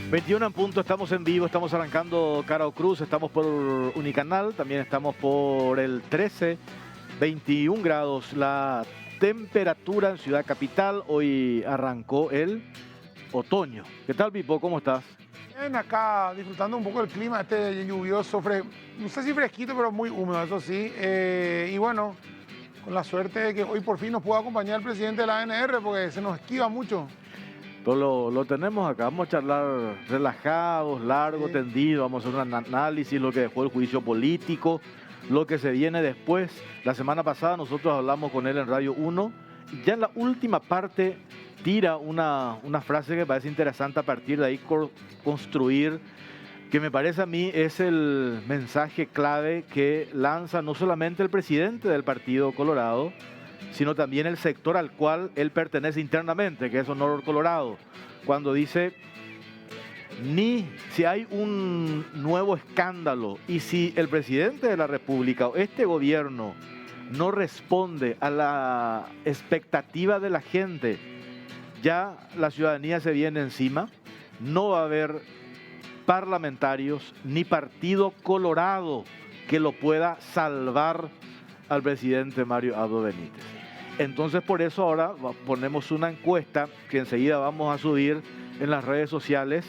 21 en punto, estamos en vivo, estamos arrancando Cara Cruz, estamos por Unicanal, también estamos por el 13, 21 grados la temperatura en Ciudad Capital. Hoy arrancó el otoño. ¿Qué tal, Pipo? ¿Cómo estás? Bien, acá disfrutando un poco del clima lluvioso, no sé si fresquito, pero muy húmedo, eso sí. Y bueno, con la suerte de que hoy por fin nos pueda acompañar el presidente de la ANR, porque se nos esquiva mucho. Pero lo tenemos acá, vamos a charlar relajados, largo, Sí. tendido, vamos a hacer un análisis, lo que dejó el juicio político, lo que se viene después. La semana pasada nosotros hablamos con él en Radio 1, y ya en la última parte tira una frase que me parece interesante, a partir de ahí construir, que me parece a mí es el mensaje clave que lanza no solamente el presidente del Partido Colorado, sino también el sector al cual él pertenece internamente, que es Honor Colorado, cuando dice: ni si hay un nuevo escándalo y si el presidente de la República o este gobierno no responde a la expectativa de la gente, ya la ciudadanía se viene encima, no va a haber parlamentarios ni partido colorado que lo pueda salvar al presidente Mario Abdo Benítez. Entonces, por eso ahora ponemos una encuesta que enseguida vamos a subir en las redes sociales.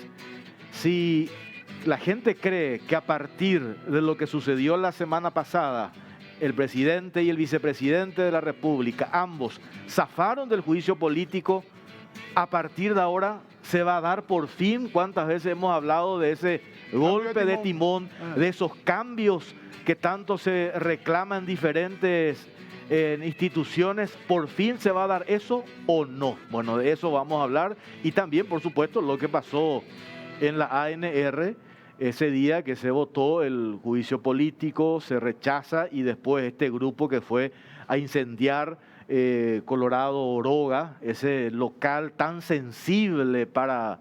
Si la gente cree que a partir de lo que sucedió la semana pasada, el presidente y el vicepresidente de la República, ambos zafaron del juicio político, a partir de ahora se va a dar por fin, cuántas veces hemos hablado de ese golpe de timón, de esos cambios que tanto se reclaman diferentes instituciones, ¿por fin se va a dar eso o no? Bueno, de eso vamos a hablar, y también, por supuesto, lo que pasó en la ANR ese día que se votó el juicio político, se rechaza, y después este grupo que fue a incendiar Colorado Oroga, ese local tan sensible para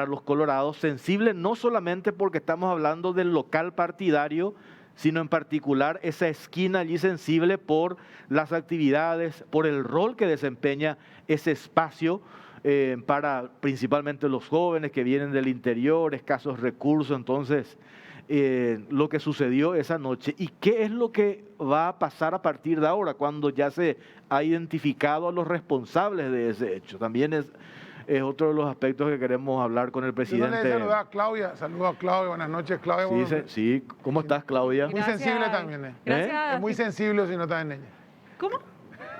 los colorados, sensible no solamente porque estamos hablando del local partidario, sino en particular esa esquina allí sensible por las actividades, por el rol que desempeña ese espacio para principalmente los jóvenes que vienen del interior, escasos recursos. Entonces, lo que sucedió esa noche y qué es lo que va a pasar a partir de ahora, cuando ya se ha identificado a los responsables de ese hecho. También es otro de los aspectos que queremos hablar con el presidente. Yo no le saluda a Claudia. Saludos a Claudia. Buenas noches, Claudia. Sí, ¿cómo estás, Claudia? Muy sensible también. Gracias. Es muy sensible si no está en ella. ¿Cómo?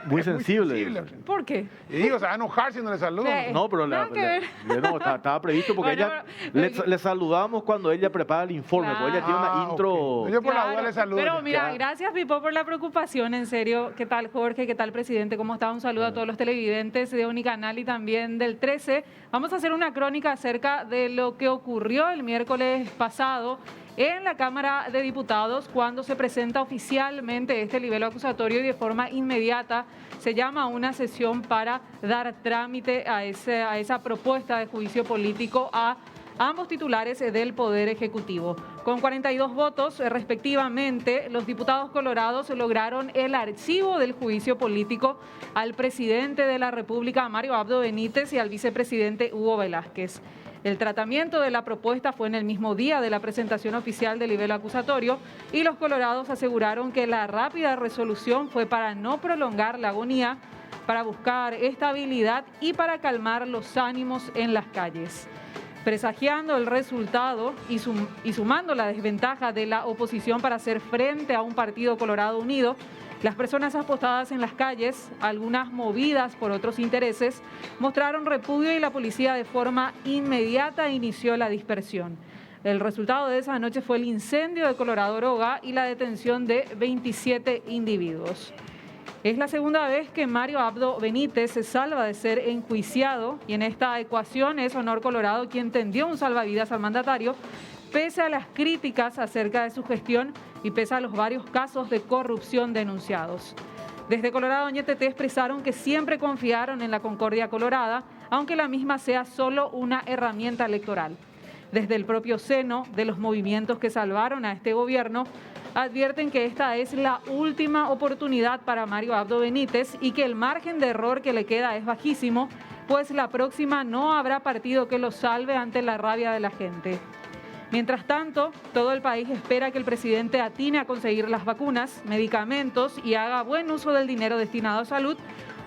Muy sensible. ¿Por qué? Y digo, se va a enojar si no le saludan. No, pero estaba previsto porque Bueno, le saludamos cuando ella prepara el informe, porque ella tiene una intro. Okay. Yo por la duda le saludo. Pero mira, gracias, Pipo, por la preocupación, en serio. ¿Qué tal, Jorge? ¿Qué tal, presidente? ¿Cómo está? Un saludo a todos los televidentes de Unicanal y también del 13. Vamos a hacer una crónica acerca de lo que ocurrió el miércoles pasado en la Cámara de Diputados, cuando se presenta oficialmente este libelo acusatorio y de forma inmediata se llama a una sesión para dar trámite a esa propuesta de juicio político a ambos titulares del Poder Ejecutivo. Con 42 votos respectivamente, los diputados colorados lograron el archivo del juicio político al presidente de la República, Mario Abdo Benítez, y al vicepresidente Hugo Velázquez. El tratamiento de la propuesta fue en el mismo día de la presentación oficial del libelo acusatorio, y los colorados aseguraron que la rápida resolución fue para no prolongar la agonía, para buscar estabilidad y para calmar los ánimos en las calles. Presagiando el resultado y sumando la desventaja de la oposición para hacer frente a un partido Colorado unido, las personas apostadas en las calles, algunas movidas por otros intereses, mostraron repudio, y la policía de forma inmediata inició la dispersión. El resultado de esa noche fue el incendio de Colorado Oroga y la detención de 27 individuos. Es la segunda vez que Mario Abdo Benítez se salva de ser enjuiciado, y en esta ecuación es Honor Colorado quien tendió un salvavidas al mandatario, pese a las críticas acerca de su gestión y pese a los varios casos de corrupción denunciados. Desde Colorado ÑTT expresaron que siempre confiaron en la Concordia Colorada, aunque la misma sea solo una herramienta electoral. Desde el propio seno de los movimientos que salvaron a este gobierno, advierten que esta es la última oportunidad para Mario Abdo Benítez y que el margen de error que le queda es bajísimo, pues la próxima no habrá partido que lo salve ante la rabia de la gente. Mientras tanto, todo el país espera que el presidente atine a conseguir las vacunas, medicamentos y haga buen uso del dinero destinado a salud,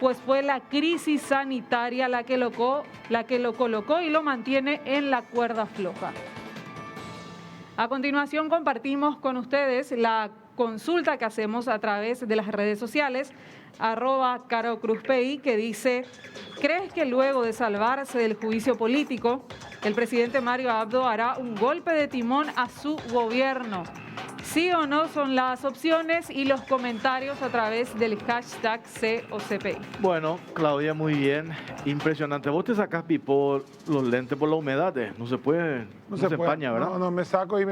pues fue la crisis sanitaria la que lo colocó y lo mantiene en la cuerda floja. A continuación compartimos con ustedes la consulta que hacemos a través de las redes sociales, @CaroCruzPI, que dice: ¿crees que luego de salvarse del juicio político, el presidente Mario Abdo hará un golpe de timón a su gobierno? Sí o no son las opciones y los comentarios a través del hashtag #COCPI. Bueno, Claudia, muy bien. Impresionante. Vos te sacás, Pipo, los lentes por la humedad. No se puede, no se puede. empaña, ¿verdad? No, me saco y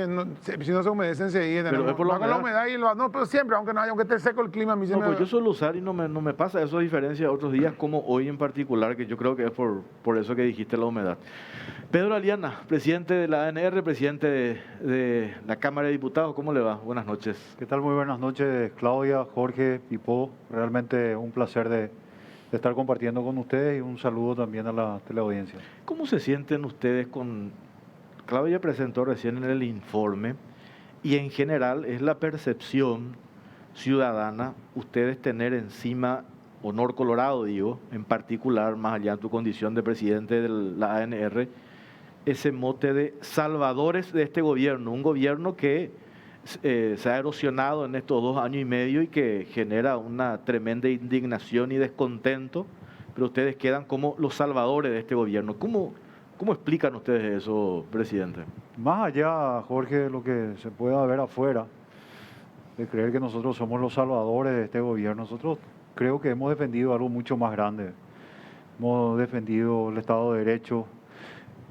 si no se humedece enseguida. Pero es por la humedad. No, pero siempre, aunque esté seco el clima, a mí se me... Pues yo suelo usar y no me pasa eso, a diferencia de otros días, como hoy en particular, que yo creo que es por eso que dijiste la humedad. Pedro Aliana, presidente de la ANR, presidente de la Cámara de Diputados, ¿cómo le va? Buenas noches. ¿Qué tal? Muy buenas noches, Claudia, Jorge, Pipo. Realmente un placer de estar compartiendo con ustedes y un saludo también a la teleaudiencia. ¿Cómo se sienten ustedes con... Claudia presentó recién en el informe y en general es la percepción ciudadana, ustedes tener encima, Honor Colorado digo, en particular, más allá de tu condición de presidente de la ANR, ese mote de salvadores de este gobierno, un gobierno que se ha erosionado en estos 2 años y medio y que genera una tremenda indignación y descontento, pero ustedes quedan como los salvadores de este gobierno. ¿Cómo explican ustedes eso, presidente? Más allá, Jorge, de lo que se pueda ver afuera, de creer que nosotros somos los salvadores de este gobierno, nosotros creo que hemos defendido algo mucho más grande. Hemos defendido el Estado de Derecho,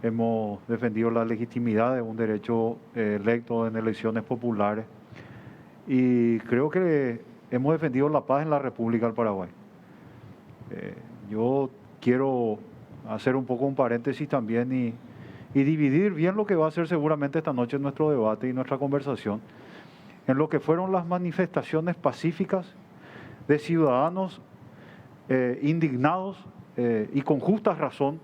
hemos defendido la legitimidad de un derecho electo en elecciones populares y creo que hemos defendido la paz en la República del Paraguay. Yo quiero hacer un poco un paréntesis también y dividir bien lo que va a ser seguramente esta noche nuestro debate y nuestra conversación en lo que fueron las manifestaciones pacíficas de ciudadanos indignados y con justa razón,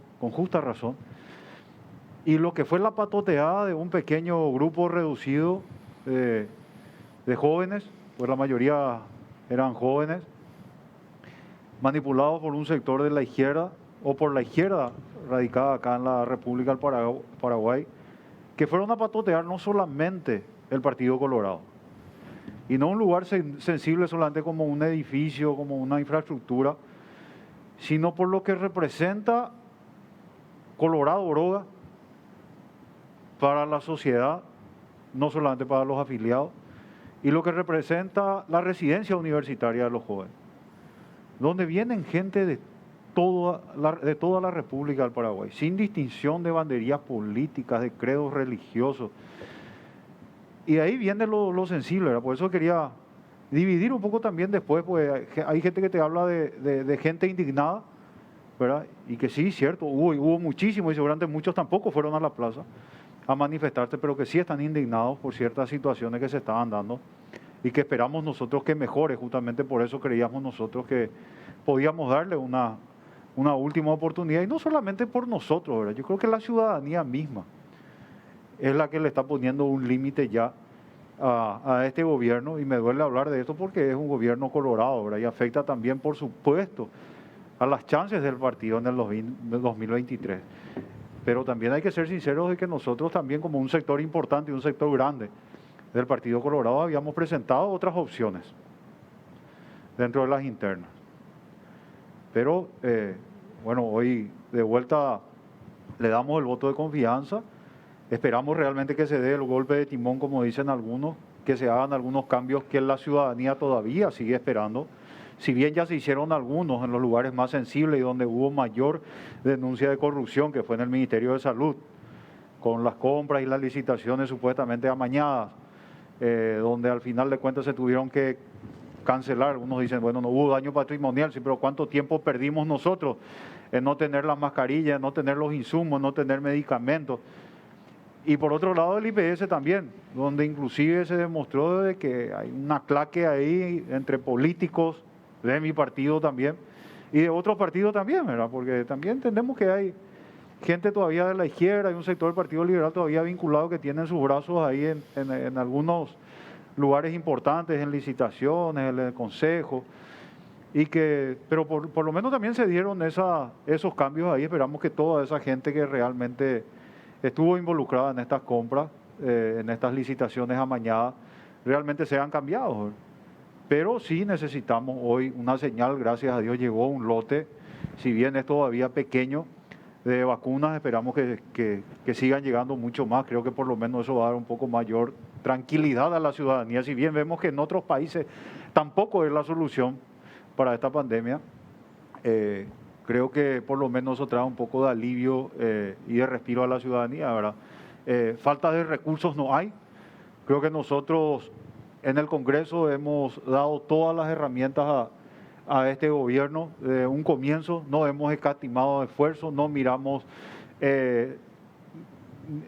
y lo que fue la patoteada de un pequeño grupo reducido de jóvenes, pues la mayoría eran jóvenes, manipulados por un sector de la izquierda o por la izquierda radicada acá en la República del Paraguay, que fueron a patotear no solamente el Partido Colorado, y no un lugar sensible solamente como un edificio, como una infraestructura, sino por lo que representa Colorado Broga para la sociedad, no solamente para los afiliados, y lo que representa la residencia universitaria de los jóvenes, donde vienen gente de toda la República del Paraguay, sin distinción de banderías políticas, de credos religiosos. Y ahí viene lo sensible, ¿verdad? Por eso quería dividir un poco también después, pues hay gente que te habla de gente indignada, ¿verdad? Y que sí, cierto, hubo muchísimos y seguramente muchos tampoco fueron a la plaza a manifestarse, pero que sí están indignados por ciertas situaciones que se estaban dando y que esperamos nosotros que mejore. Justamente por eso creíamos nosotros que podíamos darle una última oportunidad, y no solamente por nosotros, ¿verdad? Yo creo que la ciudadanía misma es la que le está poniendo un límite ya a este gobierno, y me duele hablar de esto porque es un gobierno colorado, ¿verdad? Y afecta también, por supuesto, a las chances del partido en el 2023. Pero también hay que ser sinceros de que nosotros también, como un sector importante y un sector grande del Partido Colorado, habíamos presentado otras opciones dentro de las internas. Pero, bueno, hoy de vuelta le damos el voto de confianza. Esperamos realmente que se dé el golpe de timón, como dicen algunos, que se hagan algunos cambios que la ciudadanía todavía sigue esperando. Si bien ya se hicieron algunos en los lugares más sensibles y donde hubo mayor denuncia de corrupción, que fue en el Ministerio de Salud, con las compras y las licitaciones supuestamente amañadas, donde al final de cuentas se tuvieron que cancelar. Algunos dicen, bueno, no hubo daño patrimonial, sí, pero ¿cuánto tiempo perdimos nosotros en no tener las mascarillas, en no tener los insumos, en no tener medicamentos? Y por otro lado el IPS también, donde inclusive se demostró de que hay una claque ahí entre políticos de mi partido también y de otros partidos también, ¿verdad? Porque también entendemos que hay gente todavía de la izquierda, hay un sector del Partido Liberal todavía vinculado que tienen sus brazos ahí en algunos lugares importantes, en licitaciones, en el Consejo, pero por lo menos también se dieron esos cambios ahí. Esperamos que toda esa gente que realmente estuvo involucrada en estas compras, en estas licitaciones amañadas, realmente sean cambiados, ¿verdad? Pero sí necesitamos hoy una señal. Gracias a Dios llegó un lote, si bien es todavía pequeño, de vacunas. Esperamos que sigan llegando mucho más. Creo que por lo menos eso va a dar un poco mayor tranquilidad a la ciudadanía. Si bien vemos que en otros países tampoco es la solución para esta pandemia, creo que por lo menos eso trae un poco de alivio y de respiro a la ciudadanía, ¿verdad? Falta de recursos no hay. Creo que nosotros en el Congreso hemos dado todas las herramientas a este gobierno. De un comienzo no hemos escatimado esfuerzos, no miramos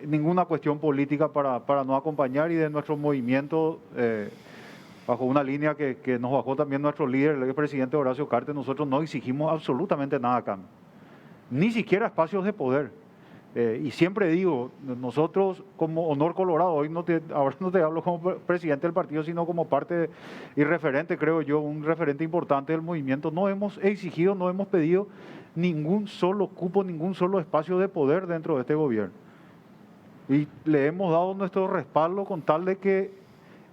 ninguna cuestión política para no acompañar, y de nuestro movimiento, bajo una línea que nos bajó también nuestro líder, el expresidente Horacio Cartes, nosotros no exigimos absolutamente nada a cambio, ni siquiera espacios de poder. Y siempre digo, nosotros como Honor Colorado, ahora no te hablo como presidente del partido, sino como parte y referente, creo yo, un referente importante del movimiento, no hemos exigido, no hemos pedido ningún solo cupo, ningún solo espacio de poder dentro de este gobierno. Y le hemos dado nuestro respaldo con tal de que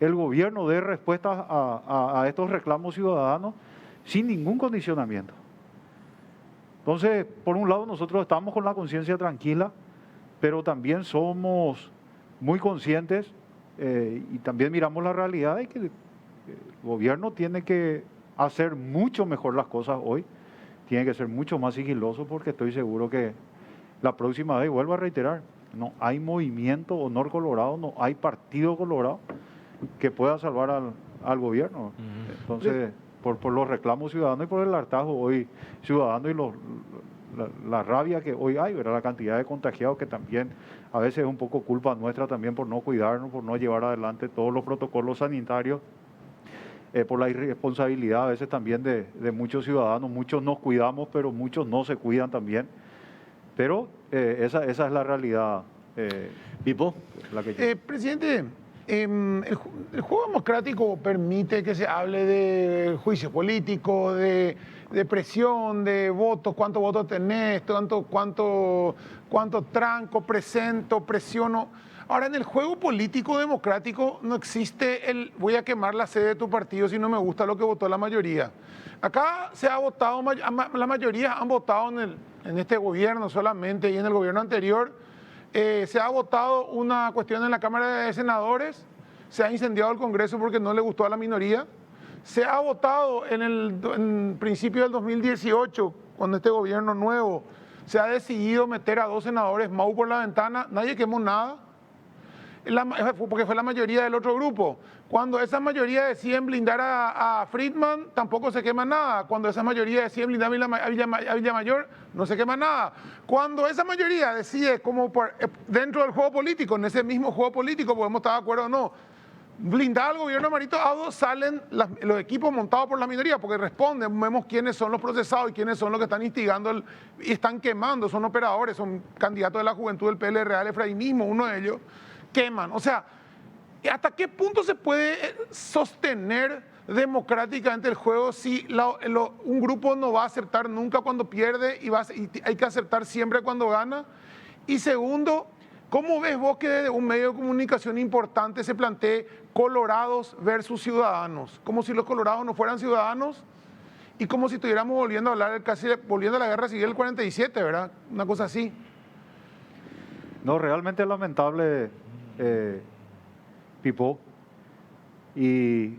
el gobierno dé respuesta a estos reclamos ciudadanos sin ningún condicionamiento. Entonces, por un lado, nosotros estamos con la conciencia tranquila, pero también somos muy conscientes y también miramos la realidad de que el gobierno tiene que hacer mucho mejor las cosas hoy, tiene que ser mucho más sigiloso, porque estoy seguro que la próxima vez, vuelvo a reiterar, no hay movimiento Honor Colorado, no hay partido colorado que pueda salvar al gobierno. Entonces, por los reclamos ciudadanos y por el hartazgo hoy ciudadano y la rabia que hoy hay, ¿verdad? La cantidad de contagiados, que también a veces es un poco culpa nuestra también por no cuidarnos, por no llevar adelante todos los protocolos sanitarios, por la irresponsabilidad a veces también de muchos ciudadanos. Muchos nos cuidamos, pero muchos no se cuidan también. Pero esa es la realidad, Pipo. Presidente, el juego democrático permite que se hable de juicio político, de presión, de votos, cuántos votos tenés, cuánto tranco, presento, presiono. Ahora, en el juego político democrático no existe el voy a quemar la sede de tu partido si no me gusta lo que votó la mayoría. Acá se ha votado, la mayoría han votado en este gobierno solamente, y en el gobierno anterior se ha votado una cuestión en la Cámara de Senadores, se ha incendiado el Congreso porque no le gustó a la minoría, se ha votado en principio del 2018, cuando este gobierno nuevo se ha decidido meter a 2 senadores Mau por la ventana, nadie quemó nada, porque fue la mayoría del otro grupo. Cuando esa mayoría deciden blindar a Friedman, tampoco se quema nada. Cuando esa mayoría decide blindar a Villamayor, no se quema nada. Cuando esa mayoría decide, dentro del juego político, en ese mismo juego político, podemos estar de acuerdo o no, blindar al gobierno de Marito Ado, salen los equipos montados por la minoría, porque responden, vemos quiénes son los procesados y quiénes son los que están instigando y están quemando, son operadores, son candidatos de la juventud del PL Real Efraimismo, uno de ellos, queman. O sea, ¿hasta qué punto se puede sostener democráticamente el juego si un grupo no va a aceptar nunca cuando pierde y hay que aceptar siempre cuando gana? Y segundo, ¿cómo ves vos que desde un medio de comunicación importante se plantee colorados versus ciudadanos? Como si los colorados no fueran ciudadanos y como si estuviéramos volviendo a hablar, volviendo a la guerra civil del 47, ¿verdad? Una cosa así. No, realmente lamentable, Pipo. Y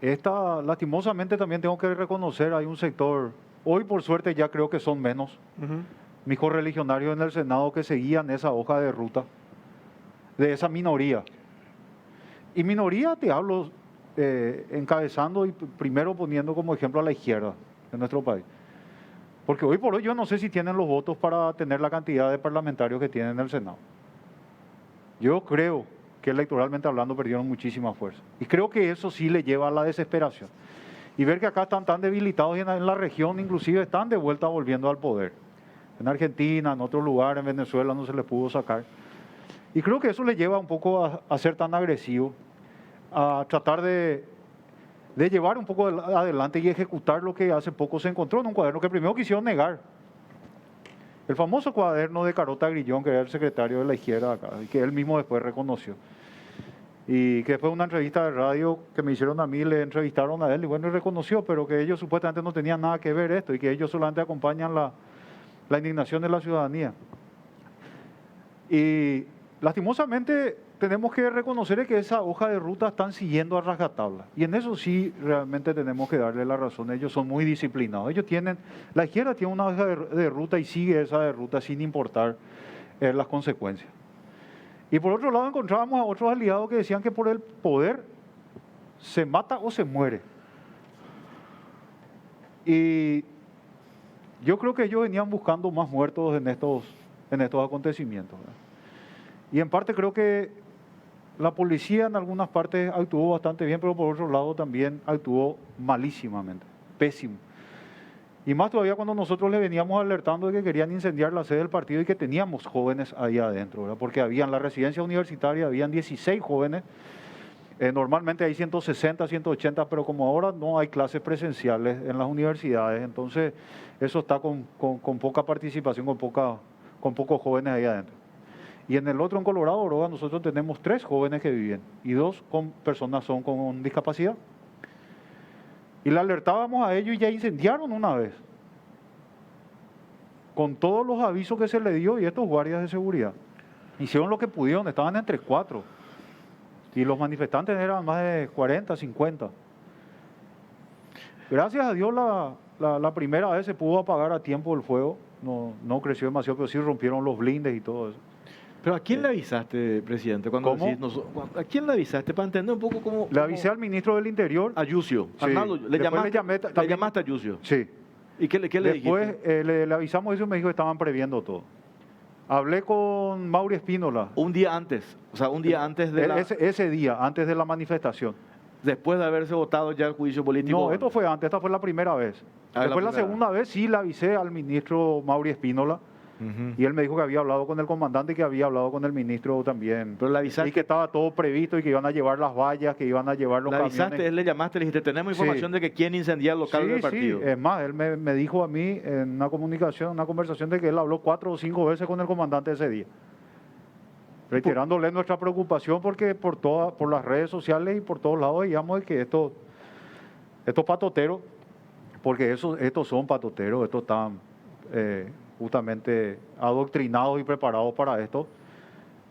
lastimosamente también tengo que reconocer, hay un sector, hoy por suerte ya creo que son menos, mis correligionarios en el Senado que seguían esa hoja de ruta de esa minoría. Y minoría te hablo encabezando y primero poniendo como ejemplo a la izquierda de nuestro país. Porque hoy por hoy yo no sé si tienen los votos para tener la cantidad de parlamentarios que tienen en el Senado. Yo creo que electoralmente hablando perdieron muchísima fuerza. Y creo que eso sí le lleva a la desesperación. y ver que acá están tan debilitados y en la región inclusive están de vuelta volviendo al poder. En Argentina, en otros lugares, en Venezuela no se les pudo sacar. Y creo que eso le lleva un poco a ser tan agresivo, a tratar de llevar un poco adelante y ejecutar lo que hace poco se encontró en un cuaderno que primero quisieron negar. El famoso cuaderno de Carota Grillón, que era el secretario de la izquierda acá, y que él mismo después reconoció. Y que después de una entrevista de radio que me hicieron a mí, le entrevistaron a él y bueno, él reconoció, pero que ellos supuestamente no tenían nada que ver esto y que ellos solamente acompañan la indignación de la ciudadanía. Y lastimosamente tenemos que reconocer que esa hoja de ruta están siguiendo a rajatabla. Y en eso sí realmente tenemos que darle la razón. Ellos son muy disciplinados. La izquierda tiene una hoja de ruta y sigue esa de ruta sin importar las consecuencias. Y por otro lado encontrábamos a otros aliados que decían que por el poder se mata o se muere. Y yo creo que ellos venían buscando más muertos en estos acontecimientos, ¿verdad? Y en parte creo que la policía en algunas partes actuó bastante bien, pero por otro lado también actuó malísimamente, pésimo. Y más todavía cuando nosotros le veníamos alertando de que querían incendiar la sede del partido y que teníamos jóvenes ahí adentro, ¿verdad? Porque en la residencia universitaria habían 16 jóvenes, normalmente hay 160, 180, pero como ahora no hay clases presenciales en las universidades, entonces eso está con poca participación, con pocos jóvenes ahí adentro. Y en el otro, en Colorado Oroga, nosotros tenemos 3 jóvenes que viven y 2 personas son con discapacidad. Y le alertábamos a ellos y ya incendiaron una vez, con todos los avisos que se le dio y estos guardias de seguridad. Hicieron lo que pudieron, estaban entre 4. Y los manifestantes eran más de 40, 50. Gracias a Dios la primera vez se pudo apagar a tiempo el fuego. No creció demasiado, pero sí rompieron los blindes y todo eso. ¿Pero a quién le avisaste, presidente? ¿Cómo? ¿A quién le avisaste? Para entender un poco cómo... Le avisé al ministro del Interior. A Yusio. Sí. Arnaldo, le llamaste a Yusio. Sí. ¿Y qué le Después dijiste? le avisamos eso y me dijo que estaban previendo todo. Hablé con Mauri Espínola. Un día antes, o sea, un día antes de Ese día, antes de la manifestación. Después de haberse votado ya el juicio político. No, esto fue antes, esta fue la primera vez. Después la segunda vez sí le avisé al ministro Mauri Espínola. Y él me dijo que había hablado con el comandante y que había hablado con el ministro también. Pero le avisaste. Y que estaba todo previsto y que iban a llevar las vallas, que iban a llevar los camiones. Le avisaste, él le llamaste, le dijiste, tenemos información de que quién incendia el local del partido. Sí, es más, él me dijo a mí en una conversación de que él habló 4 o 5 veces con el comandante ese día. Reiterándole nuestra preocupación porque por las redes sociales y por todos lados veíamos que estos patoteros, porque estos son patoteros, estos están justamente adoctrinados y preparados para esto.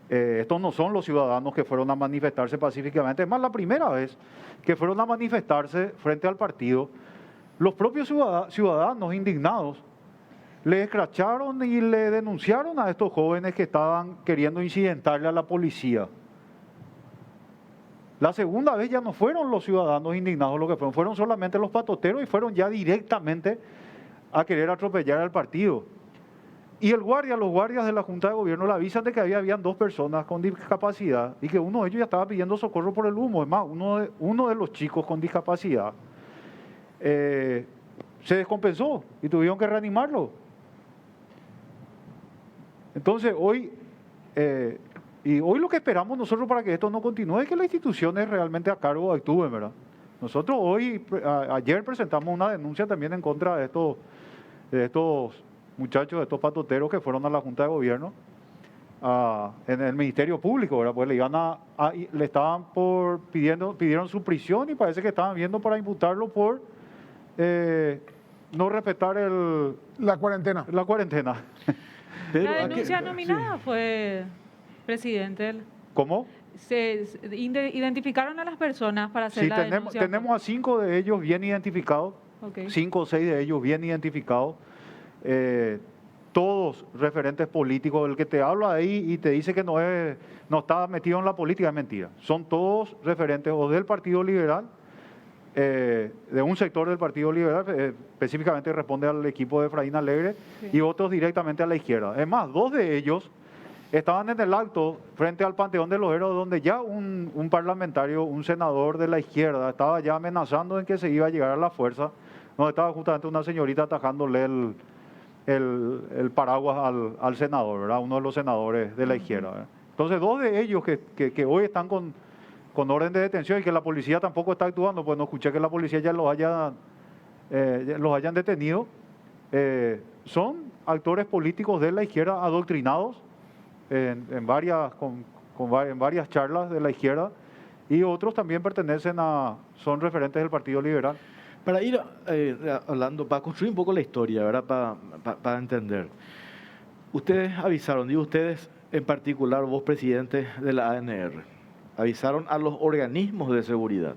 Estos no son los ciudadanos que fueron a manifestarse pacíficamente. Es más, la primera vez que fueron a manifestarse frente al partido, los propios ciudadanos indignados le escracharon y le denunciaron a estos jóvenes que estaban queriendo incidentarle a la policía. La segunda vez ya no fueron los ciudadanos indignados lo que fueron solamente los patoteros y fueron ya directamente a querer atropellar al partido. Y los guardias de la Junta de Gobierno le avisan de que habían 2 personas con discapacidad y que uno de ellos ya estaba pidiendo socorro por el humo. Es más, uno de los chicos con discapacidad se descompensó y tuvieron que reanimarlo. Entonces hoy lo que esperamos nosotros para que esto no continúe es que las instituciones realmente a cargo actúen, ¿verdad? Nosotros ayer presentamos una denuncia también en contra de estos muchachos, de estos patoteros que fueron a la Junta de Gobierno, en el Ministerio Público, ¿verdad? Pues le estaban pidieron su prisión y parece que estaban viendo para imputarlo por no respetar la cuarentena. La cuarentena. La denuncia nominada fue, presidente. ¿Cómo? Se identificaron a las personas para hacer la denuncia. Tenemos a 5 de ellos bien identificados, 5 o 6 de ellos bien identificados, todos referentes políticos. El que te habla ahí y te dice que no está metido en la política es mentira. Son todos referentes o del Partido Liberal, de un sector del Partido Liberal, específicamente responde al equipo de Efraín Alegre, y otros directamente a la izquierda. Es más, 2 de ellos estaban en el acto frente al Panteón de los Héroes, donde ya un parlamentario, un senador de la izquierda, estaba ya amenazando en que se iba a llegar a la fuerza, donde estaba justamente una señorita atajándole el paraguas al senador, ¿verdad? Uno de los senadores de la izquierda, ¿verdad? Entonces, dos de ellos que hoy están con orden de detención y que la policía tampoco está actuando, pues no escuché que la policía ya los hayan detenido, son actores políticos de la izquierda adoctrinados en varias charlas de la izquierda, y otros también son referentes del Partido Liberal. Para ir hablando, para construir un poco la historia, ¿verdad? Para entender. Ustedes avisaron, digo ustedes en particular, vos presidente de la ANR, avisaron a los organismos de seguridad,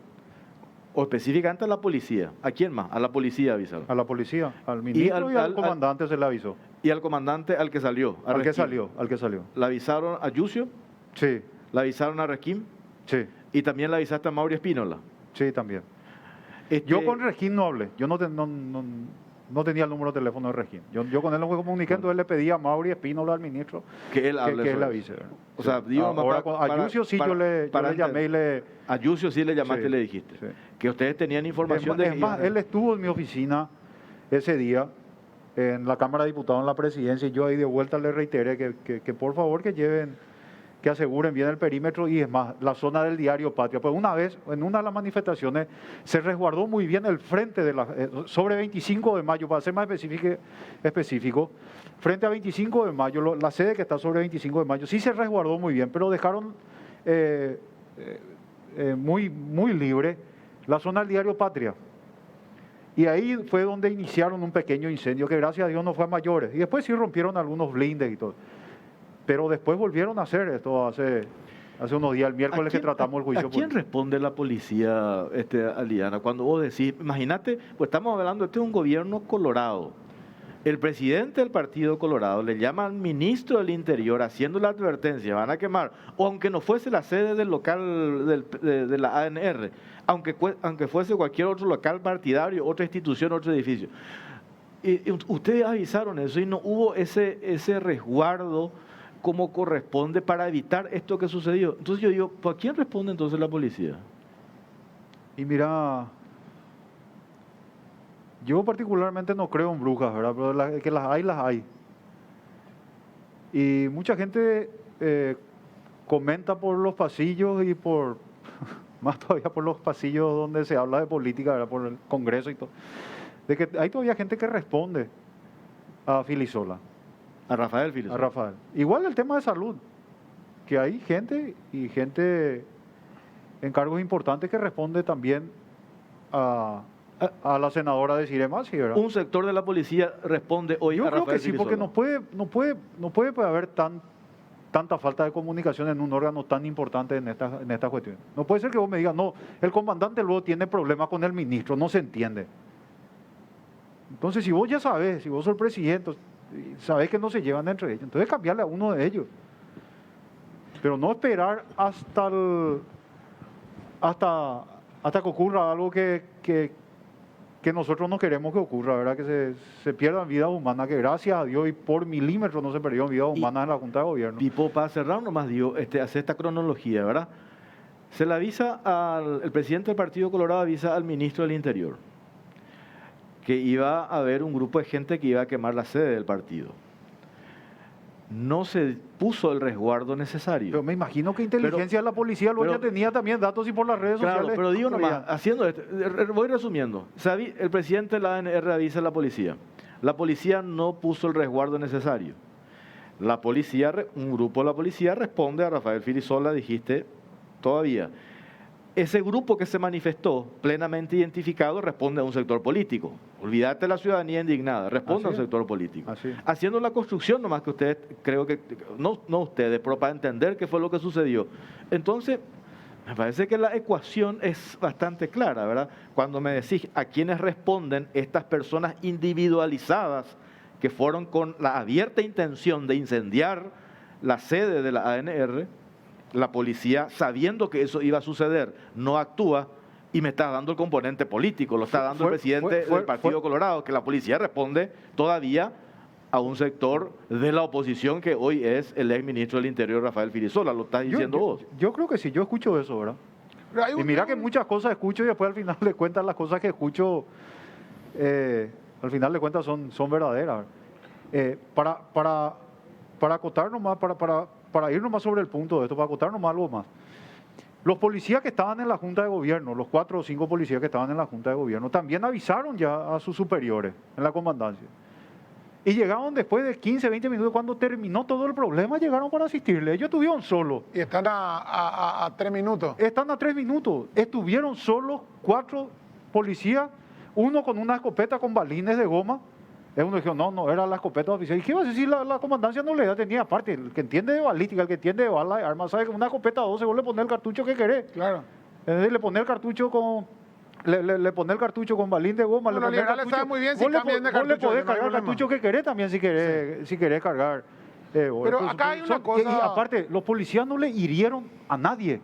o específicamente a la policía. ¿A quién más? A la policía avisaron. A la policía, al ministro y al comandante se le avisó. Y al comandante al que salió. Al que salió. ¿Le avisaron a Yucio? Sí. ¿Le avisaron a Resquín? Sí. ¿Y también le avisaste a Mauri Espínola? Sí, también. Yo con Resquín no hablé. Yo no tenía el número de teléfono de Resquín. Yo con él no comuniqué, entonces le pedí a Mauri Espínola, al ministro, que él avise. O sea, digo, ahora, a Yucio sí yo le llamé y le... A Yucio sí le llamaste y le dijiste. Sí. Que ustedes tenían información Es más, él estuvo en mi oficina ese día, en la Cámara de Diputados, en la presidencia, y yo ahí de vuelta le reiteré que por favor que aseguren bien el perímetro, y es más, la zona del diario Patria. Pues una vez, en una de las manifestaciones, se resguardó muy bien el frente sobre 25 de mayo, para ser más específico, frente a 25 de mayo, la sede que está sobre 25 de mayo, sí se resguardó muy bien, pero dejaron muy libre la zona del diario Patria. Y ahí fue donde iniciaron un pequeño incendio, que gracias a Dios no fue a mayores. Y después sí rompieron algunos blindes y todo. Pero después volvieron a hacer esto hace unos días, el miércoles que tratamos el juicio. ¿A quién responde la policía, Aliana? Cuando vos decís, imagínate, pues estamos hablando, este es un gobierno colorado. El presidente del Partido Colorado le llama al ministro del Interior haciendo la advertencia, van a quemar, o aunque no fuese la sede del local de la ANR, aunque fuese cualquier otro local partidario, otra institución, otro edificio. Y ustedes avisaron eso y no hubo ese resguardo como corresponde para evitar esto que sucedió. Entonces yo digo, ¿a quién responde entonces la policía? Y mira, yo particularmente no creo en brujas, ¿verdad? Pero que las hay. Y mucha gente comenta por los pasillos y más todavía por los pasillos donde se habla de política, ¿verdad? Por el Congreso y todo, de que hay todavía gente que responde a Filisola. A Rafael Filisola. A Rafael. Igual el tema de salud, que hay gente en cargos importantes que responde también a la senadora de Ciremasi, ¿verdad? Un sector de la policía responde hoy a Rafael Filisola. Yo creo que sí, porque no puede haber tanta falta de comunicación en un órgano tan importante en esta cuestión. No puede ser que vos me digas, no, el comandante luego tiene problemas con el ministro, no se entiende. Entonces, si vos ya sabés, si vos sos el presidente, sabés que no se llevan entre ellos, entonces cambiarle a uno de ellos. Pero no esperar hasta que ocurra algo que nosotros no queremos que ocurra, ¿verdad? Que se pierdan vidas humanas, que gracias a Dios y por milímetros no se perdieron vidas humanas en la Junta de Gobierno. Pipo, para cerrar nomás, hace esta cronología, ¿verdad? Se le avisa el presidente del Partido Colorado avisa al ministro del Interior que iba a haber un grupo de gente que iba a quemar la sede del partido. No se puso el resguardo necesario. Pero me imagino que inteligencia de la policía luego ya tenía también datos y por las redes sociales. Pero digo nomás, haciendo esto, voy resumiendo. El presidente de la ANR avisa a la policía. La policía no puso el resguardo necesario. Un grupo de la policía responde a Rafael Filisola, dijiste todavía. Ese grupo que se manifestó plenamente identificado responde a un sector político. Olvídate de la ciudadanía indignada, responde a un sector político. Haciendo la construcción nomás que ustedes, creo que, no ustedes, pero para entender qué fue lo que sucedió. Entonces, me parece que la ecuación es bastante clara, ¿verdad? Cuando me decís a quiénes responden estas personas individualizadas que fueron con la abierta intención de incendiar la sede de la ANR, la policía, sabiendo que eso iba a suceder, no actúa, y me está dando el componente político, lo está dando el presidente del Partido Colorado, que la policía responde todavía a un sector de la oposición que hoy es el ex ministro del Interior, Rafael Filisola. Lo estás diciendo vos. Yo creo que sí, yo escucho eso, ¿verdad? Pero hay Y mira que muchas cosas escucho y después al final de cuentas las cosas que escucho, al final de cuentas son verdaderas. Para acotar nomás, para ir nomás sobre el punto de esto, para acotar nomás algo más. Los policías que estaban en la Junta de Gobierno, los 4 o 5 policías que estaban en la Junta de Gobierno, también avisaron ya a sus superiores en la comandancia. Y llegaron después de 15, 20 minutos, cuando terminó todo el problema, llegaron para asistirle. Ellos estuvieron solos. Y están a 3 minutos. Están a 3 minutos. Estuvieron solos 4 policías, uno con una escopeta con balines de goma. Uno dijo, no, era la escopeta oficial. ¿Y qué iba a decir? La comandancia no le tenía aparte. El que entiende de balística, el que entiende de balas, armas, sabe que una escopeta 12 vos le pones el cartucho que querés. Claro. Es decir, le pones el cartucho con... Le pones el cartucho con balín de goma. Bueno, le pones liberales saben muy bien si cambian de vos le cartucho, podés no hay cargar el problema. cartucho que querés también si querés cargar. Pero acá hay una cosa- Y aparte, los policías no le hirieron a nadie.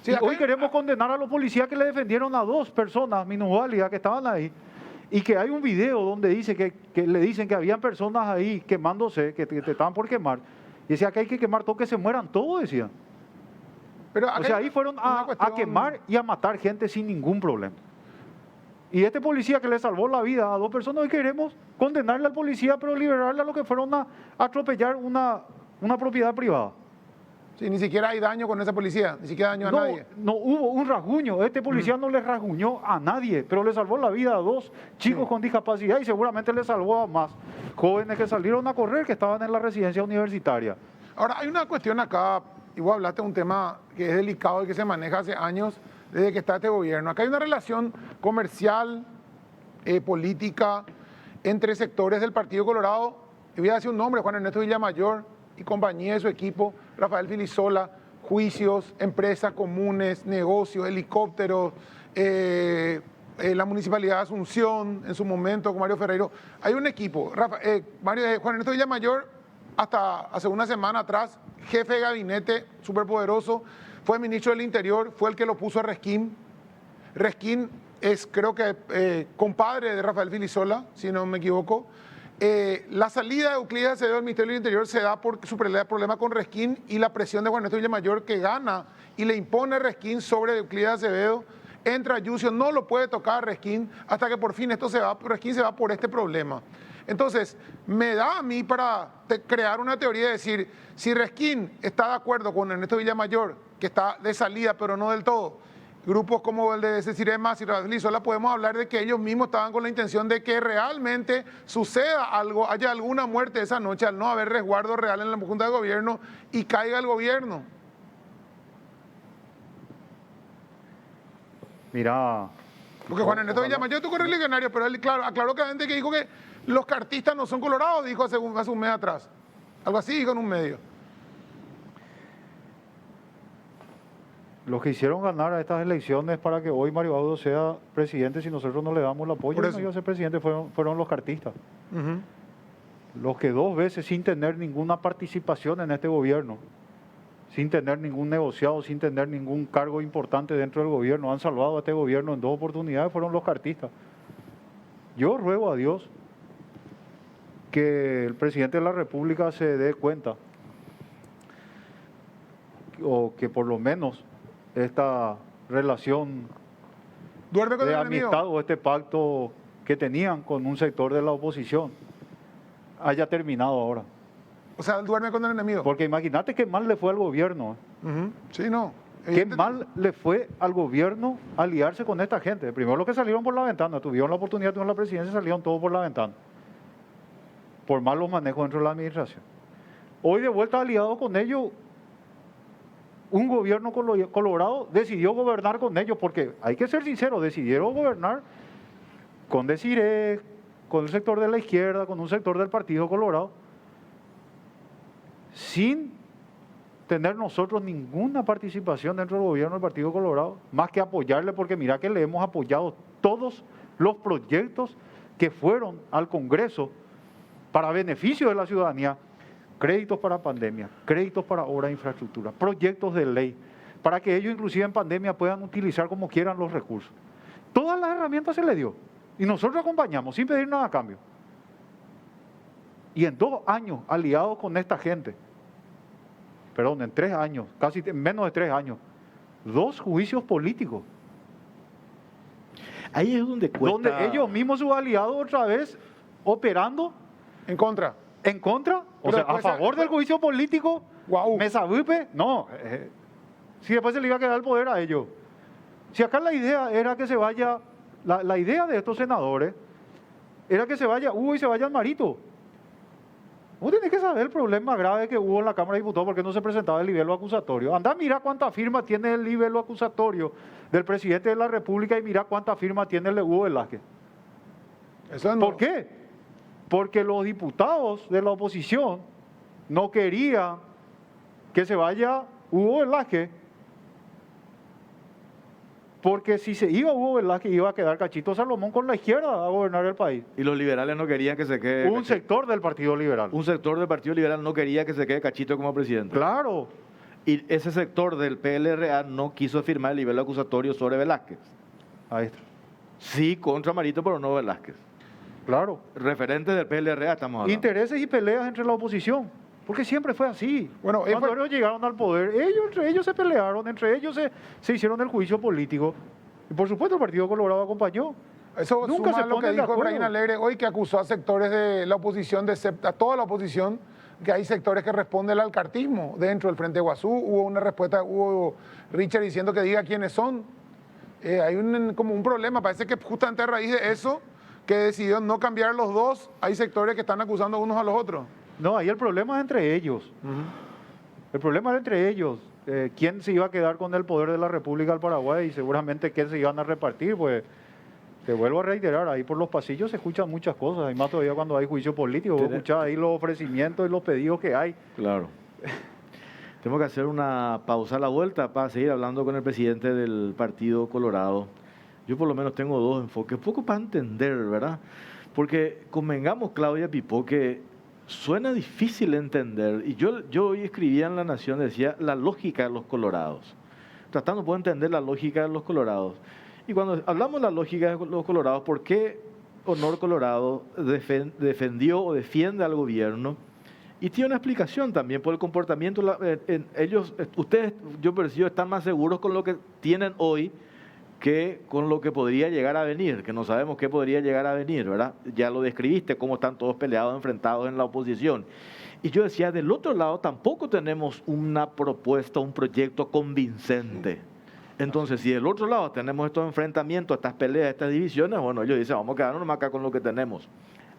Sí, Y acá hoy hay- queremos condenar a los policías que le defendieron a 2 personas minusválidas que estaban ahí. Y que hay un video donde dice que le dicen que habían personas ahí quemándose, que te estaban por quemar. Y decía que hay que quemar todo, que se mueran todos, decían. Pero acá O sea, hay ahí fueron una a cuestión- quemar y a matar gente sin ningún problema. Y este policía que le salvó la vida a 2 personas, hoy queremos condenarle al policía, pero liberarle a los que fueron a atropellar una propiedad privada. Sí, ni siquiera hay daño con esa policía, ni siquiera daño a nadie. No hubo un rasguño. Este policía no le rasguñó a nadie, pero le salvó la vida a 2 chicos con discapacidad y seguramente le salvó a más jóvenes que salieron a correr, que estaban en la residencia universitaria. Ahora, hay una cuestión acá, y vos hablaste de un tema que es delicado y que se maneja hace años desde que está este gobierno. Acá hay una relación comercial, política, entre sectores del Partido Colorado, y voy a decir un nombre, Juan Ernesto Villamayor y compañía de su equipo, Rafael Filisola, juicios, empresas comunes, negocios, helicópteros, la Municipalidad de Asunción, en su momento con Mario Ferreiro. Hay un equipo, Juan Ernesto Villamayor, hasta hace una semana atrás, jefe de gabinete superpoderoso, fue ministro del Interior, fue el que lo puso a Resquín. Resquín es, creo que, compadre de Rafael Filisola, si no me equivoco. La salida de Euclides Acevedo del Ministerio del Interior se da por su problema con Resquín y la presión de Juan Ernesto Villamayor, que gana y le impone Resquín sobre Euclides Acevedo. Entra Yucio, no lo puede tocar Resquín hasta que por fin Resquín se va por este problema. Entonces, me da a mí para crear una teoría de decir, si Resquín está de acuerdo con Ernesto Villamayor, que está de salida pero no del todo, grupos como el de Cecilio Más y Rafael Filisola, podemos hablar de que ellos mismos estaban con la intención de que realmente suceda algo, haya alguna muerte esa noche al no haber resguardo real en la Junta de Gobierno y caiga el gobierno. Mira. Porque Juan Ernesto Villamayor es correligionario, pero él aclaró claramente que dijo que los cartistas no son colorados, dijo hace un mes atrás. Algo así dijo en un medio. Los que hicieron ganar a estas elecciones para que hoy Mario Audo sea presidente, si nosotros no le damos el apoyo, Por no eso. iba a ser presidente, fueron los cartistas. Los que 2 veces sin tener ninguna participación en este gobierno, sin tener ningún negociado, sin tener ningún cargo importante dentro del gobierno, han salvado a este gobierno en 2 oportunidades, fueron los cartistas. Yo ruego a Dios que el presidente de la República se dé cuenta, o que por lo menos esta relación Duerme con de el enemigo. amistad o este pacto que tenían con un sector de la oposición haya terminado ahora. O sea, él duerme con el enemigo. Porque imagínate qué mal le fue al gobierno. Sí, no. Qué mal le fue al gobierno aliarse con esta gente. Primero los que salieron por la ventana, tuvieron la oportunidad de tener la presidencia, salieron todos por la ventana. Por malos manejos dentro de la administración. Hoy de vuelta aliado con ellos, un gobierno colorado decidió gobernar con ellos, porque hay que ser sincero, decidieron gobernar con Desiree, con el sector de la izquierda, con un sector del Partido Colorado, sin tener nosotros ninguna participación dentro del gobierno del Partido Colorado, más que apoyarle, porque mira que le hemos apoyado todos los proyectos que fueron al Congreso para beneficio de la ciudadanía. Créditos para pandemia, créditos para obra de infraestructura, proyectos de ley, para que ellos inclusive en pandemia puedan utilizar como quieran los recursos. Todas las herramientas se les dio y nosotros acompañamos sin pedir nada a cambio. y en 2 años aliados con esta gente, perdón, en 3 años, casi menos de 3 años, 2 juicios políticos. Ahí es donde cuesta. Donde ellos mismos, sus aliados, otra vez operando En contra. en contra, o Pero sea, a después- favor del juicio político. Guau. Mesabupe, no. Si después se le iba a quedar el poder a ellos. Si acá la idea era que se vaya, la idea de estos senadores era que se vaya Hugo y se vaya Almarito. Vos tenés que saber el problema grave que hubo en la Cámara de Diputados porque no se presentaba el libelo acusatorio. Andá, mira cuántas firmas tiene el libelo acusatorio del presidente de la República y mira cuántas firmas tiene el de Hugo Velázquez. Eso no. ¿Por qué? Porque los diputados de la oposición no querían que se vaya Hugo Velázquez, porque si se iba Hugo Velázquez iba a quedar Cachito Salomón con la izquierda a gobernar el país. Y los liberales no querían que se quede. Un sector del Partido Liberal. Un sector del Partido Liberal no quería que se quede Cachito como presidente. Claro, Y ese sector del PLRA no quiso firmar el libelo acusatorio sobre Velázquez. ahí está. Sí, contra Marito, pero no Velázquez. Claro. Referentes del PLRA estamos hablando. Intereses y peleas entre la oposición. Porque siempre fue así. Bueno, Cuando fue- ellos llegaron al poder, entre ellos se pelearon, entre ellos se hicieron el juicio político. Y por supuesto el Partido Colorado acompañó. Eso Nunca suma se lo que ponen de dijo acuerdo. Efraín Alegre hoy, que acusó a sectores de la oposición, a toda la oposición, que hay sectores que responden al alcartismo dentro del Frente Guazú. Hubo una respuesta, hubo Richard diciendo que diga quiénes son. Hay como un problema, parece que justamente a raíz de eso, que decidió no cambiar los dos, hay sectores que están acusando unos a los otros. No, ahí el problema es entre ellos. El problema era entre ellos. ¿Quién se iba a quedar con el poder de la República del Paraguay? Y seguramente quién se iban a repartir. Pues te vuelvo a reiterar, ahí por los pasillos se escuchan muchas cosas. Y más todavía cuando hay juicio político. Vos escuchás ahí los ofrecimientos y los pedidos que hay. Claro. Tengo que hacer una pausa a la vuelta para seguir hablando con el presidente del Partido Colorado. Yo por lo menos tengo 2 enfoques, poco para entender, ¿verdad? Porque convengamos, Claudia Pipó, que suena difícil entender. Y yo hoy escribía en La Nación, decía, la lógica de los colorados. Tratando de poder entender la lógica de los colorados. Y cuando hablamos de la lógica de los colorados, ¿por qué Honor Colorado defendió o defiende al gobierno? Y tiene una explicación también por el comportamiento. Ustedes, yo percibo, están más seguros con lo que tienen hoy que con lo que podría llegar a venir, que no sabemos qué podría llegar a venir, ¿verdad? Ya lo describiste, cómo están todos peleados, enfrentados en la oposición. Y yo decía, del otro lado tampoco tenemos una propuesta, un proyecto convincente. Entonces, si del otro lado tenemos estos enfrentamientos, estas peleas, estas divisiones, bueno, ellos dicen, vamos a quedarnos acá con lo que tenemos.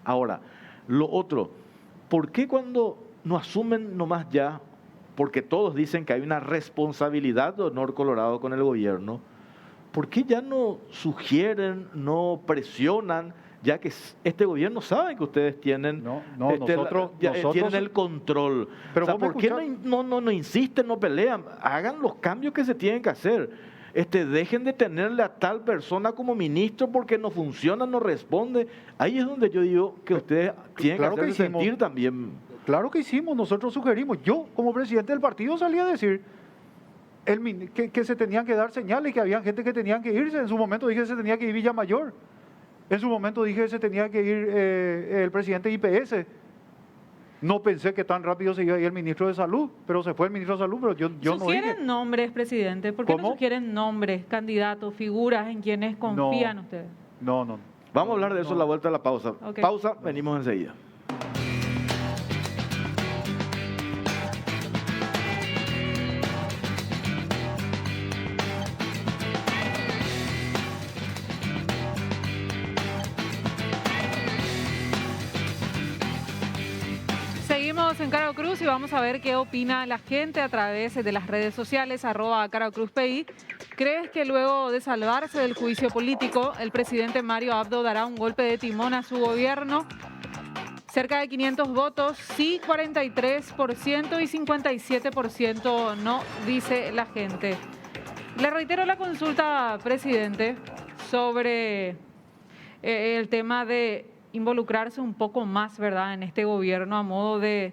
Ahora, lo otro, ¿por qué cuando no asumen nomás ya, porque todos dicen que hay una responsabilidad de Honor Colorado con el gobierno, ¿por qué ya no sugieren, no presionan, ya que este gobierno sabe que ustedes tienen, nosotros tienen el control? Pero o sea, vos me ¿por qué escuchás? no insisten, no pelean? Hagan los cambios que se tienen que hacer. Dejen de tenerle a tal persona como ministro porque no funciona, no responde. Ahí es donde yo digo que ustedes tienen claro que que hacerse hicimos. sentir también. Claro que hicimos, nosotros sugerimos. Yo, como presidente del partido, salí a decir que se tenían que dar señales, que había gente que tenían que irse. En su momento dije que se tenía que ir Villamayor. En su momento dije que se tenía que ir el presidente de IPS. No pensé que tan rápido se iba a ir el ministro de Salud, pero se fue el ministro de Salud, pero yo no ¿Sugieren dije. nombres, presidente? ¿Por qué ¿Cómo? no sugieren nombres, candidatos, figuras en quienes confían ustedes? No. Vamos a hablar de eso a la vuelta de la pausa. Ok. Pausa, venimos enseguida. Seguimos en Caro Cruz y vamos a ver qué opina la gente a través de las redes sociales, @CaroCruzPI. ¿Crees que luego de salvarse del juicio político, el presidente Mario Abdo dará un golpe de timón a su gobierno? Cerca de 500 votos, sí 43% y 57% no, dice la gente. Le reitero la consulta, presidente, sobre el tema de involucrarse un poco más, ¿verdad?, en este gobierno a modo de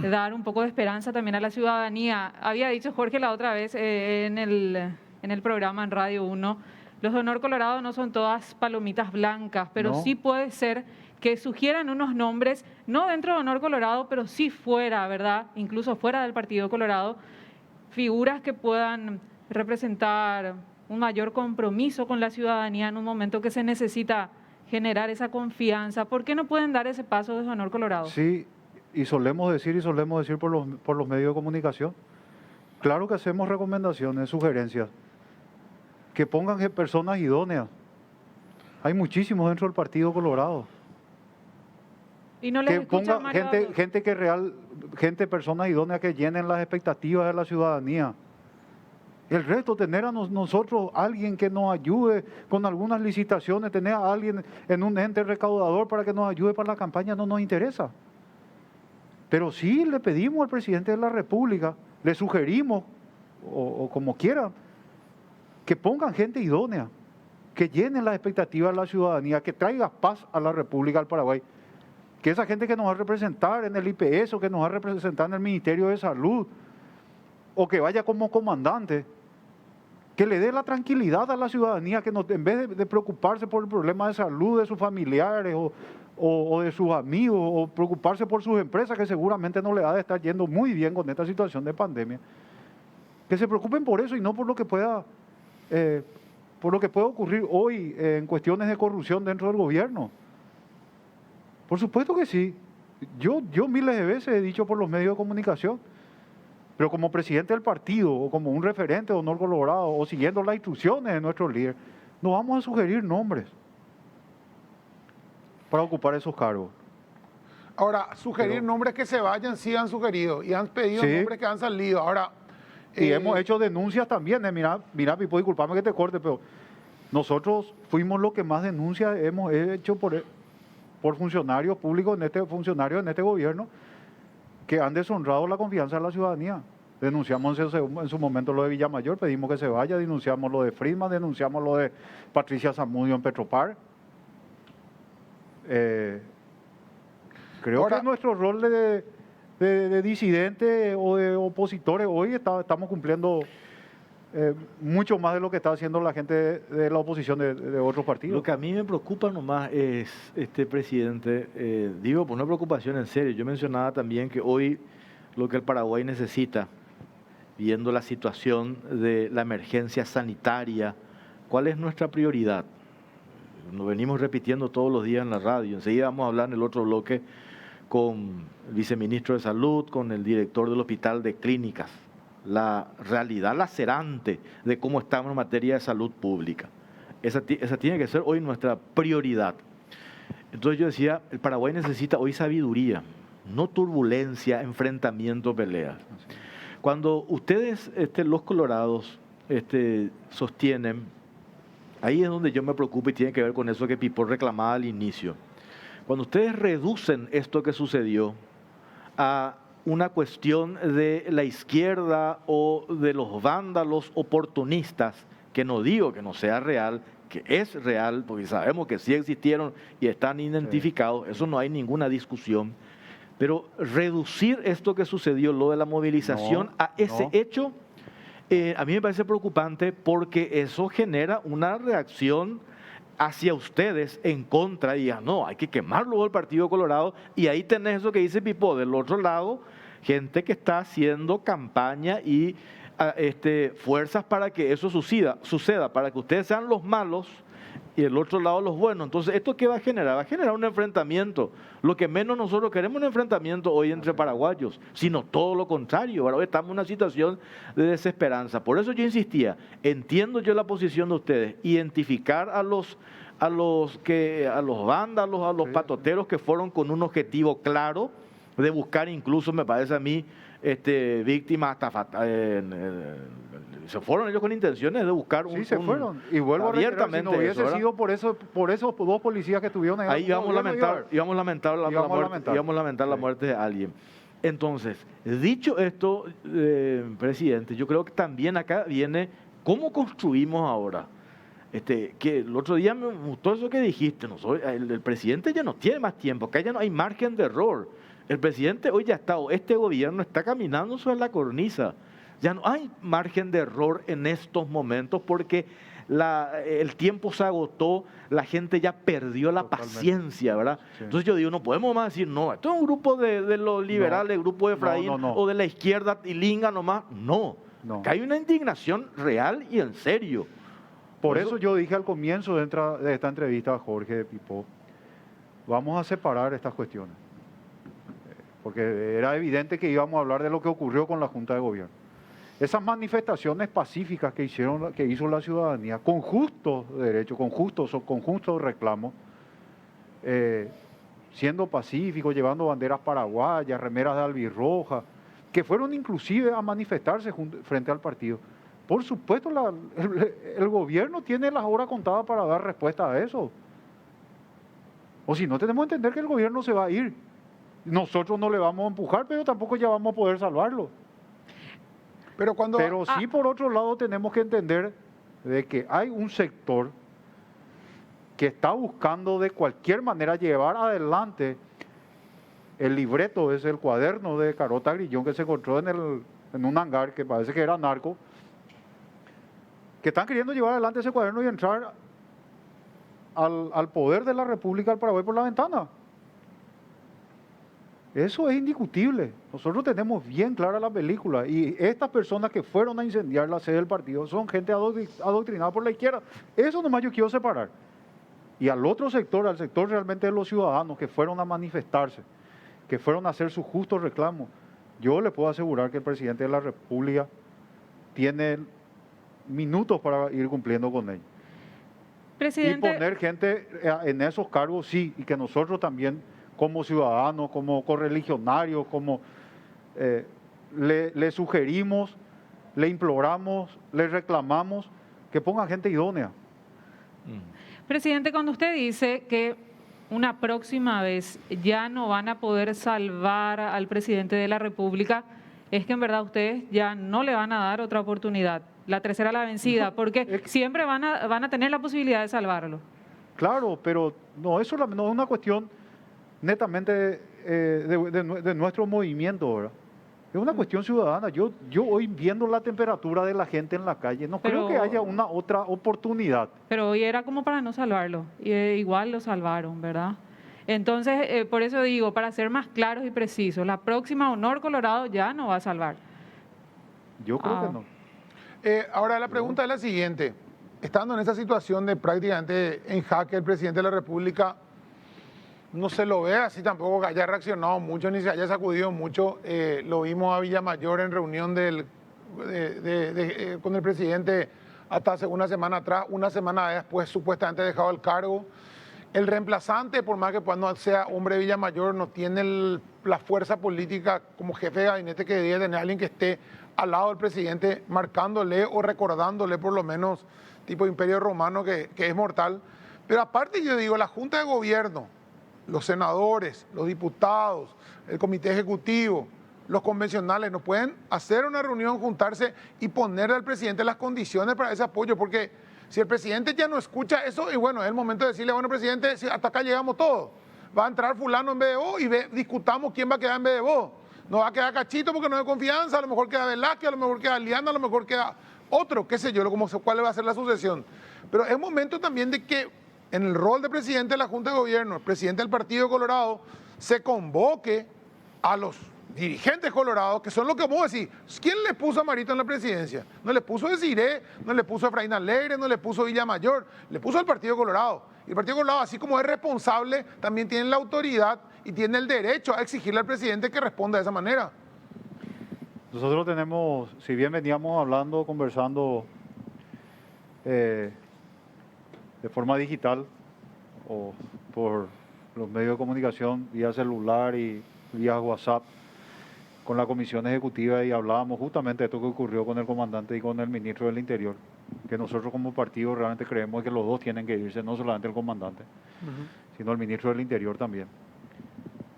dar un poco de esperanza también a la ciudadanía. Había dicho Jorge la otra vez en el programa en Radio 1, los de Honor Colorado no son todas palomitas blancas, pero No. sí puede ser que sugieran unos nombres, no dentro de Honor Colorado, pero sí fuera, ¿verdad? Incluso fuera del Partido Colorado, figuras que puedan representar un mayor compromiso con la ciudadanía en un momento que se necesita generar esa confianza. ¿Por qué no pueden dar ese paso desde Honor Colorado? Sí, y solemos decir por los medios de comunicación. Claro que hacemos recomendaciones, sugerencias, que pongan personas idóneas. Hay muchísimos dentro del Partido Colorado. Y no les Que escucha ponga Mario. gente, personas idóneas que llenen las expectativas de la ciudadanía. El resto, tener a nosotros alguien que nos ayude con algunas licitaciones, tener a alguien en un ente recaudador para que nos ayude para la campaña no nos interesa. Pero sí le pedimos al presidente de la República, le sugerimos, o como quieran, que pongan gente idónea, que llenen las expectativas de la ciudadanía, que traiga paz a la República del Paraguay. Que esa gente que nos va a representar en el IPS o que nos va a representar en el Ministerio de Salud, o que vaya como comandante, que le dé la tranquilidad a la ciudadanía, que en vez de preocuparse por el problema de salud de sus familiares o de sus amigos, o preocuparse por sus empresas, que seguramente no le ha de estar yendo muy bien con esta situación de pandemia, que se preocupen por eso y no por lo que pueda ocurrir hoy en cuestiones de corrupción dentro del gobierno. Por supuesto que sí. Yo miles de veces he dicho por los medios de comunicación, pero como presidente del partido o como un referente de Honor Colorado o siguiendo las instrucciones de nuestro líder, no vamos a sugerir nombres para ocupar esos cargos. Ahora, sugerir nombres que se vayan, sí han sugerido y han pedido nombres que han salido. Ahora, y hemos hecho denuncias también. Mira, Pipo, disculpame que te corte, pero nosotros fuimos los que más denuncias hemos hecho por funcionarios públicos, funcionarios en este gobierno, que han deshonrado la confianza de la ciudadanía. Denunciamos en su momento lo de Villamayor, pedimos que se vaya, denunciamos lo de Friedman, denunciamos lo de Patricia Zamudio en Petropar. Creo que nuestro rol de disidente o de opositores hoy estamos cumpliendo mucho más de lo que está haciendo la gente de la oposición de otros partidos. Lo que a mí me preocupa nomás es, presidente, digo por una preocupación en serio, yo mencionaba también que hoy lo que el Paraguay necesita, viendo la situación de la emergencia sanitaria, ¿cuál es nuestra prioridad? Nos venimos repitiendo todos los días en la radio, enseguida vamos a hablar en el otro bloque con el viceministro de Salud, con el director del Hospital de Clínicas, la realidad lacerante de cómo estamos en materia de salud pública. Esa tiene que ser hoy nuestra prioridad. Entonces yo decía, el Paraguay necesita hoy sabiduría, no turbulencia, enfrentamiento, peleas. Cuando ustedes, los colorados, sostienen, ahí es donde yo me preocupo y tiene que ver con eso que Pipo reclamaba al inicio. Cuando ustedes reducen esto que sucedió a una cuestión de la izquierda o de los vándalos oportunistas, que no digo que no sea real, que es real, porque sabemos que sí existieron y están identificados, eso no hay ninguna discusión, pero reducir esto que sucedió, lo de la movilización, a ese hecho, a mí me parece preocupante porque eso genera una reacción hacia ustedes en contra y no, hay que quemarlo el Partido Colorado, y ahí tenés eso que dice Pipo, del otro lado, gente que está haciendo campaña y fuerzas para que eso suceda, para que ustedes sean los malos y el otro lado los buenos. Entonces, ¿esto qué va a generar? Va a generar un enfrentamiento. Lo que menos nosotros queremos es un enfrentamiento hoy entre paraguayos, sino todo lo contrario. Ahora hoy estamos en una situación de desesperanza. Por eso yo insistía, entiendo yo la posición de ustedes, identificar a los vándalos, a los patoteros que fueron con un objetivo claro de buscar, incluso me parece a mí, víctimas hasta se fueron ellos con intenciones de buscar se fueron. Y vuelvo a reiterar, si no hubiese sido por esos dos policías que estuvieron ahí íbamos a lamentar la muerte de alguien. Entonces, dicho esto, presidente, yo creo que también acá viene cómo construimos ahora. Que el otro día me gustó eso que dijiste, el presidente ya no tiene más tiempo, acá ya no hay margen de error. El presidente hoy ya está, este gobierno está caminando sobre la cornisa. Ya no hay margen de error en estos momentos porque el tiempo se agotó, la gente ya perdió la Totalmente. paciencia, ¿verdad? Sí. Entonces yo digo, no podemos más decir, no, esto es un grupo de los liberales, grupo de Efraín, no. o de la izquierda y linga nomás. No, No. acá hay una indignación real y en serio. Por eso yo dije al comienzo de esta entrevista a Jorge Pipó, vamos a separar estas cuestiones. Porque era evidente que íbamos a hablar de lo que ocurrió con la Junta de Gobierno. Esas manifestaciones pacíficas que hizo la ciudadanía, con justo derecho, con justo reclamo, siendo pacíficos, llevando banderas paraguayas, remeras de albirroja, que fueron inclusive a manifestarse frente al partido. Por supuesto, el gobierno tiene las horas contadas para dar respuesta a eso. O si no, tenemos que entender que el gobierno se va a ir. Nosotros no le vamos a empujar, pero tampoco ya vamos a poder salvarlo. Pero sí, por otro lado, tenemos que entender de que hay un sector que está buscando de cualquier manera llevar adelante el libreto, es el cuaderno de Carota Grillón que se encontró en un hangar que parece que era narco, que están queriendo llevar adelante ese cuaderno y entrar al poder de la República del Paraguay por la ventana. Eso es indiscutible. Nosotros tenemos bien clara la película y estas personas que fueron a incendiar la sede del partido son gente adoctrinada por la izquierda. Eso nomás yo quiero separar. Y al otro sector, al sector realmente de los ciudadanos que fueron a manifestarse, que fueron a hacer sus justos reclamos, yo le puedo asegurar que el presidente de la República tiene minutos para ir cumpliendo con ello. Presidente, Y poner gente en esos cargos, sí, y que nosotros también, como ciudadanos, como correligionarios, como le sugerimos, le imploramos, le reclamamos que ponga gente idónea. presidente, cuando usted dice que una próxima vez ya no van a poder salvar al presidente de la República, es que en verdad ustedes ya no le van a dar otra oportunidad, la tercera la vencida, porque siempre van a tener la posibilidad de salvarlo. Claro, pero no, eso no es una cuestión netamente de nuestro movimiento, ¿verdad? Es una cuestión ciudadana. Yo hoy viendo la temperatura de la gente en la calle, no creo que haya una otra oportunidad. Pero hoy era como para no salvarlo, y igual lo salvaron, ¿verdad? Entonces, por eso digo, para ser más claros y precisos, la próxima Honor Colorado ya no va a salvar. Yo creo que no. Ahora la pregunta es la siguiente. Estando en esa situación de prácticamente en jaque el presidente de la República, no se lo ve así tampoco que haya reaccionado mucho ni se haya sacudido mucho. Lo vimos a Villamayor en reunión con el presidente hasta hace una semana atrás. Una semana después supuestamente dejado el cargo. El reemplazante, por más que no sea hombre de Villamayor, no tiene la fuerza política como jefe de gabinete que debería tener alguien que esté al lado del presidente, marcándole o recordándole por lo menos tipo Imperio Romano que es mortal. Pero aparte yo digo, la Junta de Gobierno, los senadores, los diputados, el comité ejecutivo, los convencionales, no pueden hacer una reunión, juntarse y ponerle al presidente las condiciones para ese apoyo, porque si el presidente ya no escucha eso, y bueno, es el momento de decirle, bueno, presidente, hasta acá llegamos todos, va a entrar fulano en vez de vos y discutamos quién va a quedar en vez de vos. No va a quedar Cachito porque no hay confianza, a lo mejor queda Velázquez, a lo mejor queda Liana, a lo mejor queda otro, qué sé yo, cuál va a ser la sucesión. Pero es momento también de que en el rol de presidente de la Junta de Gobierno, el presidente del Partido de Colorado, se convoque a los dirigentes colorados, que son lo que vos decís. ¿Quién le puso a Marito en la presidencia? No le puso Desiré, no le puso Efraín Alegre, no le puso Villamayor, le puso al Partido Colorado. Y el Partido Colorado, así como es responsable, también tiene la autoridad y tiene el derecho a exigirle al presidente que responda de esa manera. Nosotros tenemos, si bien veníamos hablando, conversando de forma digital o por los medios de comunicación, vía celular y vía WhatsApp, con la comisión ejecutiva, y hablábamos justamente de esto que ocurrió con el comandante y con el ministro del Interior, que nosotros como partido realmente creemos que los dos tienen que irse, no solamente el comandante, sino el ministro del Interior también.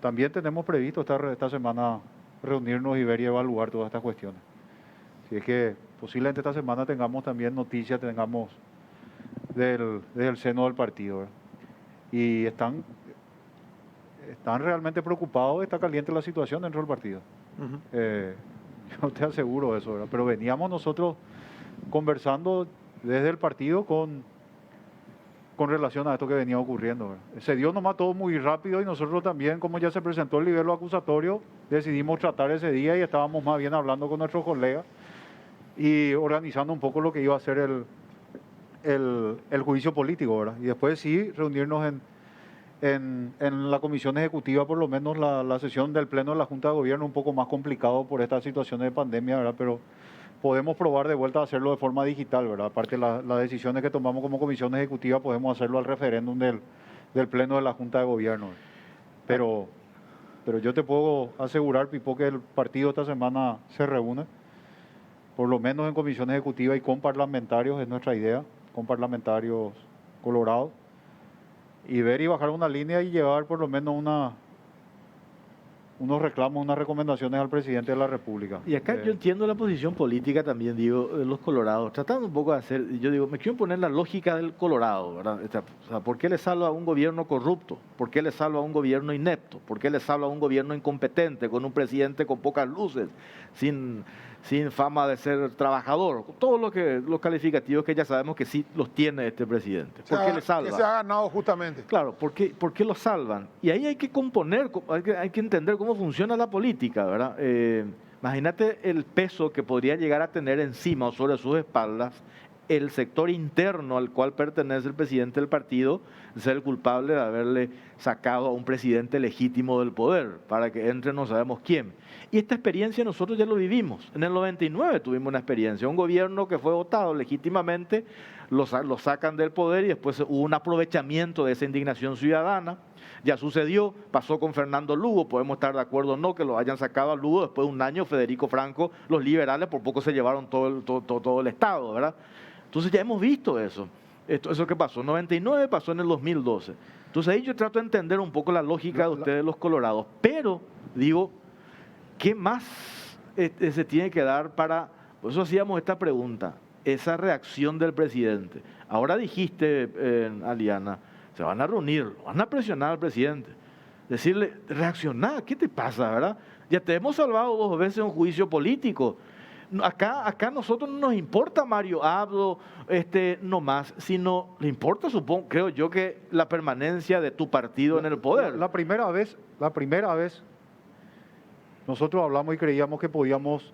También tenemos previsto esta semana reunirnos y ver y evaluar todas estas cuestiones. Así es que posiblemente esta semana tengamos también noticias, tengamos del seno del partido, ¿verdad? Y están realmente preocupados, está caliente la situación dentro del partido. Yo te aseguro eso, ¿verdad? Pero veníamos nosotros conversando desde el partido con relación a esto que venía ocurriendo, ¿verdad? Se dio nomás todo muy rápido y nosotros también, como ya se presentó el nivel acusatorio, decidimos tratar ese día y estábamos más bien hablando con nuestros colegas y organizando un poco lo que iba a ser el juicio político, ¿verdad? Y después sí reunirnos en la comisión ejecutiva, por lo menos la sesión del pleno de la Junta de Gobierno, un poco más complicado por esta situación de pandemia, ¿verdad? Pero podemos probar de vuelta a hacerlo de forma digital, ¿verdad? Aparte las decisiones que tomamos como comisión ejecutiva podemos hacerlo al referéndum del pleno de la Junta de Gobierno. Pero yo te puedo asegurar, Pipo, que el partido esta semana se reúne, por lo menos en comisión ejecutiva y con parlamentarios, es nuestra idea, con parlamentarios colorados, y ver y bajar una línea y llevar por lo menos unos reclamos, unas recomendaciones al presidente de la República. Y acá yo entiendo la posición política también, digo, de los colorados, tratando un poco de hacer, yo digo, me quiero poner la lógica del colorado, ¿verdad? O sea, ¿por qué le salva a un gobierno corrupto? ¿Por qué le salva a un gobierno inepto? ¿Por qué le salva a un gobierno incompetente, con un presidente con pocas luces, sin fama de ser trabajador? Todos los calificativos que ya sabemos que sí los tiene este presidente. ¿Por qué le salva? Que se ha ganado justamente. Claro, ¿por qué lo salvan? Y ahí hay que componer, hay que entender cómo funciona la política, ¿verdad? Imagínate el peso que podría llegar a tener encima o sobre sus espaldas el sector interno al cual pertenece el presidente del partido, ser el culpable de haberle sacado a un presidente legítimo del poder, para que entre no sabemos quién. Y esta experiencia nosotros ya lo vivimos. En el 99 tuvimos una experiencia, un gobierno que fue votado legítimamente, lo sacan del poder y después hubo un aprovechamiento de esa indignación ciudadana. Ya sucedió, pasó con Fernando Lugo, podemos estar de acuerdo o no que lo hayan sacado a Lugo, después de un año Federico Franco, los liberales por poco se llevaron todo el Estado, ¿verdad? Entonces ya hemos visto eso. Eso que pasó en 99 pasó en el 2012. Entonces ahí yo trato de entender un poco la lógica de ustedes los colorados, pero digo, ¿qué más se tiene que dar para, por eso hacíamos esta pregunta, esa reacción del presidente? Ahora dijiste, Aliana, se van a reunir, van a presionar al presidente, decirle, reaccionar, ¿qué te pasa, verdad? Ya te hemos salvado 2 veces en un juicio político. Acá nosotros no nos importa Mario Abdo, no más, sino le importa, supongo, creo yo, que la permanencia de tu partido en el poder. La primera vez, nosotros hablamos y creíamos que podíamos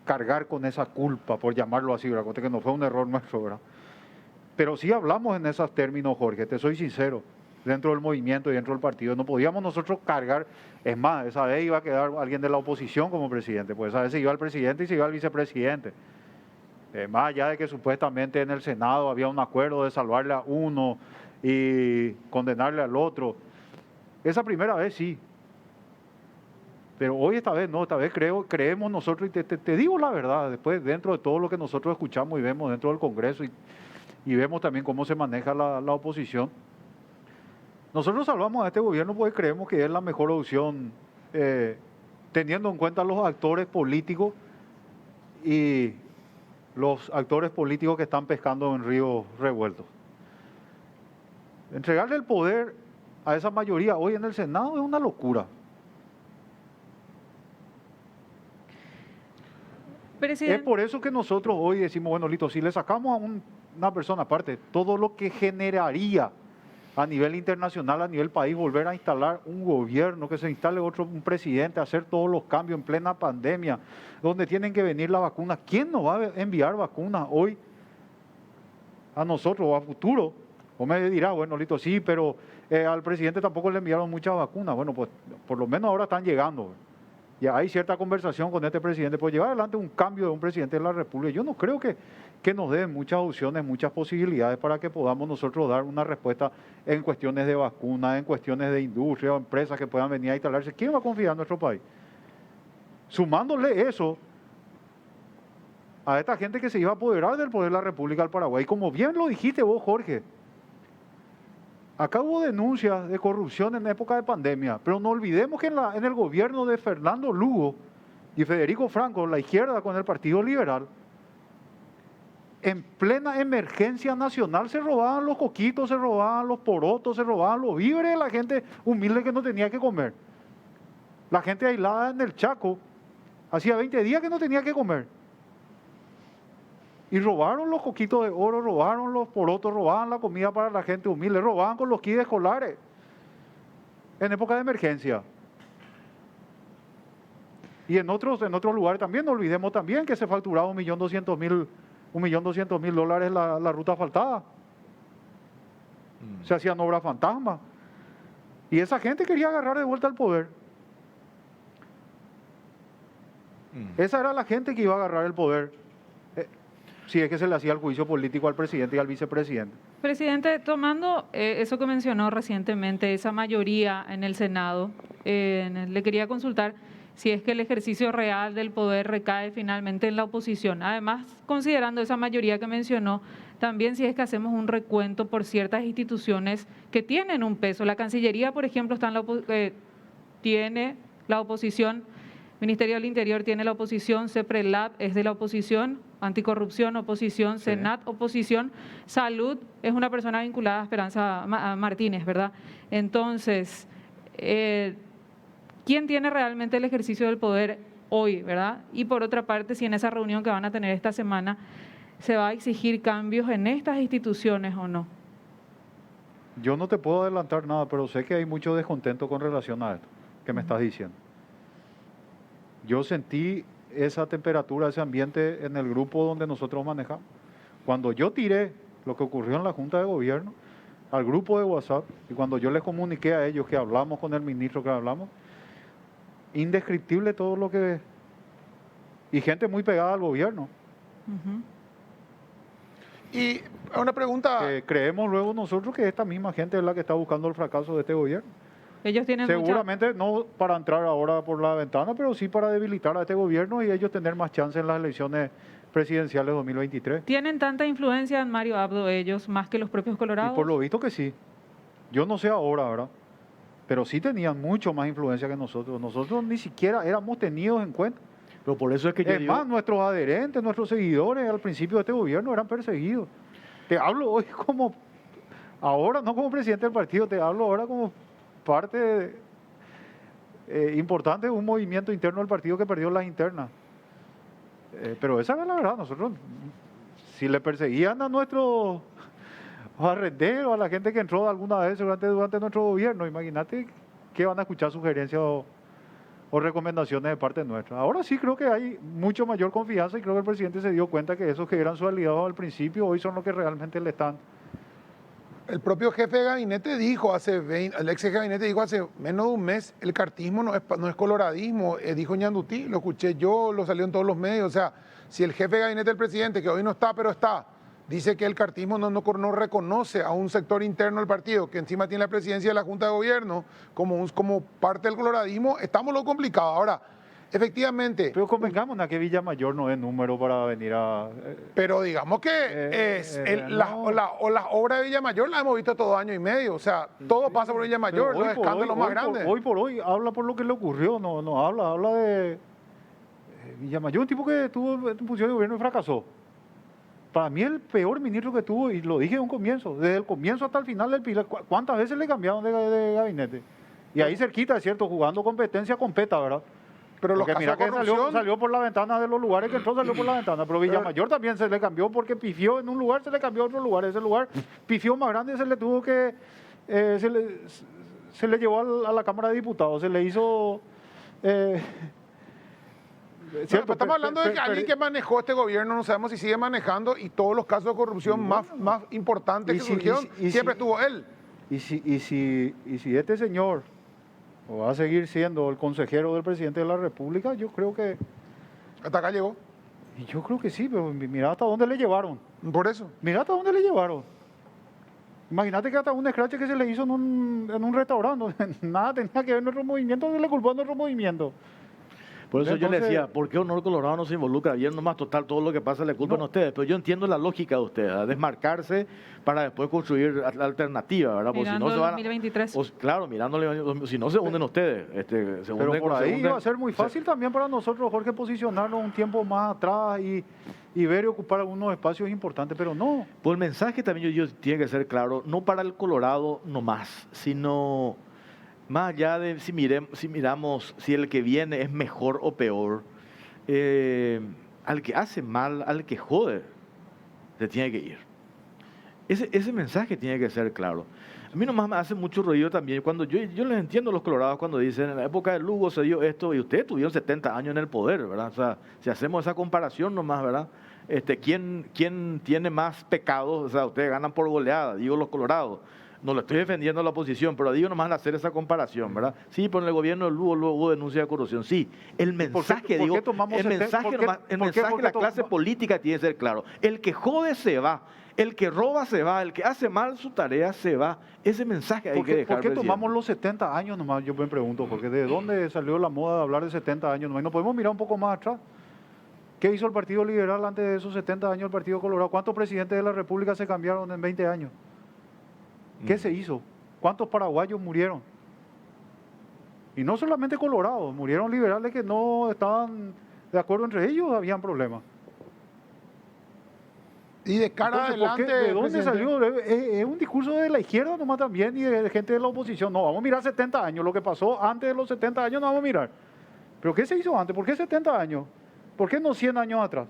cargar con esa culpa, por llamarlo así, ¿verdad? Que no fue un error nuestro, ¿verdad? Pero sí hablamos en esos términos, Jorge, te soy sincero, dentro del movimiento y dentro del partido. No podíamos nosotros cargar, es más, esa vez iba a quedar alguien de la oposición como presidente, pues esa vez se iba el presidente y se iba el vicepresidente. Más allá de que supuestamente en el Senado había un acuerdo de salvarle a uno y condenarle al otro. Esa primera vez sí. Pero hoy esta vez no, esta vez creemos nosotros, y te digo la verdad, después dentro de todo lo que nosotros escuchamos y vemos dentro del Congreso y vemos también cómo se maneja la oposición, nosotros salvamos a este gobierno porque creemos que es la mejor opción, teniendo en cuenta los actores políticos y los actores políticos que están pescando en ríos revueltos. Entregarle el poder a esa mayoría hoy en el Senado es una locura. Presidente. Es por eso que nosotros hoy decimos, bueno, listo, si le sacamos a una persona aparte, todo lo que generaría a nivel internacional, a nivel país, volver a instalar un gobierno, que se instale un presidente, hacer todos los cambios en plena pandemia, donde tienen que venir las vacunas. ¿Quién nos va a enviar vacunas hoy a nosotros o a futuro? O me dirá, bueno, listo, sí, pero al presidente tampoco le enviaron muchas vacunas. Bueno, pues por lo menos ahora están llegando. Ya hay cierta conversación con este presidente por llevar adelante un cambio de un presidente de la República. Yo no creo que nos den muchas opciones, muchas posibilidades para que podamos nosotros dar una respuesta en cuestiones de vacunas, en cuestiones de industria o empresas que puedan venir a instalarse. ¿Quién va a confiar en nuestro país? Sumándole eso a esta gente que se iba a apoderar del poder de la República del Paraguay. Como bien lo dijiste vos, Jorge, acá hubo denuncias de corrupción en época de pandemia, pero no olvidemos que en el gobierno de Fernando Lugo y Federico Franco, la izquierda con el Partido Liberal, en plena emergencia nacional se robaban los coquitos, se robaban los porotos, se robaban los víveres de la gente humilde que no tenía que comer. La gente aislada en el Chaco, hacía 20 días que no tenía que comer. Y robaron los coquitos de oro, robaron los porotos, robaban la comida para la gente humilde, robaban con los kits escolares en época de emergencia. Y en otros lugares también, no olvidemos también que se facturaba $1.200.000 la ruta asfaltada. Se hacían obras fantasma. Y esa gente quería agarrar de vuelta el poder. Esa era la gente que iba a agarrar el poder. Si es que se le hacía el juicio político al presidente y al vicepresidente. Presidente, tomando eso que mencionó recientemente, esa mayoría en el Senado, le quería consultar si es que el ejercicio real del poder recae finalmente en la oposición. Además, considerando esa mayoría que mencionó, también si es que hacemos un recuento por ciertas instituciones que tienen un peso. La Cancillería, por ejemplo, tiene la oposición. Ministerio del Interior tiene la oposición, CEPRELAB es de la oposición, Anticorrupción, oposición, sí. Senat, oposición, Salud es una persona vinculada a Esperanza Martínez, ¿verdad? Entonces, ¿quién tiene realmente el ejercicio del poder hoy, verdad? Y por otra parte, si en esa reunión que van a tener esta semana se va a exigir cambios en estas instituciones o no. Yo no te puedo adelantar nada, pero sé que hay mucho descontento con relación a esto que me estás diciendo. Yo sentí esa temperatura, ese ambiente en el grupo donde nosotros manejamos. Cuando yo tiré lo que ocurrió en la Junta de Gobierno al grupo de WhatsApp y cuando yo les comuniqué a ellos que hablamos con el ministro, que hablamos, indescriptible todo lo que... Y gente muy pegada al gobierno. Y una pregunta... creemos luego nosotros que esta misma gente es la que está buscando el fracaso de este gobierno. Ellos tienen seguramente no para entrar ahora por la ventana, pero sí para debilitar a este gobierno y ellos tener más chance en las elecciones presidenciales 2023. ¿Tienen tanta influencia en Mario Abdo ellos, más que los propios colorados? Y por lo visto que sí. Yo no sé ahora, ¿verdad? Pero sí tenían mucho más influencia que nosotros. Nosotros ni siquiera éramos tenidos en cuenta. Pero por eso es que yo digo, más, nuestros adherentes, nuestros seguidores al principio de este gobierno eran perseguidos. Te hablo hoy como, ahora no como presidente del partido, te hablo ahora como parte importante de un movimiento interno del partido que perdió las internas. Pero esa es la verdad, nosotros, si le perseguían a nuestros arrenderos, a la gente que entró alguna vez durante nuestro gobierno, imagínate que van a escuchar sugerencias o recomendaciones de parte nuestra. Ahora sí creo que hay mucho mayor confianza y creo que el presidente se dio cuenta que esos que eran sus aliados al principio hoy son los que realmente le están. El propio jefe de gabinete dijo el ex jefe de gabinete dijo hace menos de un mes, el cartismo no es coloradismo, dijo Ñandutí, lo escuché yo, lo salió en todos los medios. O sea, si el jefe de gabinete del presidente, que hoy no está, pero está, dice que el cartismo no reconoce a un sector interno del partido, que encima tiene la presidencia de la Junta de Gobierno, como parte del coloradismo, estamos lo complicado. Ahora, efectivamente... Pero convengamos a que Villamayor no es número para venir a... Pero digamos que las obras de Villamayor las hemos visto todo año y medio. O sea, todo pasa por Villamayor, los escándalos más grandes. Hoy por hoy habla por lo que le ocurrió, no habla de... Villamayor, un tipo que estuvo en función de gobierno y fracasó. Para mí el peor ministro que tuvo, y lo dije en un comienzo, desde el comienzo hasta el final del pilar, ¿cuántas veces le cambiaron de gabinete? Y ahí cerquita, es cierto, jugando competencia con PETA, ¿verdad? Pero los mira que salió por la ventana de los lugares que entró, salió por la ventana. Pero Villamayor también se le cambió porque pifió en un lugar, se le cambió a otro lugar. Ese lugar pifió más grande, se le tuvo que... se le llevó a la Cámara de Diputados, se le hizo... cierto, estamos hablando de que alguien que manejó este gobierno, no sabemos si sigue manejando, y todos los casos de corrupción más importantes que surgieron, siempre estuvo él. Y si este señor... o va a seguir siendo el consejero del presidente de la República, yo creo que... ¿Hasta acá llegó? Y yo creo que sí, pero mira hasta dónde le llevaron. Por eso. Mira hasta dónde le llevaron. Imagínate que hasta un escrache que se le hizo en un restaurante, nada tenía que ver nuestro movimiento, se le culpó a nuestro movimiento. Por eso yo le decía, ¿por qué Honor Colorado no se involucra? Ayer nomás total, todo lo que pasa le culpan a ustedes. Pero yo entiendo la lógica de ustedes, a desmarcarse para después construir la alternativa, ¿verdad? Porque mirando si no se van, 2023. Claro, mirándole, si no se hunden ustedes. Pero por ahí iba a ser muy fácil también para nosotros, Jorge, posicionarnos un tiempo más atrás y ver y ocupar algunos espacios importantes, pero no. Pues el mensaje también yo tiene que ser claro, no para el Colorado nomás, sino... más allá de si miramos si el que viene es mejor o peor, al que hace mal, al que jode, se tiene que ir. Ese mensaje tiene que ser claro. A mí nomás me hace mucho ruido también cuando yo les entiendo a los colorados cuando dicen en la época de Lugo se dio esto y ustedes tuvieron 70 años en el poder, ¿verdad? O sea, si hacemos esa comparación nomás, ¿verdad? ¿Quién tiene más pecados? O sea, ustedes ganan por goleada, digo los colorados. No lo estoy defendiendo a la oposición, pero digo nomás al hacer esa comparación, ¿verdad? Sí, pero en el gobierno de Lugo hubo denuncia de corrupción. Sí, el mensaje, ¿Por qué tomamos el mensaje de la clase política tiene que ser claro. El que jode se va, el que roba se va, el que hace mal su tarea se va. Ese mensaje hay que dejar. ¿Por qué tomamos los 70 años nomás? Yo me pregunto, porque ¿de dónde salió la moda de hablar de 70 años nomás? ¿No podemos mirar un poco más atrás? ¿Qué hizo el Partido Liberal antes de esos 70 años, el Partido Colorado? ¿Cuántos presidentes de la República se cambiaron en 20 años? ¿Qué se hizo? ¿Cuántos paraguayos murieron? Y no solamente colorados, murieron liberales que no estaban de acuerdo entre ellos, habían problemas. Y de cara adelante... ¿De dónde salió? Es un discurso de la izquierda nomás también y de gente de la oposición. No, vamos a mirar 70 años. Lo que pasó antes de los 70 años no vamos a mirar. ¿Pero qué se hizo antes? ¿Por qué 70 años? ¿Por qué no 100 años atrás?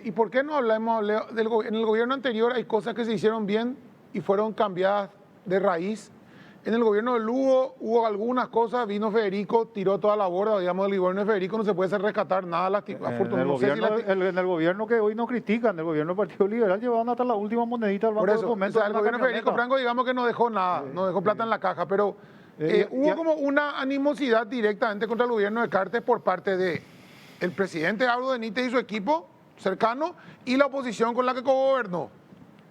¿Y por qué no hablamos en el gobierno anterior hay cosas que se hicieron bien y fueron cambiadas de raíz? En el gobierno de Lugo hubo algunas cosas, vino Federico, tiró toda la borda, digamos, del gobierno de Federico no se puede hacer rescatar nada. En el gobierno que hoy no critican, el gobierno del Partido Liberal llevaban hasta la última monedita al Banco de Fomento. O sea, el gobierno de Federico Franco, digamos que no dejó nada, no dejó plata en la caja, pero hubo como una animosidad directamente contra el gobierno de Cartes por parte de el presidente Abdo Benítez y su equipo cercano y la oposición con la que cogobernó,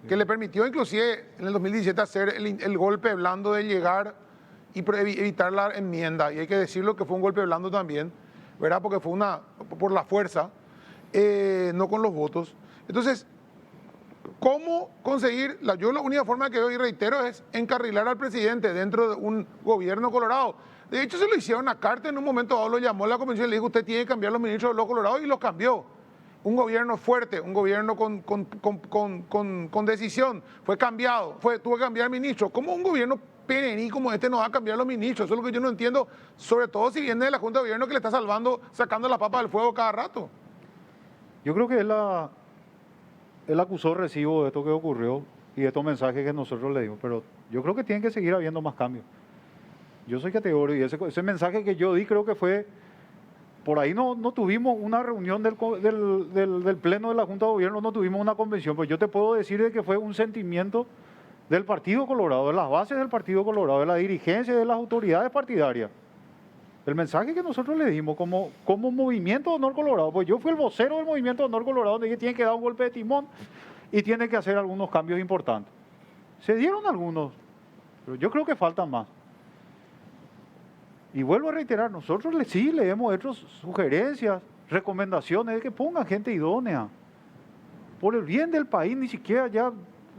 que le permitió inclusive en el 2017 hacer el golpe blando de llegar y evitar la enmienda. Y hay que decirlo que fue un golpe blando también, ¿verdad? Porque fue por la fuerza, no con los votos. Entonces, ¿cómo conseguir? Yo la única forma que veo y reitero es encarrilar al presidente dentro de un gobierno colorado. De hecho, se lo hicieron a Cartes en un momento dado, lo llamó a la convención y le dijo, usted tiene que cambiar los ministros de los colorados y los cambió. Un gobierno fuerte, un gobierno con decisión, fue cambiado, tuvo que cambiar ministros. ¿Cómo un gobierno perenní como este no va a cambiar los ministros? Eso es lo que yo no entiendo, sobre todo si viene de la Junta de Gobierno que le está sacando la papa del fuego cada rato. Yo creo que él acusó recibo de esto que ocurrió y de estos mensajes que nosotros le dimos, pero yo creo que tiene que seguir habiendo más cambios. Yo soy categórico y ese mensaje que yo di creo que fue... Por ahí no tuvimos una reunión del Pleno de la Junta de Gobierno, no tuvimos una convención, pues yo te puedo decir de que fue un sentimiento del Partido Colorado, de las bases del Partido Colorado, de la dirigencia y de las autoridades partidarias. El mensaje que nosotros le dimos como Movimiento de Honor Colorado, pues yo fui el vocero del Movimiento de Honor Colorado, donde tiene que dar un golpe de timón y tiene que hacer algunos cambios importantes. Se dieron algunos, pero yo creo que faltan más. Y vuelvo a reiterar, nosotros sí le hemos hecho sugerencias, recomendaciones de que pongan gente idónea. Por el bien del país, ni siquiera ya,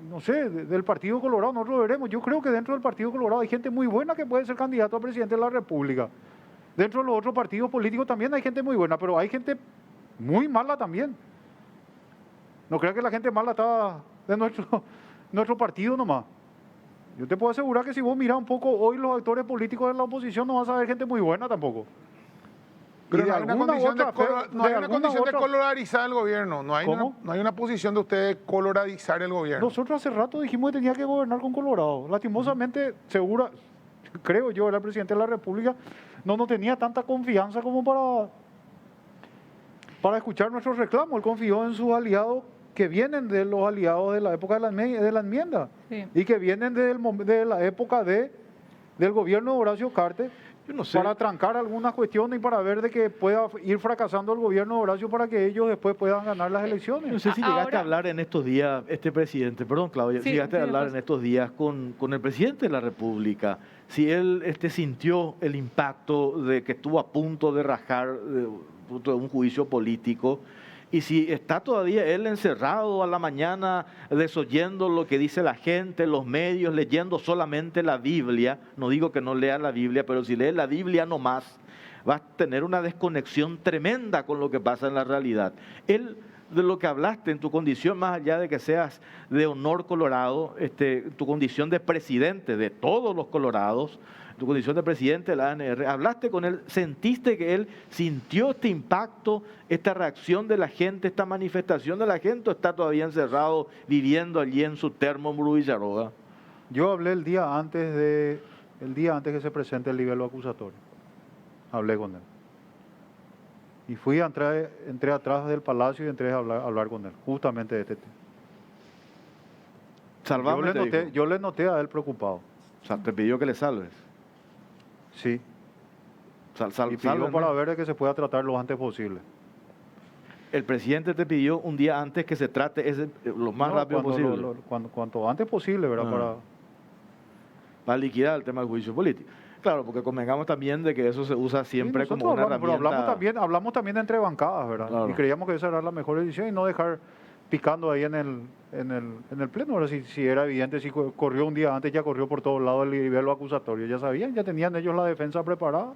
no sé, del Partido Colorado, nosotros veremos. Yo creo que dentro del Partido Colorado hay gente muy buena que puede ser candidato a presidente de la República. Dentro de los otros partidos políticos también hay gente muy buena, pero hay gente muy mala también. No creo que la gente mala está de nuestro partido nomás. Yo te puedo asegurar que si vos mirás un poco hoy los actores políticos de la oposición no vas a ver gente muy buena tampoco. Pero no hay una condición de colorizar el gobierno, no hay una posición de ustedes de colorizar el gobierno. Nosotros hace rato dijimos que tenía que gobernar con Colorado. Lastimosamente, creo yo, el presidente de la República no tenía tanta confianza como para escuchar nuestros reclamos. Él confió en sus aliados que vienen de los aliados de la época de la enmienda, sí, y que vienen de la época del gobierno de Horacio Cartes, para trancar algunas cuestiones y para ver de que pueda ir fracasando el gobierno de Horacio para que ellos después puedan ganar las elecciones. No sé si llegaste a hablar en estos días, presidente, perdón Claudia, si llegaste a hablar en estos días con el presidente de la República, si él sintió el impacto de que estuvo a punto de rajar de un juicio político, y si está todavía él encerrado a la mañana desoyendo lo que dice la gente, los medios, leyendo solamente la Biblia, no digo que no lea la Biblia, pero si lee la Biblia nomás, va a tener una desconexión tremenda con lo que pasa en la realidad. Él de lo que hablaste en tu condición, más allá de que seas de honor colorado, tu condición de presidente de todos los colorados, tu condición de presidente de la ANR, hablaste con él, sentiste que él sintió este impacto, esta reacción de la gente, esta manifestación de la gente, o está todavía encerrado viviendo allí en su termo en Villarroga? Yo hablé el día antes que se presente el libelo acusatorio. Hablé con él. Y entré atrás del palacio y entré a hablar con él, justamente de este tema. Salvame, yo le noté a él preocupado. O sea, te pidió que le salves. Sí. Y pidió para ver de que se pueda tratar lo antes posible. El presidente te pidió un día antes que se trate lo más rápido posible. Cuanto antes posible, ¿verdad? Para liquidar el tema del juicio político. Claro, porque convengamos también de que eso se usa siempre como una herramienta. Pero hablamos también entre bancadas, ¿verdad? Claro. Y creíamos que esa era la mejor decisión y no dejar picando ahí en el pleno. Ahora, si era evidente, si corrió un día antes, ya corrió por todos lados el libelo acusatorio. Ya sabían, ya tenían ellos la defensa preparada.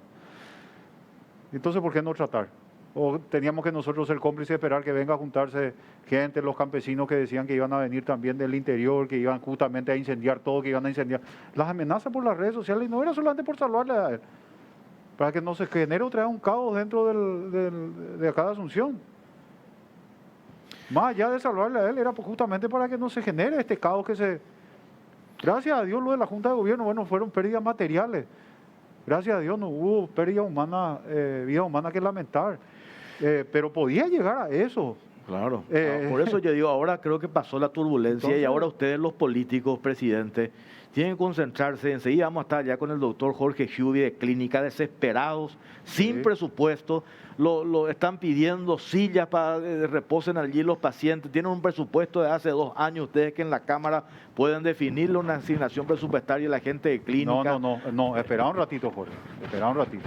Entonces, ¿por qué no tratar? O teníamos que nosotros ser cómplices y esperar que venga a juntarse gente, los campesinos que decían que iban a venir también del interior, que iban justamente a incendiar todo, que iban a incendiar. Las amenazas por las redes sociales, y no era solamente por salvarle a él, para que no se genere otra vez un caos dentro de acá de Asunción. Más allá de salvarle a él, era justamente para que no se genere este caos que se... Gracias a Dios lo de la Junta de Gobierno, bueno, fueron pérdidas materiales. Gracias a Dios no hubo pérdida humana, vida humana que lamentar. Pero podía llegar a eso. Claro. Por eso yo digo, ahora creo que pasó la turbulencia. Entonces, y ahora ustedes, los políticos, presidente, tienen que concentrarse. Enseguida vamos a estar ya con el doctor Jorge Huby de Clínica, desesperados, sin presupuesto. Lo están pidiendo sillas para que reposen allí los pacientes. Tienen un presupuesto de hace 2 años. Ustedes que en la Cámara pueden definirle una asignación presupuestaria a la gente de Clínica. No, espera un ratito, Jorge. Espera un ratito.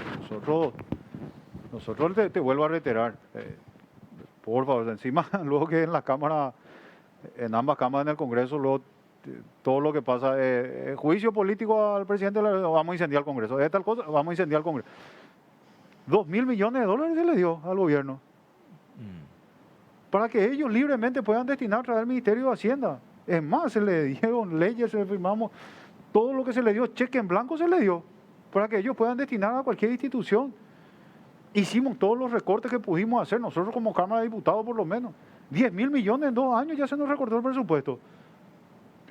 Nosotros te vuelvo a reiterar, por favor, encima, luego que en la Cámara, en ambas cámaras en el Congreso, luego todo lo que pasa, juicio político al presidente, vamos a incendiar el Congreso, tal cosa, vamos a incendiar el Congreso. 2.000 millones de dólares se le dio al gobierno, para que ellos libremente puedan destinar a través del Ministerio de Hacienda. Es más, se le dieron leyes, se le firmamos, todo lo que se le dio, cheque en blanco se le dio, para que ellos puedan destinar a cualquier institución. Hicimos todos los recortes que pudimos hacer, nosotros como Cámara de Diputados por lo menos. 10.000 millones en 2 años ya se nos recortó el presupuesto.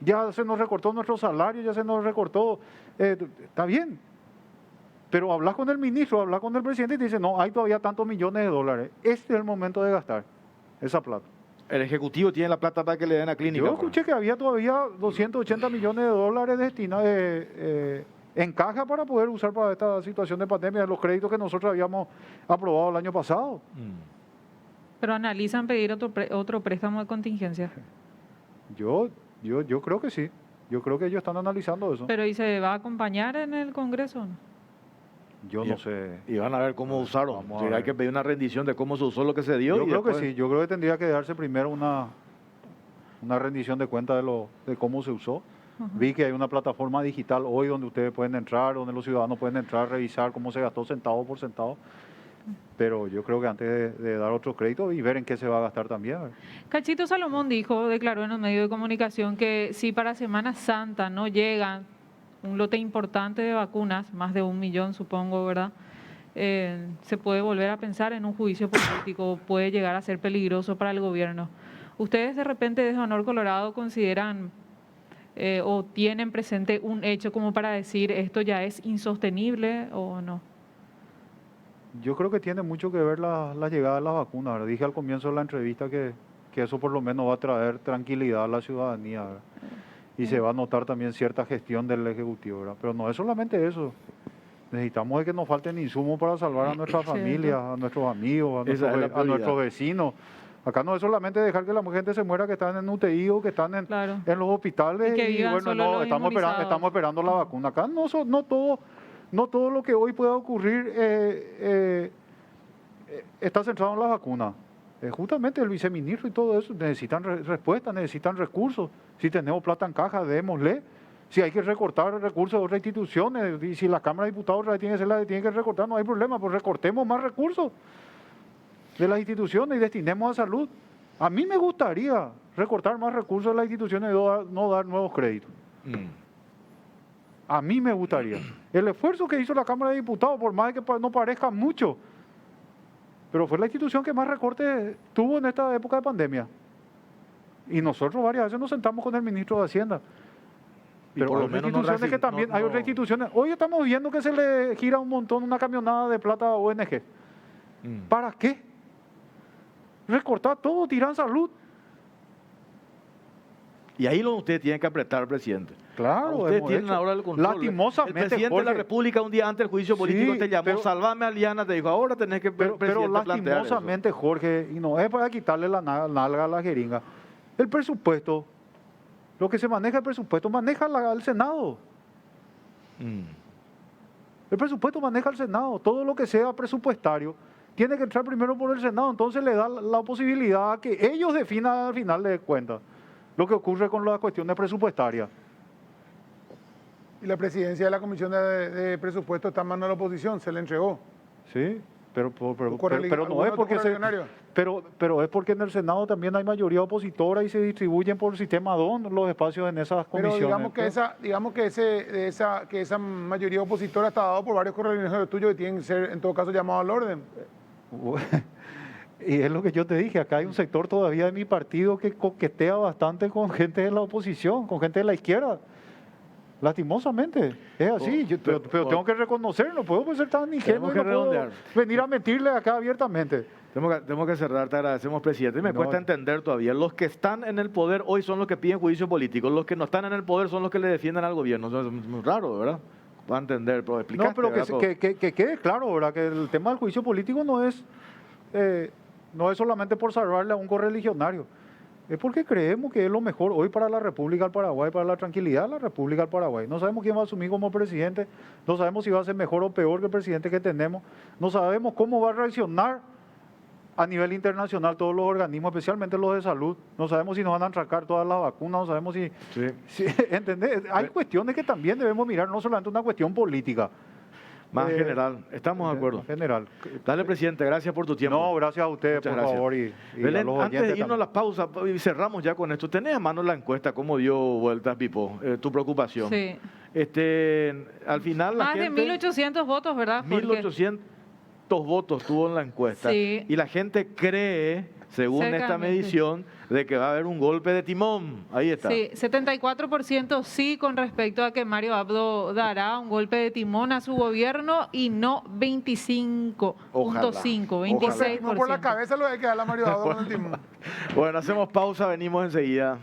Ya se nos recortó nuestro salario, ya se nos recortó. Está bien. Pero hablas con el ministro, hablas con el presidente y te dice, no, hay todavía tantos millones de dólares. Este es el momento de gastar esa plata. El Ejecutivo tiene la plata para que le den a Clínica. Yo escuché que había todavía 280 millones de dólares destinados en caja para poder usar para esta situación de pandemia, los créditos que nosotros habíamos aprobado el año pasado. Pero analizan pedir otro préstamo de contingencia. Yo creo que sí. Yo creo que ellos están analizando eso. Pero ¿y se va a acompañar en el Congreso o no? Yo no sé. Y van a ver cómo usaron. Hay que pedir una rendición de cómo se usó lo que se dio. Yo creo que sí. Yo creo que tendría que darse primero una rendición de cuenta de cómo se usó. Vi que hay una plataforma digital hoy donde ustedes pueden entrar, donde los ciudadanos pueden entrar, revisar cómo se gastó centavo por centavo. Pero yo creo que antes de dar otro crédito y ver en qué se va a gastar también. Cachito Salomón declaró en un medio de comunicación que si para Semana Santa no llega un lote importante de vacunas, más de 1 millón supongo, ¿verdad? Se puede volver a pensar en un juicio político, puede llegar a ser peligroso para el gobierno. ¿Ustedes de repente desde Honor Colorado consideran o tienen presente un hecho como para decir esto ya es insostenible o no? Yo creo que tiene mucho que ver la llegada de las vacunas, ¿verdad? Dije al comienzo de la entrevista que eso por lo menos va a traer tranquilidad a la ciudadanía, ¿verdad? Y se va a notar también cierta gestión del Ejecutivo, ¿verdad? Pero no es solamente eso. Necesitamos de que nos falten insumos para salvar a nuestras familias, a nuestros amigos, a nuestros vecinos. Acá no es solamente dejar que la gente se muera que están en UTI o que están en los hospitales y bueno, no, estamos esperando la vacuna. Acá no todo lo que hoy pueda ocurrir está centrado en la vacuna. Justamente el viceministro y todo eso necesitan respuestas, necesitan recursos. Si tenemos plata en caja, démosle. Si hay que recortar recursos de otras instituciones, y si la Cámara de Diputados tiene que recortar, no hay problema, pues recortemos más recursos de las instituciones y destinemos a salud. A mí me gustaría recortar más recursos de las instituciones y no dar nuevos créditos. A mí me gustaría. El esfuerzo que hizo la Cámara de Diputados, por más que no parezca mucho, pero fue la institución que más recortes tuvo en esta época de pandemia. Y nosotros varias veces nos sentamos con el ministro de Hacienda. Pero por hay lo otras menos no instituciones que también, hay otras instituciones. Hoy estamos viendo que se le gira un montón una camionada de plata a ONG. ¿Para qué? Recortar todo, tirar salud. Y ahí es donde usted tiene que apretar, presidente. Claro, ustedes hemos tienen hecho. ahora el control. Lastimosamente, El presidente de la Jorge, República un día antes del juicio político Sí, te llamó, pero- salvame a Liana, te dijo, ahora tenés que pero presidente, plantear eso. lastimosamente, Jorge, y no es para quitarle la nalga a la jeringa, el presupuesto, lo que se maneja el presupuesto, maneja el Senado. El presupuesto maneja el Senado. Todo lo que sea presupuestario tiene que entrar primero por el Senado. Entonces le da la posibilidad a que ellos definan al final de cuentas lo que ocurre con las cuestiones presupuestarias. Y la presidencia de la Comisión de Presupuesto está en manos de la oposición, se le entregó. Sí, pero no ¿Alguno es otro porque correligionario? pero es porque en el Senado también hay mayoría opositora y se distribuyen por sistema DON los espacios en esas Pero comisiones. digamos que esa mayoría opositora está dado por varios correligionarios tuyos que tienen que ser, en todo caso, llamados al orden. Y es lo que yo te dije, acá hay un sector todavía de mi partido que coquetea bastante con gente de la oposición, con gente de la izquierda. Lastimosamente, es así, pero tengo que reconocer, no puedo ser tan ingenuo, Tenemos que no puedo redondear. venir a mentirle acá abiertamente. Tenemos que cerrar, te agradecemos, presidente. Me No. cuesta entender todavía. Los que están en el poder hoy son los que piden juicio político. Los que no están en el poder son los que le defienden al gobierno. Eso es muy raro, ¿verdad? Va a entender, pero explicaste. No, pero ¿verdad? que quede claro, ¿verdad? Que el tema del juicio político no es solamente por salvarle a un correligionario. Es porque creemos que es lo mejor hoy para la República del Paraguay, para la tranquilidad de la República del Paraguay. No sabemos quién va a asumir como presidente, no sabemos si va a ser mejor o peor que el presidente que tenemos, no sabemos cómo va a reaccionar a nivel internacional todos los organismos, especialmente los de salud. No sabemos si nos van a atracar todas las vacunas, no sabemos si ¿entendés? Hay cuestiones que también debemos mirar, no solamente una cuestión política. Más general. Estamos de acuerdo. General. Dale, presidente, gracias por tu tiempo. No, gracias a ustedes, Muchas por gracias. favor. Y Belén, a los antes de oyentes irnos a también. la pausa, y cerramos ya con esto, ¿tenés a mano la encuesta? ¿Cómo dio vueltas, Pipo? Tu preocupación. Sí. Al final la Más de gente... 1.800 votos, ¿verdad, Jorge? 1.800 votos tuvo en la encuesta. Sí. Y la gente cree, según esta Cercamente. medición, de que va a haber un golpe de timón. Ahí está. Sí, 74% sí con respecto a que Mario Abdo dará un golpe de timón a su gobierno y no 25.5, Ojalá. 26%. No por la cabeza lo hay que dar la Mario Dado con el timón. Bueno, hacemos pausa, venimos enseguida.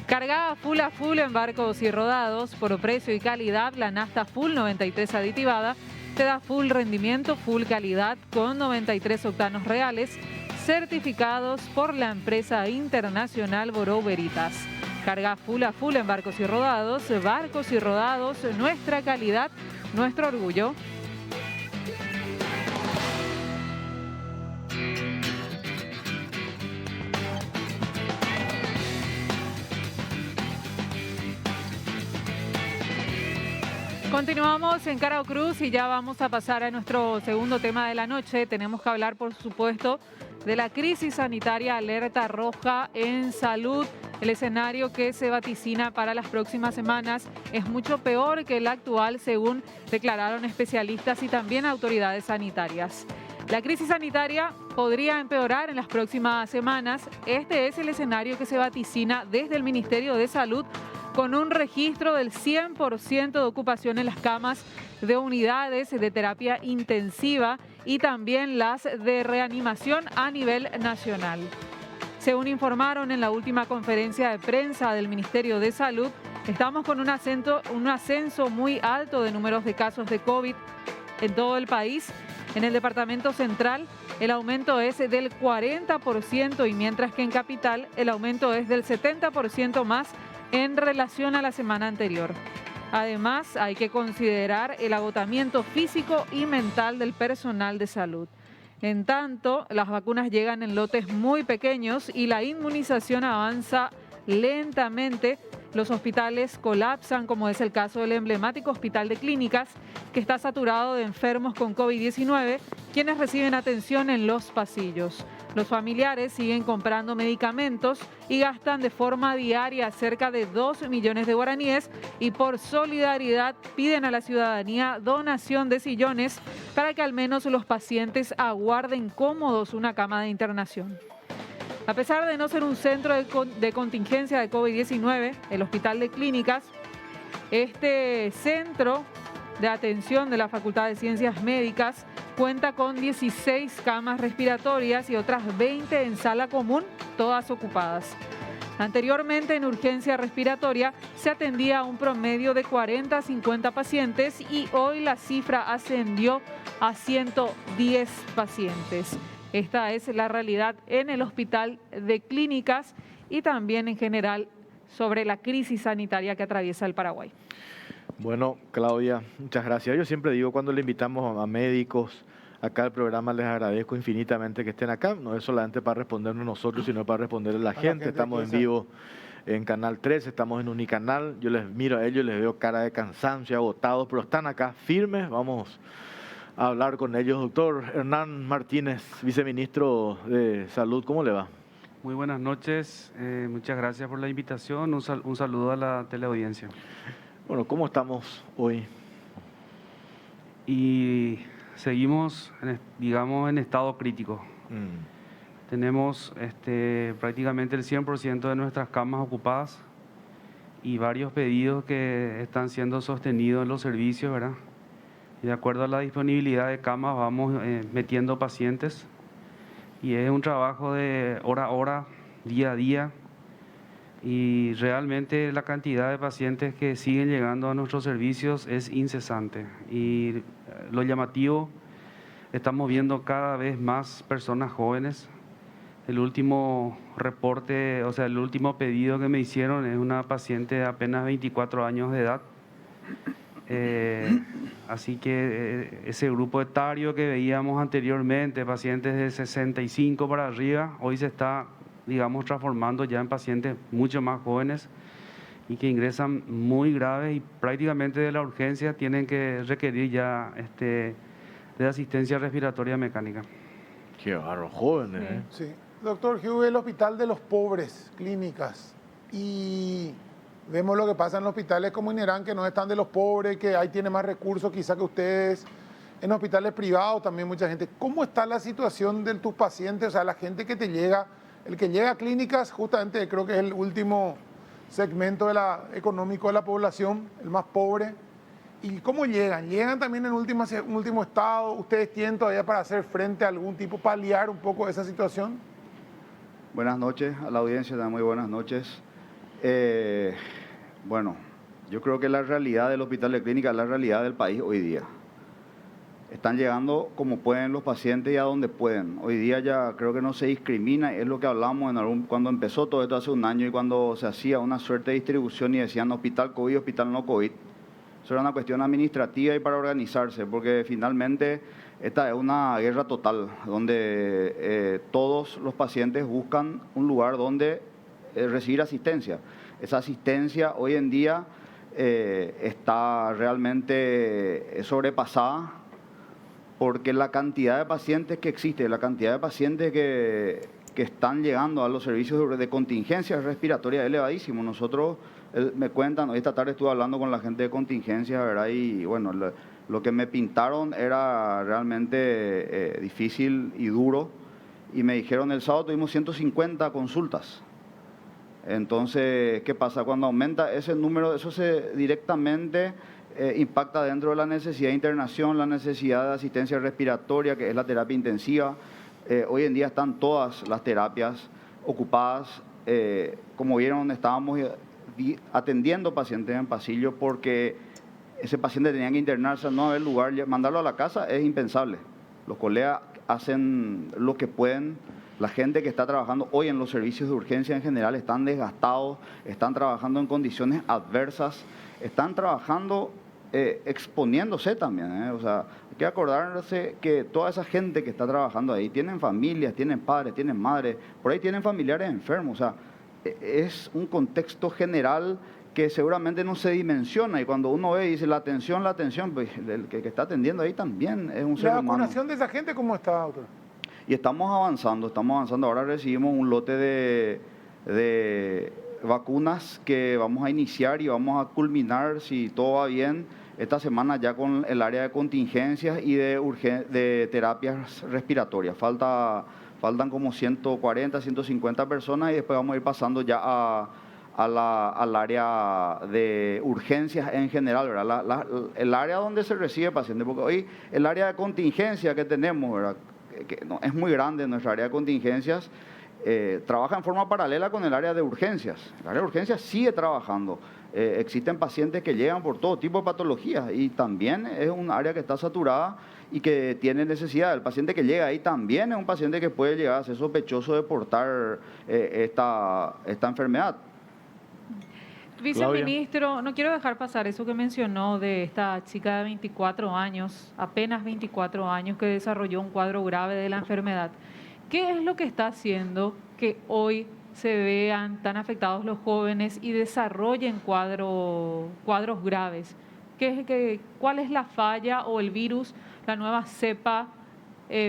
Cargada full a full en barcos y rodados, por precio y calidad, la nafta full 93 aditivada te da full rendimiento, full calidad con 93 octanos reales, certificados por la empresa internacional Bureau Veritas. Carga full a full en barcos y rodados, nuestra calidad, nuestro orgullo. Continuamos en Cara Cruz y ya vamos a pasar a nuestro segundo tema de la noche. Tenemos que hablar, por supuesto, de la crisis sanitaria alerta roja en salud. El escenario que se vaticina para las próximas semanas es mucho peor que el actual, según declararon especialistas y también autoridades sanitarias. La crisis sanitaria podría empeorar en las próximas semanas. Este es el escenario que se vaticina desde el Ministerio de Salud, con un registro del 100% de ocupación en las camas de unidades de terapia intensiva y también las de reanimación a nivel nacional. Según informaron en la última conferencia de prensa del Ministerio de Salud, estamos con un ascenso muy alto de números de casos de COVID en todo el país. En el Departamento Central el aumento es del 40% y mientras que en Capital el aumento es del 70% más en relación a la semana anterior. Además, hay que considerar el agotamiento físico y mental del personal de salud. En tanto, las vacunas llegan en lotes muy pequeños y la inmunización avanza lentamente Los hospitales colapsan, como es el caso del emblemático Hospital de Clínicas, que está saturado de enfermos con COVID-19, quienes reciben atención en los pasillos. Los familiares siguen comprando medicamentos y gastan de forma diaria cerca de 2 millones de guaraníes y por solidaridad piden a la ciudadanía donación de sillones para que al menos los pacientes aguarden cómodos una cama de internación. A pesar de no ser un centro de contingencia de COVID-19, el Hospital de Clínicas, este centro de atención de la Facultad de Ciencias Médicas cuenta con 16 camas respiratorias y otras 20 en sala común, todas ocupadas. Anteriormente en urgencia respiratoria se atendía a un promedio de 40 a 50 pacientes y hoy la cifra ascendió a 110 pacientes. Esta es la realidad en el Hospital de Clínicas y también en general sobre la crisis sanitaria que atraviesa el Paraguay. Bueno, Claudia, muchas gracias. Yo siempre digo, cuando le invitamos a médicos acá al programa, les agradezco infinitamente que estén acá. No es solamente para respondernos nosotros, sino para responderle a la gente. Estamos en vivo en Canal 3, estamos en Unicanal. Yo les miro a ellos, les veo cara de cansancio, agotados, pero están acá firmes. Vamos a hablar con ellos. Doctor Hernán Martínez, viceministro de Salud, ¿cómo le va? Muy buenas noches, muchas gracias por la invitación, un saludo a la teleaudiencia. Bueno, ¿cómo estamos hoy? Y seguimos, digamos, en estado crítico. Tenemos prácticamente el 100% de nuestras camas ocupadas y varios pedidos que están siendo sostenidos en los servicios, ¿verdad? Y de acuerdo a la disponibilidad de camas vamos metiendo pacientes y es un trabajo de hora a hora, día a día, y realmente la cantidad de pacientes que siguen llegando a nuestros servicios es incesante. Y lo llamativo, estamos viendo cada vez más personas jóvenes. El último reporte, o sea, el último pedido que me hicieron es una paciente de apenas 24 años de edad. Así que ese grupo etario que veíamos anteriormente, pacientes de 65 para arriba, hoy se está, digamos, transformando ya en pacientes mucho más jóvenes y que ingresan muy graves y prácticamente de la urgencia tienen que requerir ya de asistencia respiratoria mecánica. Qué barro, jóvenes, ¿eh? Sí. Doctor Hugh, el Hospital de los Pobres, Clínicas, y vemos lo que pasa en los hospitales como Inerán, que no están de los pobres, que ahí tiene más recursos quizá que ustedes. En hospitales privados también mucha gente. ¿Cómo está la situación de tus pacientes? O sea, la gente que te llega, el que llega a Clínicas, justamente creo que es el último segmento económico de la población, el más pobre. ¿Y cómo llegan? ¿Llegan también en último estado? ¿Ustedes tienen todavía para hacer frente a algún tipo, paliar un poco esa situación? Buenas noches a la audiencia, muy buenas noches. Bueno, yo creo que la realidad del Hospital de Clínicas es la realidad del país hoy día. Están llegando como pueden los pacientes y a donde pueden. Hoy día ya creo que no se discrimina, es lo que hablamos cuando empezó todo esto hace un año y cuando se hacía una suerte de distribución y decían hospital COVID, hospital no COVID. Eso era una cuestión administrativa y para organizarse, porque finalmente esta es una guerra total, donde todos los pacientes buscan un lugar donde recibir asistencia. Esa asistencia hoy en día está realmente sobrepasada porque la cantidad de pacientes que existe, la cantidad de pacientes que están llegando a los servicios de contingencia respiratoria es elevadísimo. Nosotros, me cuentan, hoy esta tarde estuve hablando con la gente de contingencia, ¿verdad? Y bueno, lo que me pintaron era realmente difícil y duro. Y me dijeron, el sábado tuvimos 150 consultas. Entonces, ¿qué pasa? Cuando aumenta ese número, eso se directamente impacta dentro de la necesidad de internación, la necesidad de asistencia respiratoria, que es la terapia intensiva. Hoy en día están todas las terapias ocupadas. Como vieron, estábamos atendiendo pacientes en pasillo porque ese paciente tenía que internarse, no haber lugar, mandarlo a la casa es impensable. Los colegas hacen lo que pueden. La gente que está trabajando hoy en los servicios de urgencia en general están desgastados, están trabajando en condiciones adversas, están trabajando exponiéndose también. O sea, hay que acordarse que toda esa gente que está trabajando ahí tienen familias, tienen padres, tienen madres, por ahí tienen familiares enfermos. O sea, es un contexto general que seguramente no se dimensiona, y cuando uno ve y dice la atención, pues el que está atendiendo ahí también es un ser ¿La humano. vacunación de esa gente cómo está, doctor? Y estamos avanzando. Ahora recibimos un lote de vacunas que vamos a iniciar y vamos a culminar, si todo va bien, esta semana ya con el área de contingencias y de terapias respiratorias. Faltan como 140, 150 personas y después vamos a ir pasando ya al área de urgencias en general, ¿verdad? El área donde se recibe paciente, porque hoy el área de contingencia que tenemos, ¿verdad? Que no, es muy grande nuestra área de contingencias, trabaja en forma paralela con el área de urgencias. El área de urgencias sigue trabajando. Existen pacientes que llegan por todo tipo de patologías y también es un área que está saturada y que tiene necesidad. El paciente que llega ahí también es un paciente que puede llegar a ser sospechoso de portar esta enfermedad. Viceministro, no quiero dejar pasar eso que mencionó de esta chica de 24 años, apenas 24 años, que desarrolló un cuadro grave de la enfermedad. ¿Qué es lo que está haciendo que hoy se vean tan afectados los jóvenes y desarrollen cuadros graves? ¿Cuál es la falla o el virus, la nueva cepa,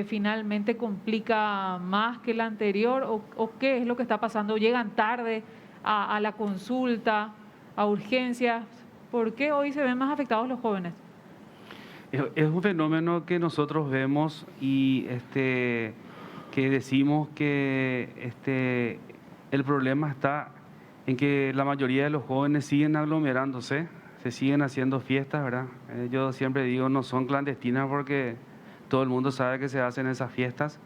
finalmente complica más que la anterior? ¿O qué es lo que está pasando? ¿Llegan tarde a la consulta, a urgencias? ¿Por qué hoy se ven más afectados los jóvenes? Es un fenómeno que nosotros vemos y que decimos que el problema está en que la mayoría de los jóvenes siguen aglomerándose, se siguen haciendo fiestas, ¿verdad? Yo siempre digo, no son clandestinas porque todo el mundo sabe que se hacen esas fiestas.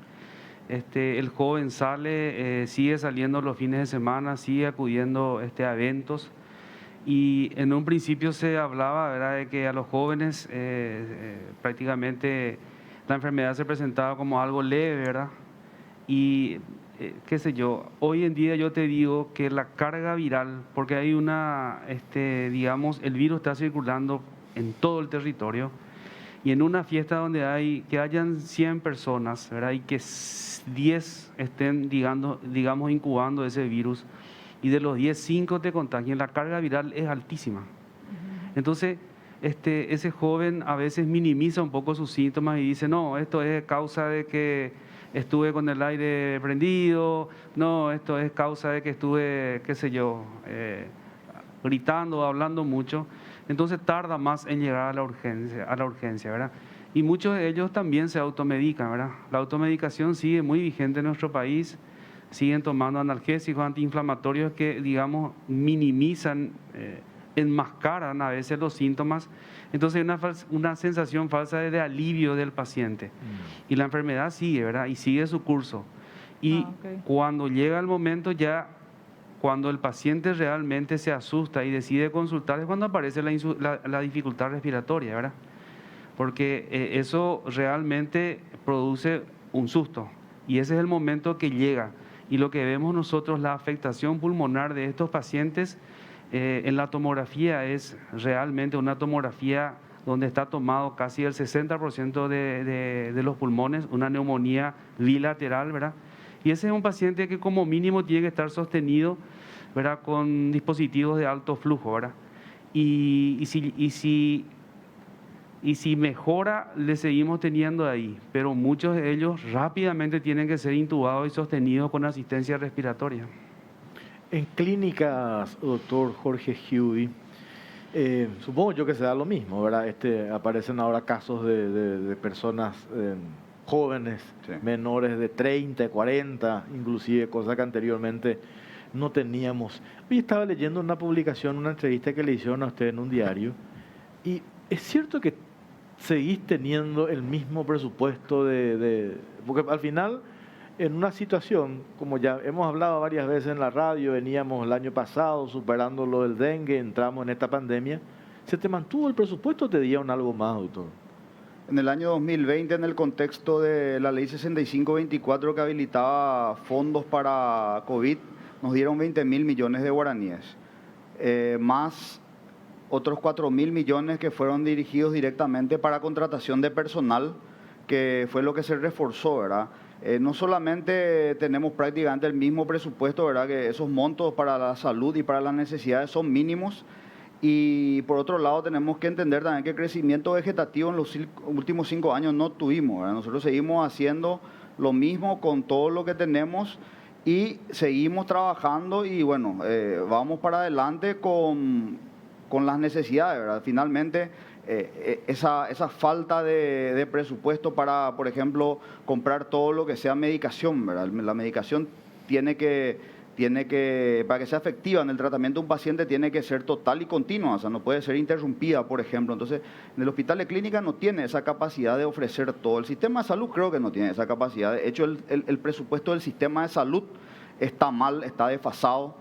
El joven sale, sigue saliendo los fines de semana, sigue acudiendo a eventos. Y en un principio se hablaba, ¿verdad?, de que a los jóvenes prácticamente la enfermedad se presentaba como algo leve, ¿verdad? Y qué sé yo, hoy en día yo te digo que la carga viral, porque hay digamos, el virus está circulando en todo el territorio, y en una fiesta donde hayan 100 personas, ¿verdad?, y que 10 estén, digamos, incubando ese virus, y de los 10, 5 te contagien, la carga viral es altísima. Entonces, ese joven a veces minimiza un poco sus síntomas y dice, no, esto es causa de que estuve con el aire prendido, no, esto es causa de que estuve, qué sé yo, gritando, hablando mucho. Entonces tarda más en llegar a la urgencia, ¿verdad? Y muchos de ellos también se automedican, ¿verdad? La automedicación sigue muy vigente en nuestro país. Siguen tomando analgésicos antiinflamatorios que, digamos, minimizan, enmascaran a veces los síntomas. Entonces hay una sensación falsa de alivio del paciente. Y la enfermedad sigue, ¿verdad? Y sigue su curso. Y cuando llega el momento ya, cuando el paciente realmente se asusta y decide consultar, es cuando aparece la dificultad respiratoria, ¿verdad? Porque eso realmente produce un susto. Y ese es el momento que llega. Y lo que vemos nosotros, la afectación pulmonar de estos pacientes en la tomografía es realmente una tomografía donde está tomado casi el 60% de los pulmones, una neumonía bilateral, ¿verdad? Y ese es un paciente que como mínimo tiene que estar sostenido, ¿verdad?, con dispositivos de alto flujo, ¿verdad? Y si mejora, le seguimos teniendo ahí, pero muchos de ellos rápidamente tienen que ser intubados y sostenidos con asistencia respiratoria. En clínicas, doctor Jorge Huey, supongo yo que se da lo mismo, ¿verdad? Aparecen ahora casos de personas jóvenes, sí, menores de 30, 40, inclusive, cosas que anteriormente no teníamos. Hoy estaba leyendo una publicación, una entrevista que le hicieron a usted en un diario, y es cierto que seguís teniendo el mismo presupuesto porque al final, en una situación, como ya hemos hablado varias veces en la radio, veníamos el año pasado superando lo del dengue, entramos en esta pandemia, ¿se te mantuvo el presupuesto o te dieron algo más, doctor? En el año 2020, en el contexto de la ley 6524 que habilitaba fondos para COVID, nos dieron 20.000 millones de guaraníes, más otros 4.000 millones que fueron dirigidos directamente para contratación de personal, que fue lo que se reforzó, ¿verdad? no solamente tenemos prácticamente el mismo presupuesto, ¿verdad? Que esos montos para la salud y para las necesidades son mínimos. Y por otro lado tenemos que entender también que el crecimiento vegetativo en los últimos 5 años no tuvimos, ¿verdad? Nosotros seguimos haciendo lo mismo con todo lo que tenemos y seguimos trabajando y bueno, vamos para adelante con las necesidades, ¿verdad? Finalmente, esa falta de presupuesto para, por ejemplo, comprar todo lo que sea medicación, ¿verdad? La medicación para que sea efectiva en el tratamiento de un paciente, tiene que ser total y continua, o sea, no puede ser interrumpida, por ejemplo. Entonces, en el hospital de clínica no tiene esa capacidad de ofrecer todo. El sistema de salud creo que no tiene esa capacidad. De hecho, el presupuesto del sistema de salud está mal, está desfasado.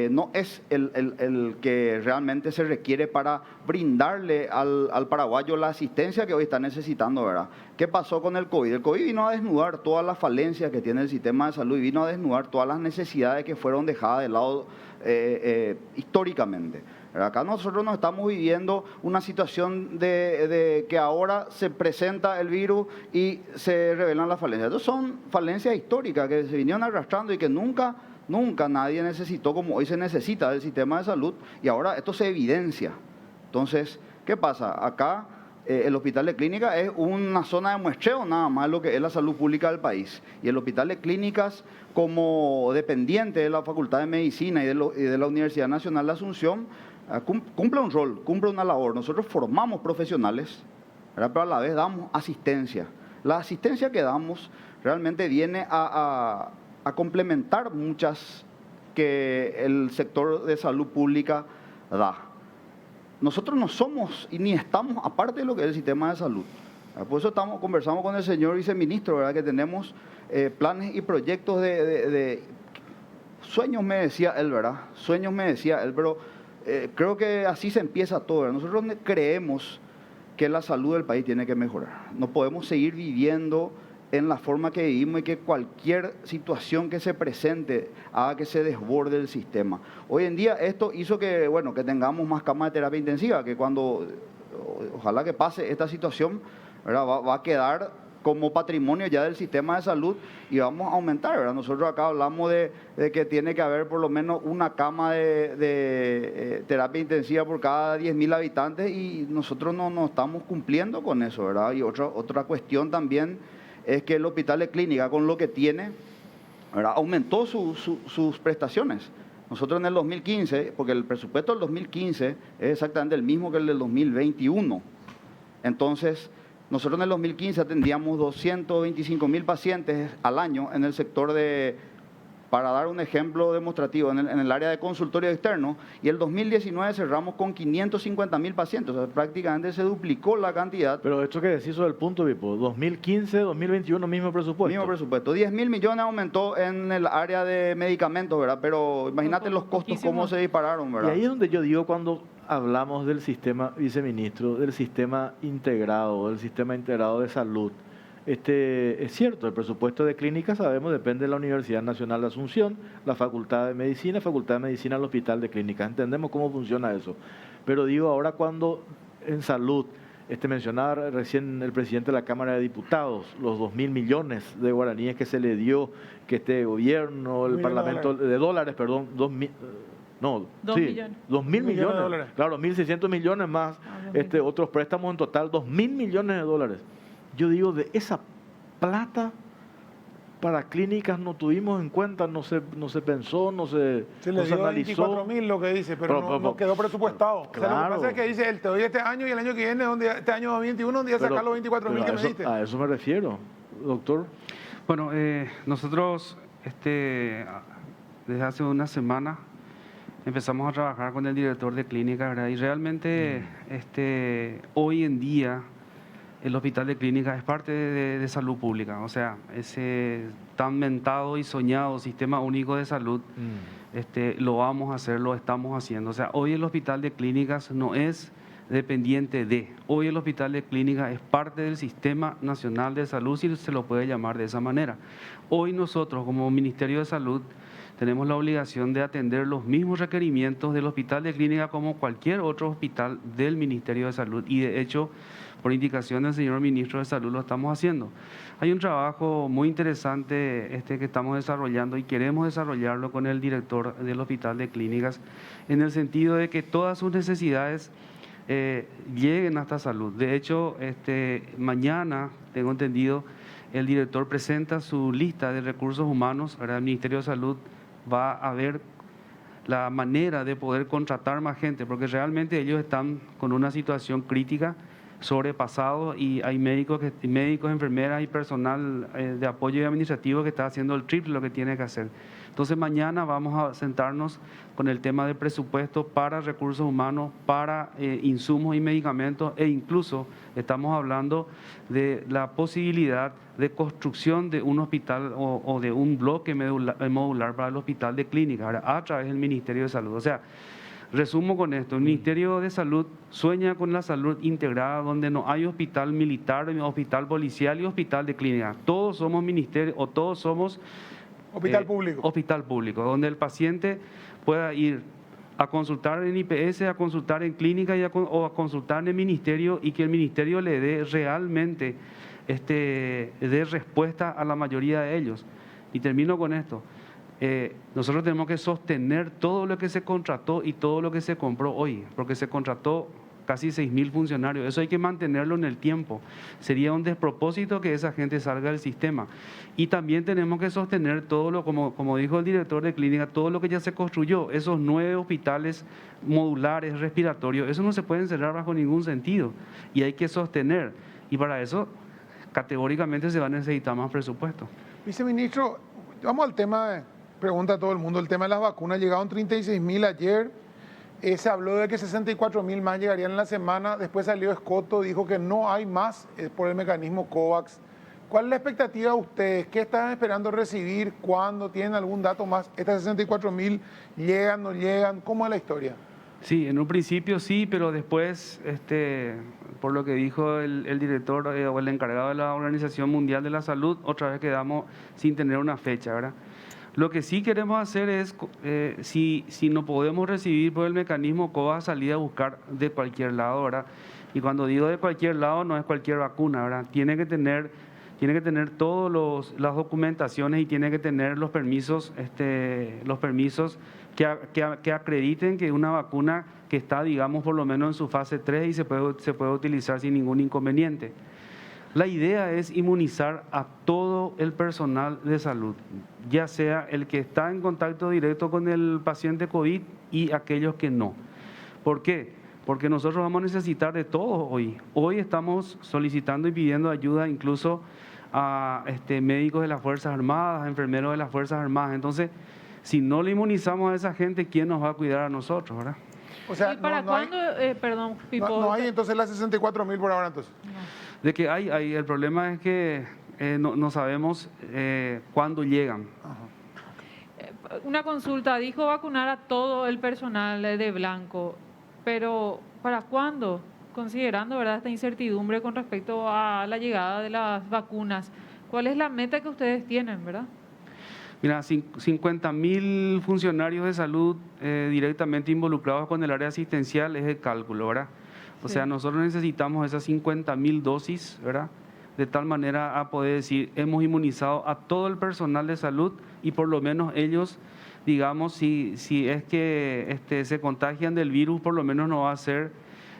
No es el que realmente se requiere para brindarle al paraguayo la asistencia que hoy está necesitando, ¿verdad? ¿Qué pasó con el COVID? El COVID vino a desnudar todas las falencias que tiene el sistema de salud y vino a desnudar todas las necesidades que fueron dejadas de lado históricamente. Acá nosotros nos estamos viviendo una situación de que ahora se presenta el virus y se revelan las falencias. Estas son falencias históricas que se vinieron arrastrando y que nunca nadie necesitó como hoy se necesita del sistema de salud, y ahora esto se evidencia. Entonces, ¿qué pasa? Acá el hospital de clínica es una zona de muestreo nada más de lo que es la salud pública del país. Y el hospital de clínicas, como dependiente de la Facultad de Medicina y de la Universidad Nacional de Asunción, cumple un rol, cumple una labor. Nosotros formamos profesionales, ¿verdad? Pero a la vez damos asistencia. La asistencia que damos realmente viene a complementar muchas que el sector de salud pública da. Nosotros no somos y ni estamos aparte de lo que es el sistema de salud. Por eso conversamos con el señor viceministro, ¿verdad? Que tenemos planes y proyectos de sueños, me decía él, ¿verdad? Sueños, me decía él, pero creo que así se empieza todo, ¿verdad? Nosotros creemos que la salud del país tiene que mejorar. No podemos seguir viviendo en la forma que vivimos y que cualquier situación que se presente haga que se desborde el sistema. Hoy en día esto hizo que, bueno, que tengamos más camas de terapia intensiva, que ojalá que pase esta situación, ¿verdad? Va a quedar como patrimonio ya del sistema de salud y vamos a aumentar, ¿verdad? Nosotros acá hablamos de que tiene que haber por lo menos una cama de terapia intensiva por cada 10.000 habitantes y nosotros no estamos cumpliendo con eso, ¿verdad? Y otra cuestión también es que el hospital de clínica, con lo que tiene, ¿verdad? Aumentó sus prestaciones. Nosotros en el 2015, porque el presupuesto del 2015 es exactamente el mismo que el del 2021. Entonces, nosotros en el 2015 atendíamos 225.000 pacientes al año en el sector para dar un ejemplo demostrativo, en el área de consultorio externo, y el 2019 cerramos con 550.000 pacientes, o sea, prácticamente se duplicó la cantidad. Pero esto que decís sobre el punto, Vipo, 2015, 2021, mismo presupuesto. Mismo presupuesto, 10.000 millones aumentó en el área de medicamentos, ¿verdad? Pero imagínate los costos, cómo se dispararon, ¿verdad? Y ahí es donde yo digo, cuando hablamos del sistema, viceministro, del sistema integrado de salud, es cierto, el presupuesto de clínica, sabemos, depende de la Universidad Nacional de Asunción, la Facultad de Medicina del Hospital de Clínicas. Entendemos cómo funciona eso. Pero digo, ahora cuando en salud, mencionaba recién el presidente de la Cámara de Diputados, los 2.000 millones de guaraníes que se le dio, que este gobierno, el Parlamento, de dólares, perdón, 2.000... No, 2 sí, millones. 2.000 millones de dólares. Claro, 1.600 millones más, otros préstamos en total, 2.000 millones de dólares. Yo digo, de esa plata para clínicas no tuvimos en cuenta, no se pensó, no se le dio analizó. 24.000 lo que dice, pero no quedó presupuestado. Claro. O sea, lo que pasa es que dice, te doy este año y el año que viene, este año 2021, donde ya sacar los 24.000 que me diste. A eso me refiero, doctor. Bueno, nosotros desde hace una semana empezamos a trabajar con el director de clínica, ¿verdad? Y realmente hoy en día el hospital de clínica es parte de salud pública. O sea, ese tan mentado y soñado sistema único de salud, lo vamos a hacer, lo estamos haciendo. O sea, hoy el hospital de clínicas no es dependiente de. Hoy el hospital de clínicas es parte del Sistema Nacional de Salud, si se lo puede llamar de esa manera. Hoy nosotros, como Ministerio de Salud, tenemos la obligación de atender los mismos requerimientos del hospital de clínica como cualquier otro hospital del Ministerio de Salud. Y de hecho, por indicación del señor Ministro de Salud, lo estamos haciendo. Hay un trabajo muy interesante que estamos desarrollando y queremos desarrollarlo con el director del Hospital de Clínicas, en el sentido de que todas sus necesidades lleguen hasta salud. De hecho, mañana, tengo entendido, el director presenta su lista de recursos humanos. Ahora el Ministerio de Salud va a ver la manera de poder contratar más gente, porque realmente ellos están con una situación crítica, sobrepasado, y hay médicos, enfermeras y personal de apoyo y administrativo que está haciendo el triple lo que tiene que hacer. Entonces mañana vamos a sentarnos con el tema de presupuesto para recursos humanos, para insumos y medicamentos, e incluso estamos hablando de la posibilidad de construcción de un hospital o de un bloque modular para el hospital de clínica, a través del Ministerio de Salud. O sea, resumo con esto: el Ministerio de Salud sueña con la salud integrada, donde no hay hospital militar, hospital policial y hospital de clínica. Todos somos ministerio, o todos somos Hospital público. Hospital público, donde el paciente pueda ir a consultar en IPS, a consultar en clínica o a consultar en el ministerio, y que el ministerio le dé realmente dé respuesta a la mayoría de ellos. Y termino con esto. Nosotros tenemos que sostener todo lo que se contrató y todo lo que se compró hoy, porque se contrató casi 6.000 funcionarios. Eso hay que mantenerlo en el tiempo. Sería un despropósito que esa gente salga del sistema. Y también tenemos que sostener todo como dijo el director de clínica, todo lo que ya se construyó, esos 9 hospitales modulares respiratorios. Eso no se puede cerrar bajo ningún sentido, y hay que sostener. Y para eso, categóricamente, se va a necesitar más presupuesto. Viceministro, vamos al tema, pregunta a todo el mundo, el tema de las vacunas. Llegaron 36.000 ayer. Se habló de que 64.000 más llegarían en la semana. Después salió Escoto, dijo que no hay más por el mecanismo COVAX. ¿Cuál es la expectativa de ustedes? ¿Qué están esperando recibir? ¿Cuándo? ¿Tienen algún dato más? ¿Estas 64.000 llegan, no llegan? ¿Cómo es la historia? Sí, en un principio sí, pero después, por lo que dijo el director o el encargado de la Organización Mundial de la Salud, otra vez quedamos sin tener una fecha, ¿verdad? Lo que sí queremos hacer es, si no podemos recibir por el mecanismo COVAX, salir a buscar de cualquier lado, ¿verdad? Y cuando digo de cualquier lado, no es cualquier vacuna, ¿verdad? Tiene que tener todas las documentaciones y tiene que tener los permisos que acrediten que es una vacuna que está, digamos, por lo menos en su fase 3 y se puede utilizar sin ningún inconveniente. La idea es inmunizar a todo el personal de salud, ya sea el que está en contacto directo con el paciente COVID y aquellos que no. ¿Por qué? Porque nosotros vamos a necesitar de todos hoy. Hoy estamos solicitando y pidiendo ayuda incluso a médicos de las Fuerzas Armadas, a enfermeros de las Fuerzas Armadas. Entonces, si no le inmunizamos a esa gente, ¿quién nos va a cuidar a nosotros, verdad? O sea, ¿Y para cuándo, perdón, Pipo? No hay entonces las 64.000 por ahora entonces. No. De que hay, el problema es que no sabemos cuándo llegan. Una consulta, dijo vacunar a todo el personal de blanco, pero ¿para cuándo? Considerando, ¿verdad?, esta incertidumbre con respecto a la llegada de las vacunas, ¿cuál es la meta que ustedes tienen, verdad? Mira, 50.000 funcionarios de salud directamente involucrados con el área asistencial es el cálculo, ¿verdad? O sea, nosotros necesitamos esas 50.000 dosis, ¿verdad? De tal manera a poder decir, hemos inmunizado a todo el personal de salud, y por lo menos ellos, digamos, si es que se contagian del virus, por lo menos no va a ser,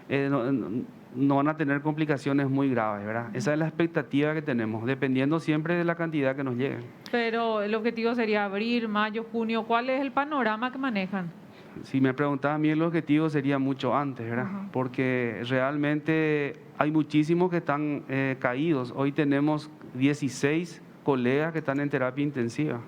no van a tener complicaciones muy graves, ¿verdad? Esa es la expectativa que tenemos, dependiendo siempre de la cantidad que nos llegue. Pero el objetivo sería abril, mayo, junio. ¿Cuál es el panorama que manejan? Si me preguntaba a mí, el objetivo sería mucho antes, ¿verdad? Porque realmente hay muchísimos que están caídos. Hoy tenemos 16 colegas que están en terapia intensiva.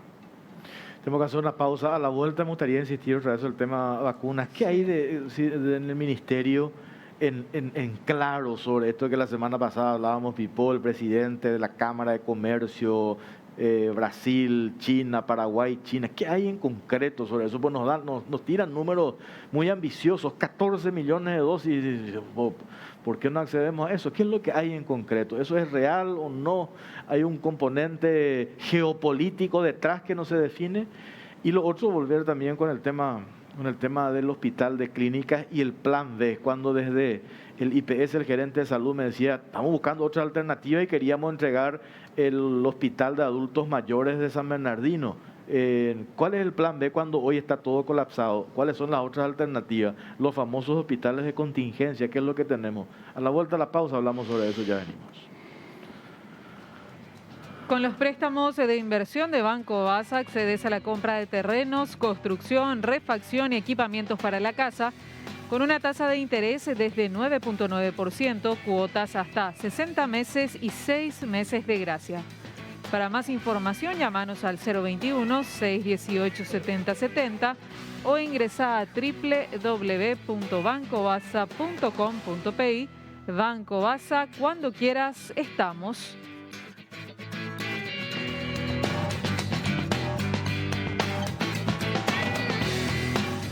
Tenemos que hacer una pausa. A la vuelta me gustaría insistir otra vez en el tema vacunas. ¿Qué hay en el ministerio en claro sobre esto que la semana pasada hablábamos, Pipo, el presidente de la Cámara de Comercio, Brasil, China, Paraguay, China? ¿Qué hay en concreto sobre eso? Pues nos tiran números muy ambiciosos, 14 millones de dosis. ¿Por qué no accedemos a eso? ¿Qué es lo que hay en concreto? ¿Eso es real o no? ¿Hay un componente geopolítico detrás que no se define? Y lo otro, volver también con el tema del hospital de clínicas y el plan B, cuando desde el IPS, el gerente de salud me decía, estamos buscando otra alternativa y queríamos entregar el hospital de adultos mayores de San Bernardino. ¿Cuál es el plan B cuando hoy está todo colapsado? ¿Cuáles son las otras alternativas? Los famosos hospitales de contingencia, ¿qué es lo que tenemos? A la vuelta a la pausa hablamos sobre eso, ya venimos. Con los préstamos de inversión de Banco Basa accedes a la compra de terrenos, construcción, refacción y equipamientos para la casa con una tasa de interés desde 9.9%, cuotas hasta 60 meses y 6 meses de gracia. Para más información, llámanos al 021-618-7070 o ingresa a www.bancobasa.com.pi. Banco Basa, cuando quieras, estamos.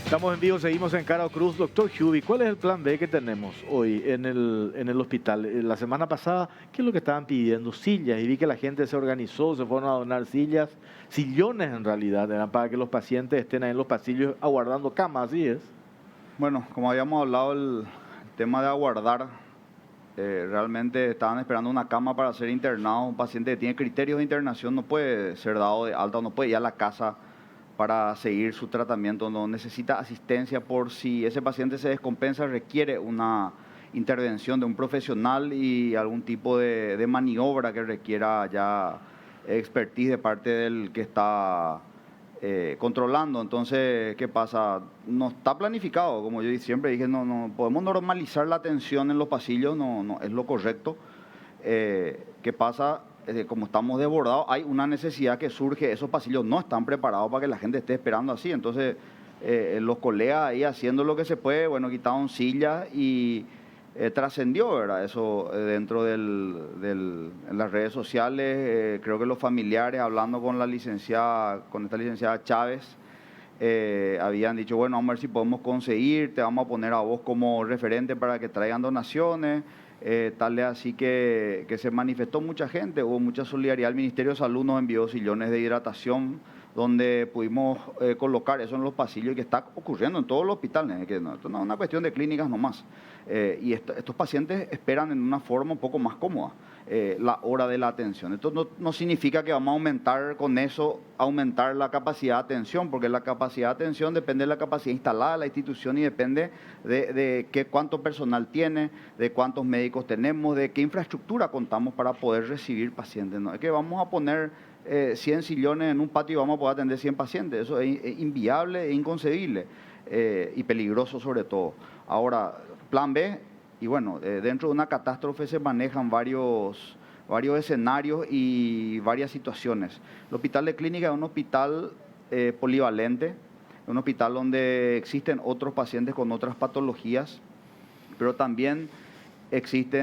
Estamos en vivo, seguimos en Cara o Cruz. Doctor Huby, ¿cuál es el plan B que tenemos hoy en el hospital? La semana pasada, ¿qué es lo que estaban pidiendo? Sillas, y vi que la gente se organizó, se fueron a donar sillas, sillones en realidad, eran para que los pacientes estén ahí en los pasillos aguardando camas, ¿así es? Bueno, como habíamos hablado, el tema de aguardar, realmente estaban esperando una cama para ser internado. Un paciente que tiene criterios de internación no puede ser dado de alta, no puede ir a la casa para seguir su tratamiento, no necesita asistencia por si ese paciente se descompensa, requiere una intervención de un profesional y algún tipo de maniobra que requiera ya expertise de parte del que está controlando. Entonces, ¿qué pasa? No está planificado, como yo siempre dije, no podemos normalizar la atención en los pasillos, no es lo correcto. ¿Qué pasa? Como estamos desbordados, hay una necesidad que surge, esos pasillos no están preparados para que la gente esté esperando así, entonces los colegas ahí haciendo lo que se puede, bueno, quitaron sillas y trascendió, ¿verdad? Eso dentro en las redes sociales, creo que los familiares, hablando con esta licenciada Chávez, habían dicho, bueno, vamos a ver si podemos conseguir, te vamos a poner a vos como referente para que traigan donaciones. Tal es así que se manifestó mucha gente, hubo mucha solidaridad. El Ministerio de Salud nos envió sillones de hidratación donde pudimos colocar eso en los pasillos, y que está ocurriendo en todos los hospitales, que esto no es una cuestión de clínicas nomás. Y estos pacientes esperan en una forma un poco más cómoda la hora de la atención. Esto no significa que vamos a aumentar con eso, aumentar la capacidad de atención, porque la capacidad de atención depende de la capacidad instalada de la institución y depende de cuánto personal tiene, de cuántos médicos tenemos, de qué infraestructura contamos para poder recibir pacientes. No es que vamos a poner 100 sillones en un patio y vamos a poder atender 100 pacientes. Eso es inviable e inconcebible y peligroso sobre todo. Ahora, plan B, y bueno, dentro de una catástrofe se manejan varios escenarios y varias situaciones. El hospital de clínica es un hospital polivalente, un hospital donde existen otros pacientes con otras patologías, pero también existe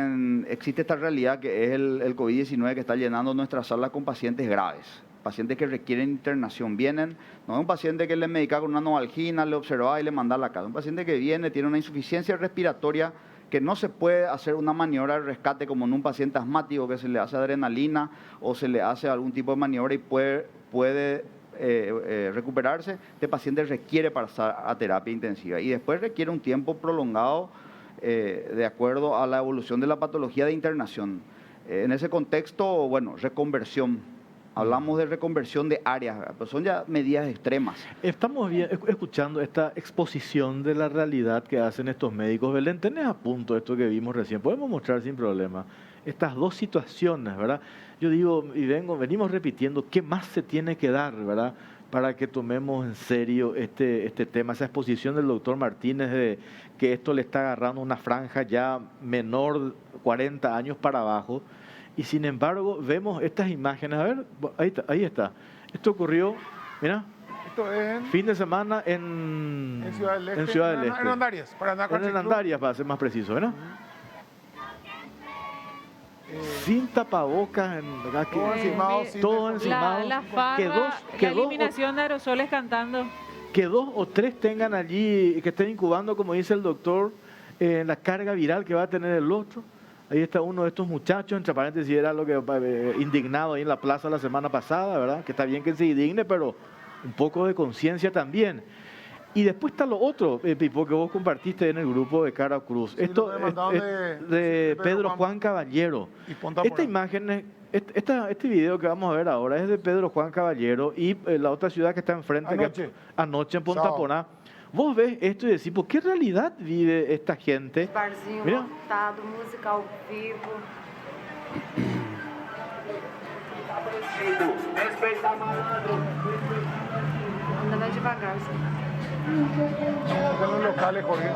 esta realidad que es el COVID-19 que está llenando nuestras salas con pacientes graves, pacientes que requieren internación. Vienen, no es un paciente que le medica con una novalgina, le observa y le manda a la casa, un paciente que viene, tiene una insuficiencia respiratoria que no se puede hacer una maniobra de rescate como en un paciente asmático que se le hace adrenalina o se le hace algún tipo de maniobra y puede recuperarse. Este paciente requiere pasar a terapia intensiva y después requiere un tiempo prolongado de acuerdo a la evolución de la patología de internación. En ese contexto, bueno, reconversión. Hablamos de reconversión de áreas, pero son ya medidas extremas. Estamos escuchando esta exposición de la realidad que hacen estos médicos. Belén, tenés a punto esto que vimos recién. Podemos mostrar sin problema estas dos situaciones, ¿verdad? Yo digo, y venimos repitiendo, ¿qué más se tiene que dar, ¿verdad?, para que tomemos en serio este tema, esa exposición del doctor Martínez de que esto le está agarrando una franja ya menor, 40 años para abajo. Y sin embargo, vemos estas imágenes. A ver, ahí está. Esto ocurrió, mira, Esto es fin de semana en Ciudad del Este. En Ciudad del Este. En Andarias, para andar con En Andarias, para ser más preciso, ¿verdad? Sin tapabocas, ¿verdad? Todo encimado, sin todo descontrol. encimado. La farra, la eliminación de aerosoles cantando. Que 2 o 3 tengan allí, que estén incubando, como dice el doctor, la carga viral que va a tener el otro. Ahí está uno de estos muchachos, entre paréntesis, era lo que indignado ahí en la plaza la semana pasada, ¿verdad? Que está bien que se indigne, pero un poco de conciencia también. Y después está lo otro, Pipo, que vos compartiste en el grupo de Cara Cruz. Sí, Esto lo que mandaban es de Pedro Juan Caballero. Y Ponta Esta Porá. imagen, este video que vamos a ver ahora es de Pedro Juan Caballero y la otra ciudad que está enfrente, Anoche. anoche en Ponta Sábado. Porá. Vos ves esto y decís, ¿por qué realidad vive esta gente? Barzinho Mira. lotado, música ao vivo. Anda mais devagar, Están los locales, Jorge.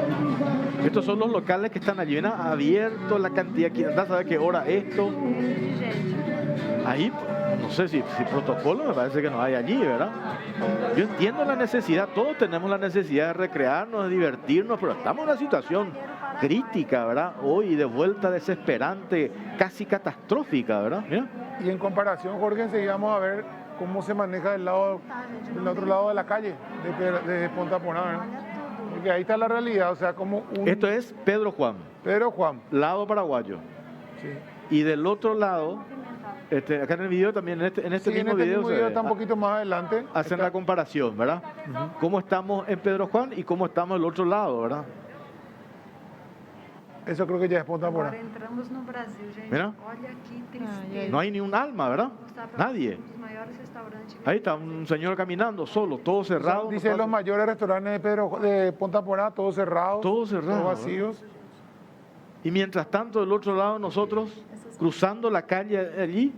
Estos son los locales que están allí, ¿ven? Abiertos, la cantidad, ¿quién anda a saber qué hora esto? de gente. Ahí, no sé si protocolo, me parece que no hay allí, ¿verdad? Yo entiendo la necesidad, todos tenemos la necesidad de recrearnos, de divertirnos, pero estamos en una situación crítica, ¿verdad? Hoy de vuelta desesperante, casi catastrófica, ¿verdad? Mira. Y en comparación, Jorge, enseguida vamos a ver cómo se maneja del otro lado de la calle, de Ponta Porá, ¿verdad? Porque ahí está la realidad, o sea, como un... Esto es Pedro Juan, Pedro Juan, lado paraguayo. sí. Y del otro lado, acá en el video también, en este Sí, en mismo este video, mismo se video ve, está un poquito más adelante. hacen Está- la comparación, ¿verdad? Cómo estamos en Pedro Juan y cómo estamos del otro lado, ¿verdad? Eso creo que ya es Ponta Porá. Agora entramos no Brasil, gente. Mira. Olha que Ai, ai. tristeza. No hay ni un alma, ¿verdad? Vou mostrar pra Nadie. vocês um dos maiores restaurantes. Ahí está un señor caminando solo, todo cerrado. Dice no los pasa- mayores restaurantes de Ponta Porá, todos cerrados. Todos cerrados, Todos vacíos. Y mientras tanto, del otro lado, nosotros, cruzando la calle allí,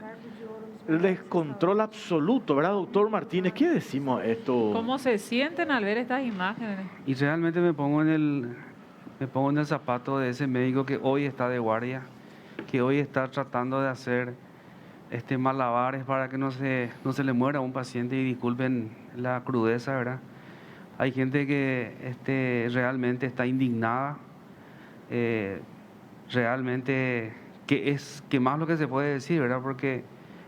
el descontrol absoluto, ¿verdad, doctor Martínez? ¿Qué decimos esto? ¿Cómo se sienten al ver estas imágenes? Y realmente me pongo en el zapato de ese médico que hoy está de guardia, que hoy está tratando de hacer malabares para que no se le muera a un paciente, y disculpen la crudeza, ¿verdad? Hay gente que realmente está indignada, realmente que más lo que se puede decir, ¿verdad? Porque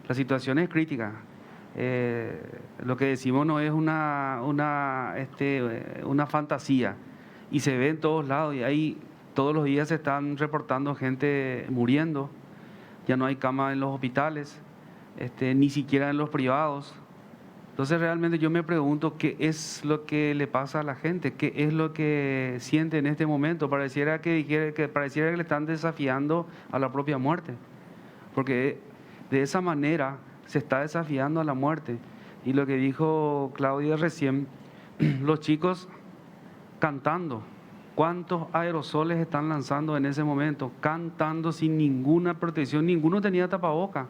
la situación es crítica. Lo que decimos no es una fantasía, y se ve en todos lados, y ahí todos los días se están reportando gente muriendo. Ya no hay cama en los hospitales, ni siquiera en los privados. Entonces realmente yo me pregunto qué es lo que le pasa a la gente, qué es lo que siente en este momento. Pareciera que le están desafiando a la propia muerte, porque de esa manera se está desafiando a la muerte. Y lo que dijo Claudia recién, los chicos cantando, ¿cuántos aerosoles están lanzando en ese momento? Cantando sin ninguna protección, ninguno tenía tapaboca,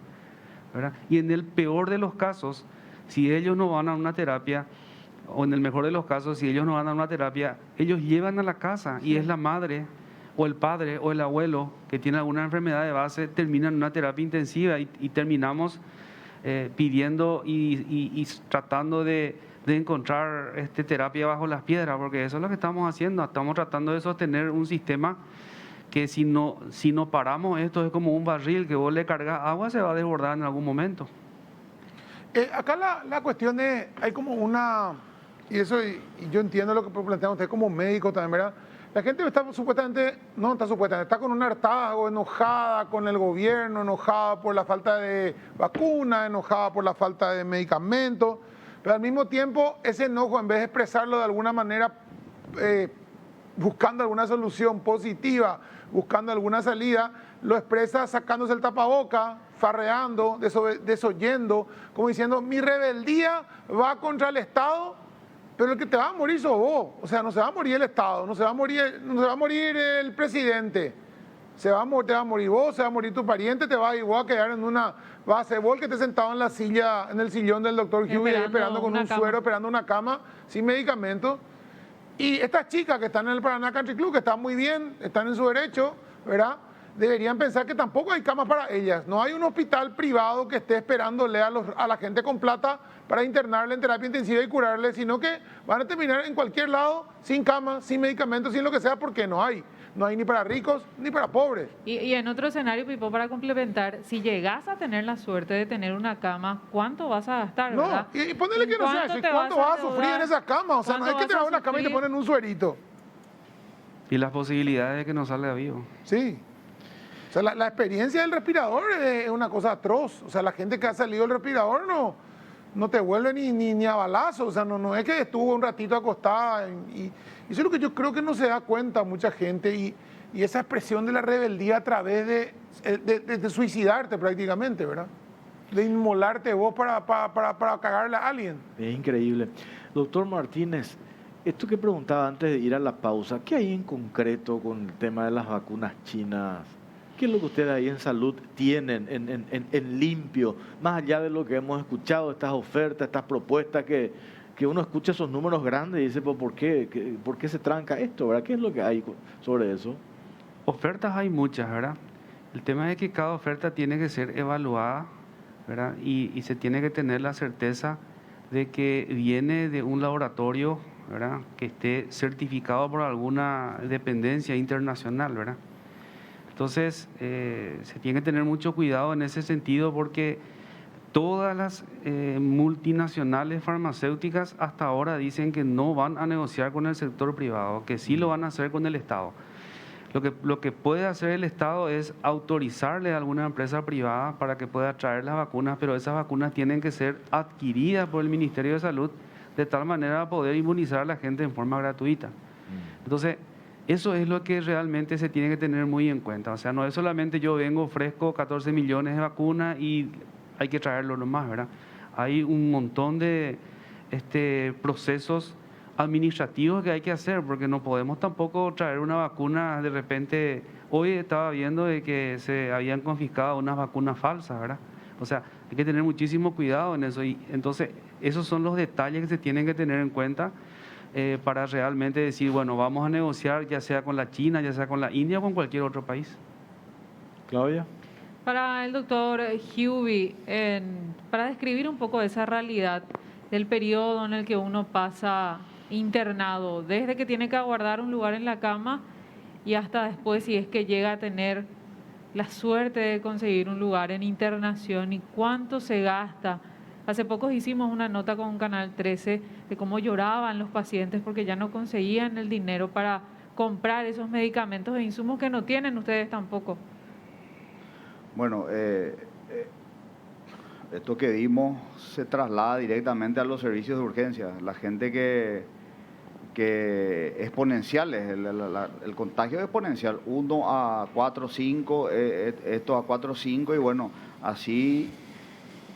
¿verdad? Y en el peor de los casos, si ellos no van a una terapia, o en el mejor de los casos, si ellos no van a una terapia, ellos llevan a la casa, y es la madre o el padre o el abuelo que tiene alguna enfermedad de base, terminan en una terapia intensiva, y terminamos pidiendo y tratando de encontrar terapia bajo las piedras, porque eso es lo que estamos haciendo. Estamos tratando de sostener un sistema que si no paramos esto, es como un barril que vos le cargas agua, se va a desbordar en algún momento. Acá la cuestión es, hay como una, y yo entiendo lo que plantean ustedes como médicos también, ¿verdad? La gente está está con un hartazgo, enojada con el gobierno, enojada por la falta de vacunas, enojada por la falta de medicamentos, pero al mismo tiempo ese enojo, en vez de expresarlo de alguna manera, buscando alguna solución positiva, buscando alguna salida, lo expresa sacándose el tapaboca, farreando, desoyendo, como diciendo, mi rebeldía va contra el Estado, pero el que te va a morir sos vos. O sea, no se va a morir el Estado, no se va a morir el presidente. Te va a morir vos, se va a morir tu pariente, te vas igual a quedar vas a ser vos el que esté sentado en el sillón del doctor Huey, esperando con un suero, esperando una cama, sin medicamentos. Y estas chicas que están en el Paraná Country Club, que están muy bien, están en su derecho, ¿verdad? Deberían pensar que tampoco hay camas para ellas. No hay un hospital privado que esté esperándole a la gente con plata para internarle en terapia intensiva y curarle, sino que van a terminar en cualquier lado, sin cama, sin medicamentos, sin lo que sea, porque no hay. No hay ni para ricos ni para pobres. Y en otro escenario, Pipo, para complementar, si llegas a tener la suerte de tener una cama, ¿cuánto vas a gastar, No, verdad? y ponele que no sea ¿Cuánto eso. te ¿Cuánto vas a vas a sufrir en endeudar? esa cama? O sea, no es que te vas a una cama y te ponen un suerito. Y las posibilidades de que no salga vivo. Sí. O sea, la experiencia del respirador es una cosa atroz. O sea, la gente que ha salido del respirador no te vuelve ni a balazo, o sea, no es que estuvo un ratito acostada. Y eso es lo que yo creo que no se da cuenta mucha gente, y esa expresión de la rebeldía a través de suicidarte prácticamente, ¿verdad? De inmolarte vos para cagarle a alguien. Es increíble. Doctor Martínez, esto que preguntaba antes de ir a la pausa, ¿qué hay en concreto con el tema de las vacunas chinas? ¿Qué es lo que ustedes ahí en salud tienen en limpio? Más allá de lo que hemos escuchado, estas ofertas, estas propuestas, que uno escucha esos números grandes y dice, pues, ¿por qué se tranca esto? ¿Verdad? ¿Qué es lo que hay sobre eso? Ofertas hay muchas, ¿verdad? El tema es que cada oferta tiene que ser evaluada, ¿verdad? Y se tiene que tener la certeza de que viene de un laboratorio, ¿verdad?, que esté certificado por alguna dependencia internacional, ¿verdad? Entonces, se tiene que tener mucho cuidado en ese sentido, porque todas las multinacionales farmacéuticas hasta ahora dicen que no van a negociar con el sector privado, que sí lo van a hacer con el Estado. Lo que puede hacer el Estado es autorizarle a alguna empresa privada para que pueda traer las vacunas, pero esas vacunas tienen que ser adquiridas por el Ministerio de Salud de tal manera a poder inmunizar a la gente en forma gratuita. Entonces, eso es lo que realmente se tiene que tener muy en cuenta. O sea, no es solamente yo vengo, ofrezco 14 millones de vacunas y hay que traerlo nomás, ¿verdad? Hay un montón de procesos administrativos que hay que hacer, porque no podemos tampoco traer una vacuna de repente. Hoy estaba viendo de que se habían confiscado unas vacunas falsas, ¿verdad? O sea, hay que tener muchísimo cuidado en eso, y entonces esos son los detalles que se tienen que tener en cuenta para realmente decir, bueno, vamos a negociar ya sea con la China, ya sea con la India o con cualquier otro país. Claudia. Para el doctor Huby, para describir un poco esa realidad del periodo en el que uno pasa internado, desde que tiene que aguardar un lugar en la cama y hasta después, si es que llega a tener la suerte de conseguir un lugar en internación, y cuánto se gasta. Hace poco hicimos una nota con Canal 13 de cómo lloraban los pacientes porque ya no conseguían el dinero para comprar esos medicamentos e insumos que no tienen ustedes tampoco. Bueno, esto que vimos se traslada directamente a los servicios de urgencia. La gente que exponenciales, el contagio es exponencial, 1 a 4, 5, esto a 4, 5, y bueno, así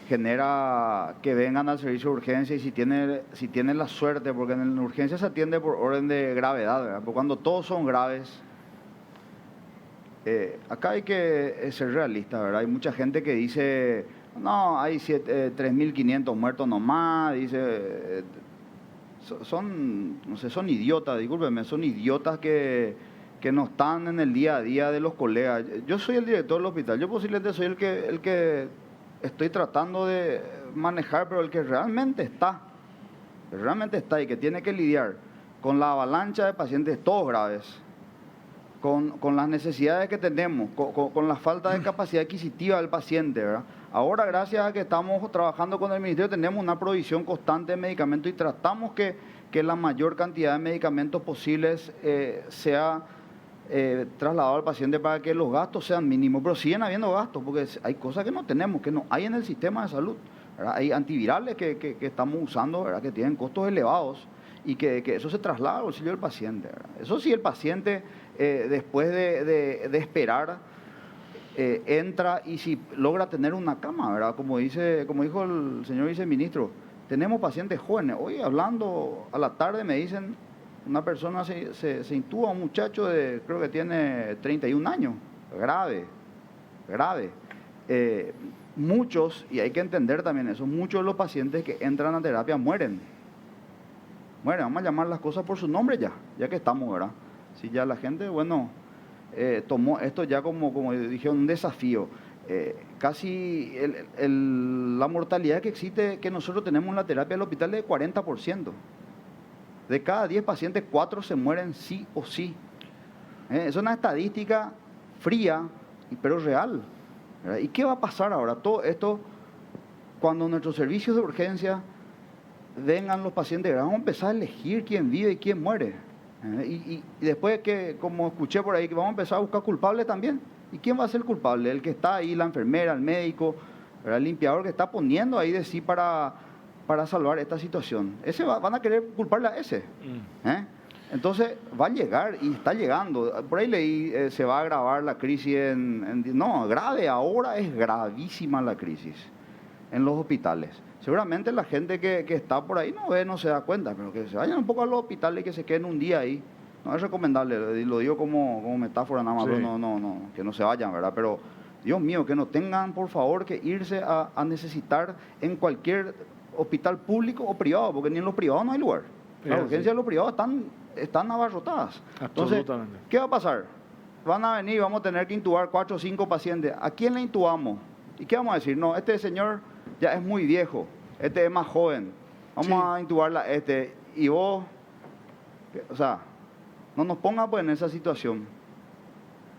genera que vengan al servicio de urgencia, y si tienen la suerte, porque en la urgencia se atiende por orden de gravedad, ¿verdad? Porque cuando todos son graves, acá hay que ser realista, ¿verdad? Hay mucha gente que dice, no, hay 3.500 muertos nomás, dice... Son idiotas, discúlpenme, son idiotas que no están en el día a día de los colegas. Yo soy el director del hospital, yo posiblemente soy el que estoy tratando de manejar, pero el que realmente está y que tiene que lidiar con la avalancha de pacientes todos graves, con las necesidades que tenemos, con la falta de capacidad adquisitiva del paciente, ¿verdad? Ahora, gracias a que estamos trabajando con el Ministerio, tenemos una provisión constante de medicamentos y tratamos que la mayor cantidad de medicamentos posibles sea trasladado al paciente para que los gastos sean mínimos. Pero siguen habiendo gastos, porque hay cosas que no tenemos, que no hay en el sistema de salud, ¿verdad? Hay antivirales que estamos usando, ¿verdad?, que tienen costos elevados, y que eso se traslada al bolsillo del paciente, ¿verdad? Eso sí, el paciente, después de esperar, entra, y si logra tener una cama, ¿verdad? Como dijo el señor viceministro, tenemos pacientes jóvenes. Hoy, hablando a la tarde, me dicen, una persona se intuba, un muchacho creo que tiene 31 años, grave. Muchos, y hay que entender también eso, muchos de los pacientes que entran a terapia mueren, vamos a llamar las cosas por su nombre ya que estamos, ¿verdad? Si ya la gente, bueno... tomó esto ya como dije, un desafío. Casi la mortalidad que existe, que nosotros tenemos en la terapia del hospital, es de 40%. De cada 10 pacientes, 4 se mueren sí o sí. Es una estadística fría, pero real, ¿verdad? ¿Y qué va a pasar ahora? Todo esto, cuando nuestros servicios de urgencia vengan los pacientes, vamos a empezar a elegir quién vive y quién muere. Y después, que como escuché por ahí, que vamos a empezar a buscar culpables también. ¿Y quién va a ser el culpable? El que está ahí, la enfermera, el médico, el limpiador, que está poniendo ahí de sí para para salvar esta situación. Van a querer culparle a ese. ¿eh? Entonces va a llegar y está llegando. Por ahí leí, se va a agravar la crisis no, grave, ahora es gravísima la crisis en los hospitales. Seguramente la gente que está por ahí no ve, no se da cuenta, pero que se vayan un poco a los hospitales y que se queden un día ahí. No es recomendable, lo digo como metáfora nada más, Sí. pero no, que no se vayan, ¿verdad? Pero, Dios mío, que no tengan, por favor, que irse a necesitar en cualquier hospital público o privado, porque ni en los privados no hay lugar. Las urgencias de los privados están abarrotadas. Entonces, Absolutamente. ¿qué va a pasar? Van a venir, vamos a tener que intubar 4 o 5 pacientes. ¿A quién le intubamos? ¿Y qué vamos a decir? No, este señor ya es muy viejo, este es más joven, vamos a intubarla a este. Y vos, o sea, no nos pongan pues en esa situación.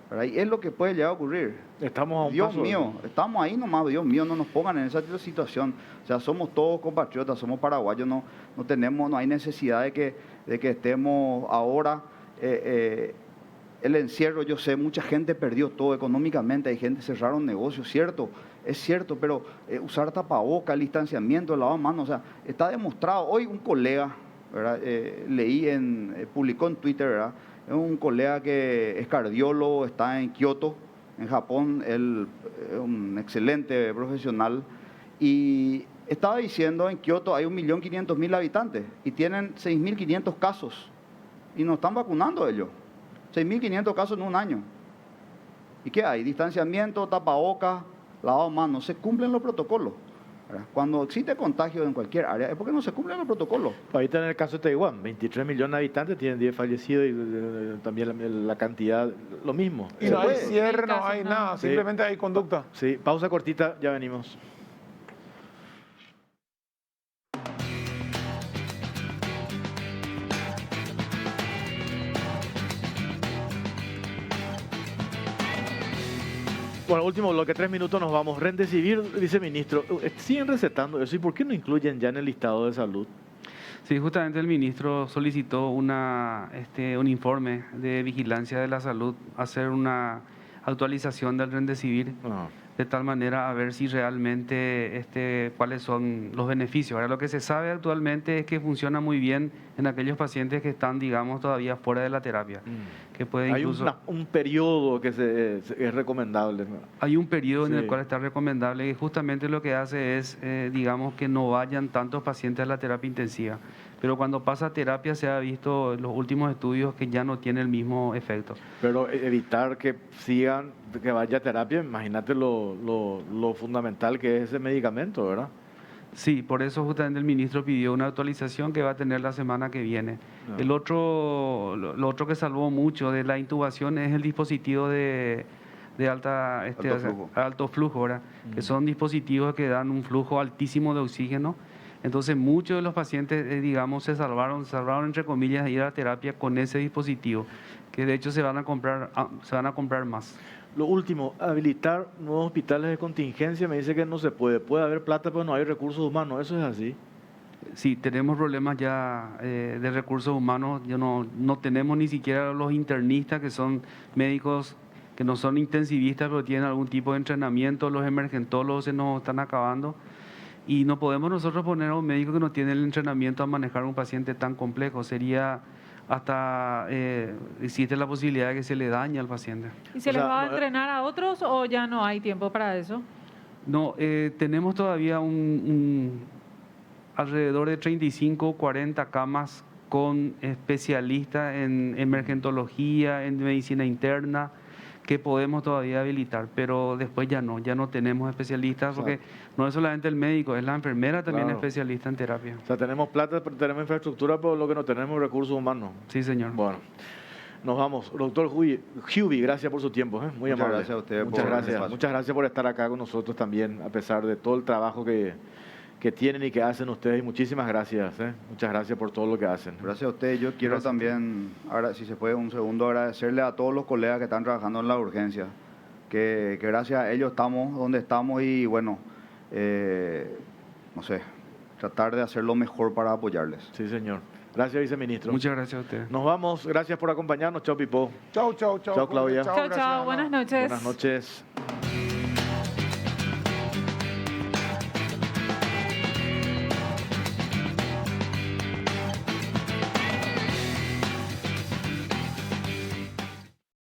¿Verdad? Y es lo que puede llegar a ocurrir. Estamos a un Dios paso. mío, estamos ahí nomás, Dios mío, no nos pongan en esa situación. O sea, somos todos compatriotas, somos paraguayos, no hay necesidad de que estemos ahora. El encierro, yo sé, mucha gente perdió todo económicamente, hay gente cerraron negocios, cierto, es cierto, pero usar tapaboca, el distanciamiento, el lavado de manos, o sea, está demostrado. Hoy un colega, ¿verdad? Publicó en Twitter, ¿verdad? Es un colega que es cardiólogo, está en Kioto, en Japón, él es un excelente profesional, y estaba diciendo, en Kioto hay 1.500.000 habitantes y tienen 6.500 casos y no están vacunando ellos. 6.500 casos en un año. ¿Y qué hay? Distanciamiento, tapabocas, lavado de manos, no se cumplen los protocolos. ¿Verdad? Cuando existe contagio en cualquier área es porque no se cumplen los protocolos. Ahorita en el caso de Taiwán, 23 millones de habitantes, tienen 10 fallecidos y también la cantidad, lo mismo. Y no hay puede. cierre, no Casos, hay no. nada, Sí. simplemente hay conducta. Sí, pausa cortita, ya venimos. Bueno, último bloque, 3 minutos, nos vamos. Rendecibir, viceministro, siguen recetando eso, ¿y por qué no incluyen ya en el listado de salud? Sí, justamente el ministro solicitó un informe de vigilancia de la salud, hacer una actualización del Rendecibir, No. de tal manera a ver si realmente cuáles son los beneficios. Ahora, lo que se sabe actualmente es que funciona muy bien en aquellos pacientes que están, digamos, todavía fuera de la terapia, que puede Hay incluso... un periodo que es recomendable, ¿no? Hay un periodo en Sí. el cual está recomendable y justamente lo que hace es, digamos, que no vayan tantos pacientes a la terapia intensiva. Pero cuando pasa a terapia se ha visto en los últimos estudios que ya no tiene el mismo efecto. Pero evitar que sigan, que vaya a terapia, imagínate lo fundamental que es ese medicamento, ¿verdad? Sí, por eso justamente el ministro pidió una actualización que va a tener la semana que viene. Ah. Lo otro que salvó mucho de la intubación es el dispositivo de Alto flujo. alto flujo, ¿verdad? Que son dispositivos que dan un flujo altísimo de oxígeno. Entonces muchos de los pacientes, digamos, se salvaron entre comillas de ir a la terapia con ese dispositivo, que de hecho se van a comprar más. Lo último, habilitar nuevos hospitales de contingencia, me dice que no se puede. Puede haber plata, pero no hay recursos humanos, ¿eso es así? Sí, tenemos problemas ya de recursos humanos. No tenemos ni siquiera los internistas, que son médicos que no son intensivistas, pero tienen algún tipo de entrenamiento. Los emergentólogos se nos están acabando. Y no podemos nosotros poner a un médico que no tiene el entrenamiento a manejar un paciente tan complejo. Sería hasta, existe la posibilidad de que se le dañe al paciente. ¿Y se O les sea, va a no- entrenar a otros o ya no hay tiempo para eso? No, tenemos todavía alrededor de 35 o 40 camas con especialistas en emergentología, en medicina interna, que podemos todavía habilitar, pero después ya no tenemos especialistas, porque no es solamente el médico, es la enfermera también Claro. especialista en terapia. O sea, tenemos plata, pero tenemos infraestructura, pero lo que no tenemos es recursos humanos. Sí, señor. Bueno, nos vamos. Doctor Huby, gracias por su tiempo, muy Muchas amable. gracias a ustedes Muchas por el gracias. espacio. Muchas gracias por estar acá con nosotros también, a pesar de todo el trabajo que tienen y que hacen ustedes. Y muchísimas gracias, muchas gracias por todo lo que hacen. Gracias a ustedes. Yo quiero Gracias. también, ahora si se puede un segundo, agradecerle a todos los colegas que están trabajando en la urgencia, que gracias a ellos estamos donde estamos y bueno, no sé, tratar de hacer lo mejor para apoyarles. Sí, señor. Gracias, viceministro. Muchas gracias a ustedes. Nos vamos. Gracias por acompañarnos. Chao, Pipo. Chau, Chao, Claudia. Chao, gracias, chao, Ana. buenas noches. Buenas noches.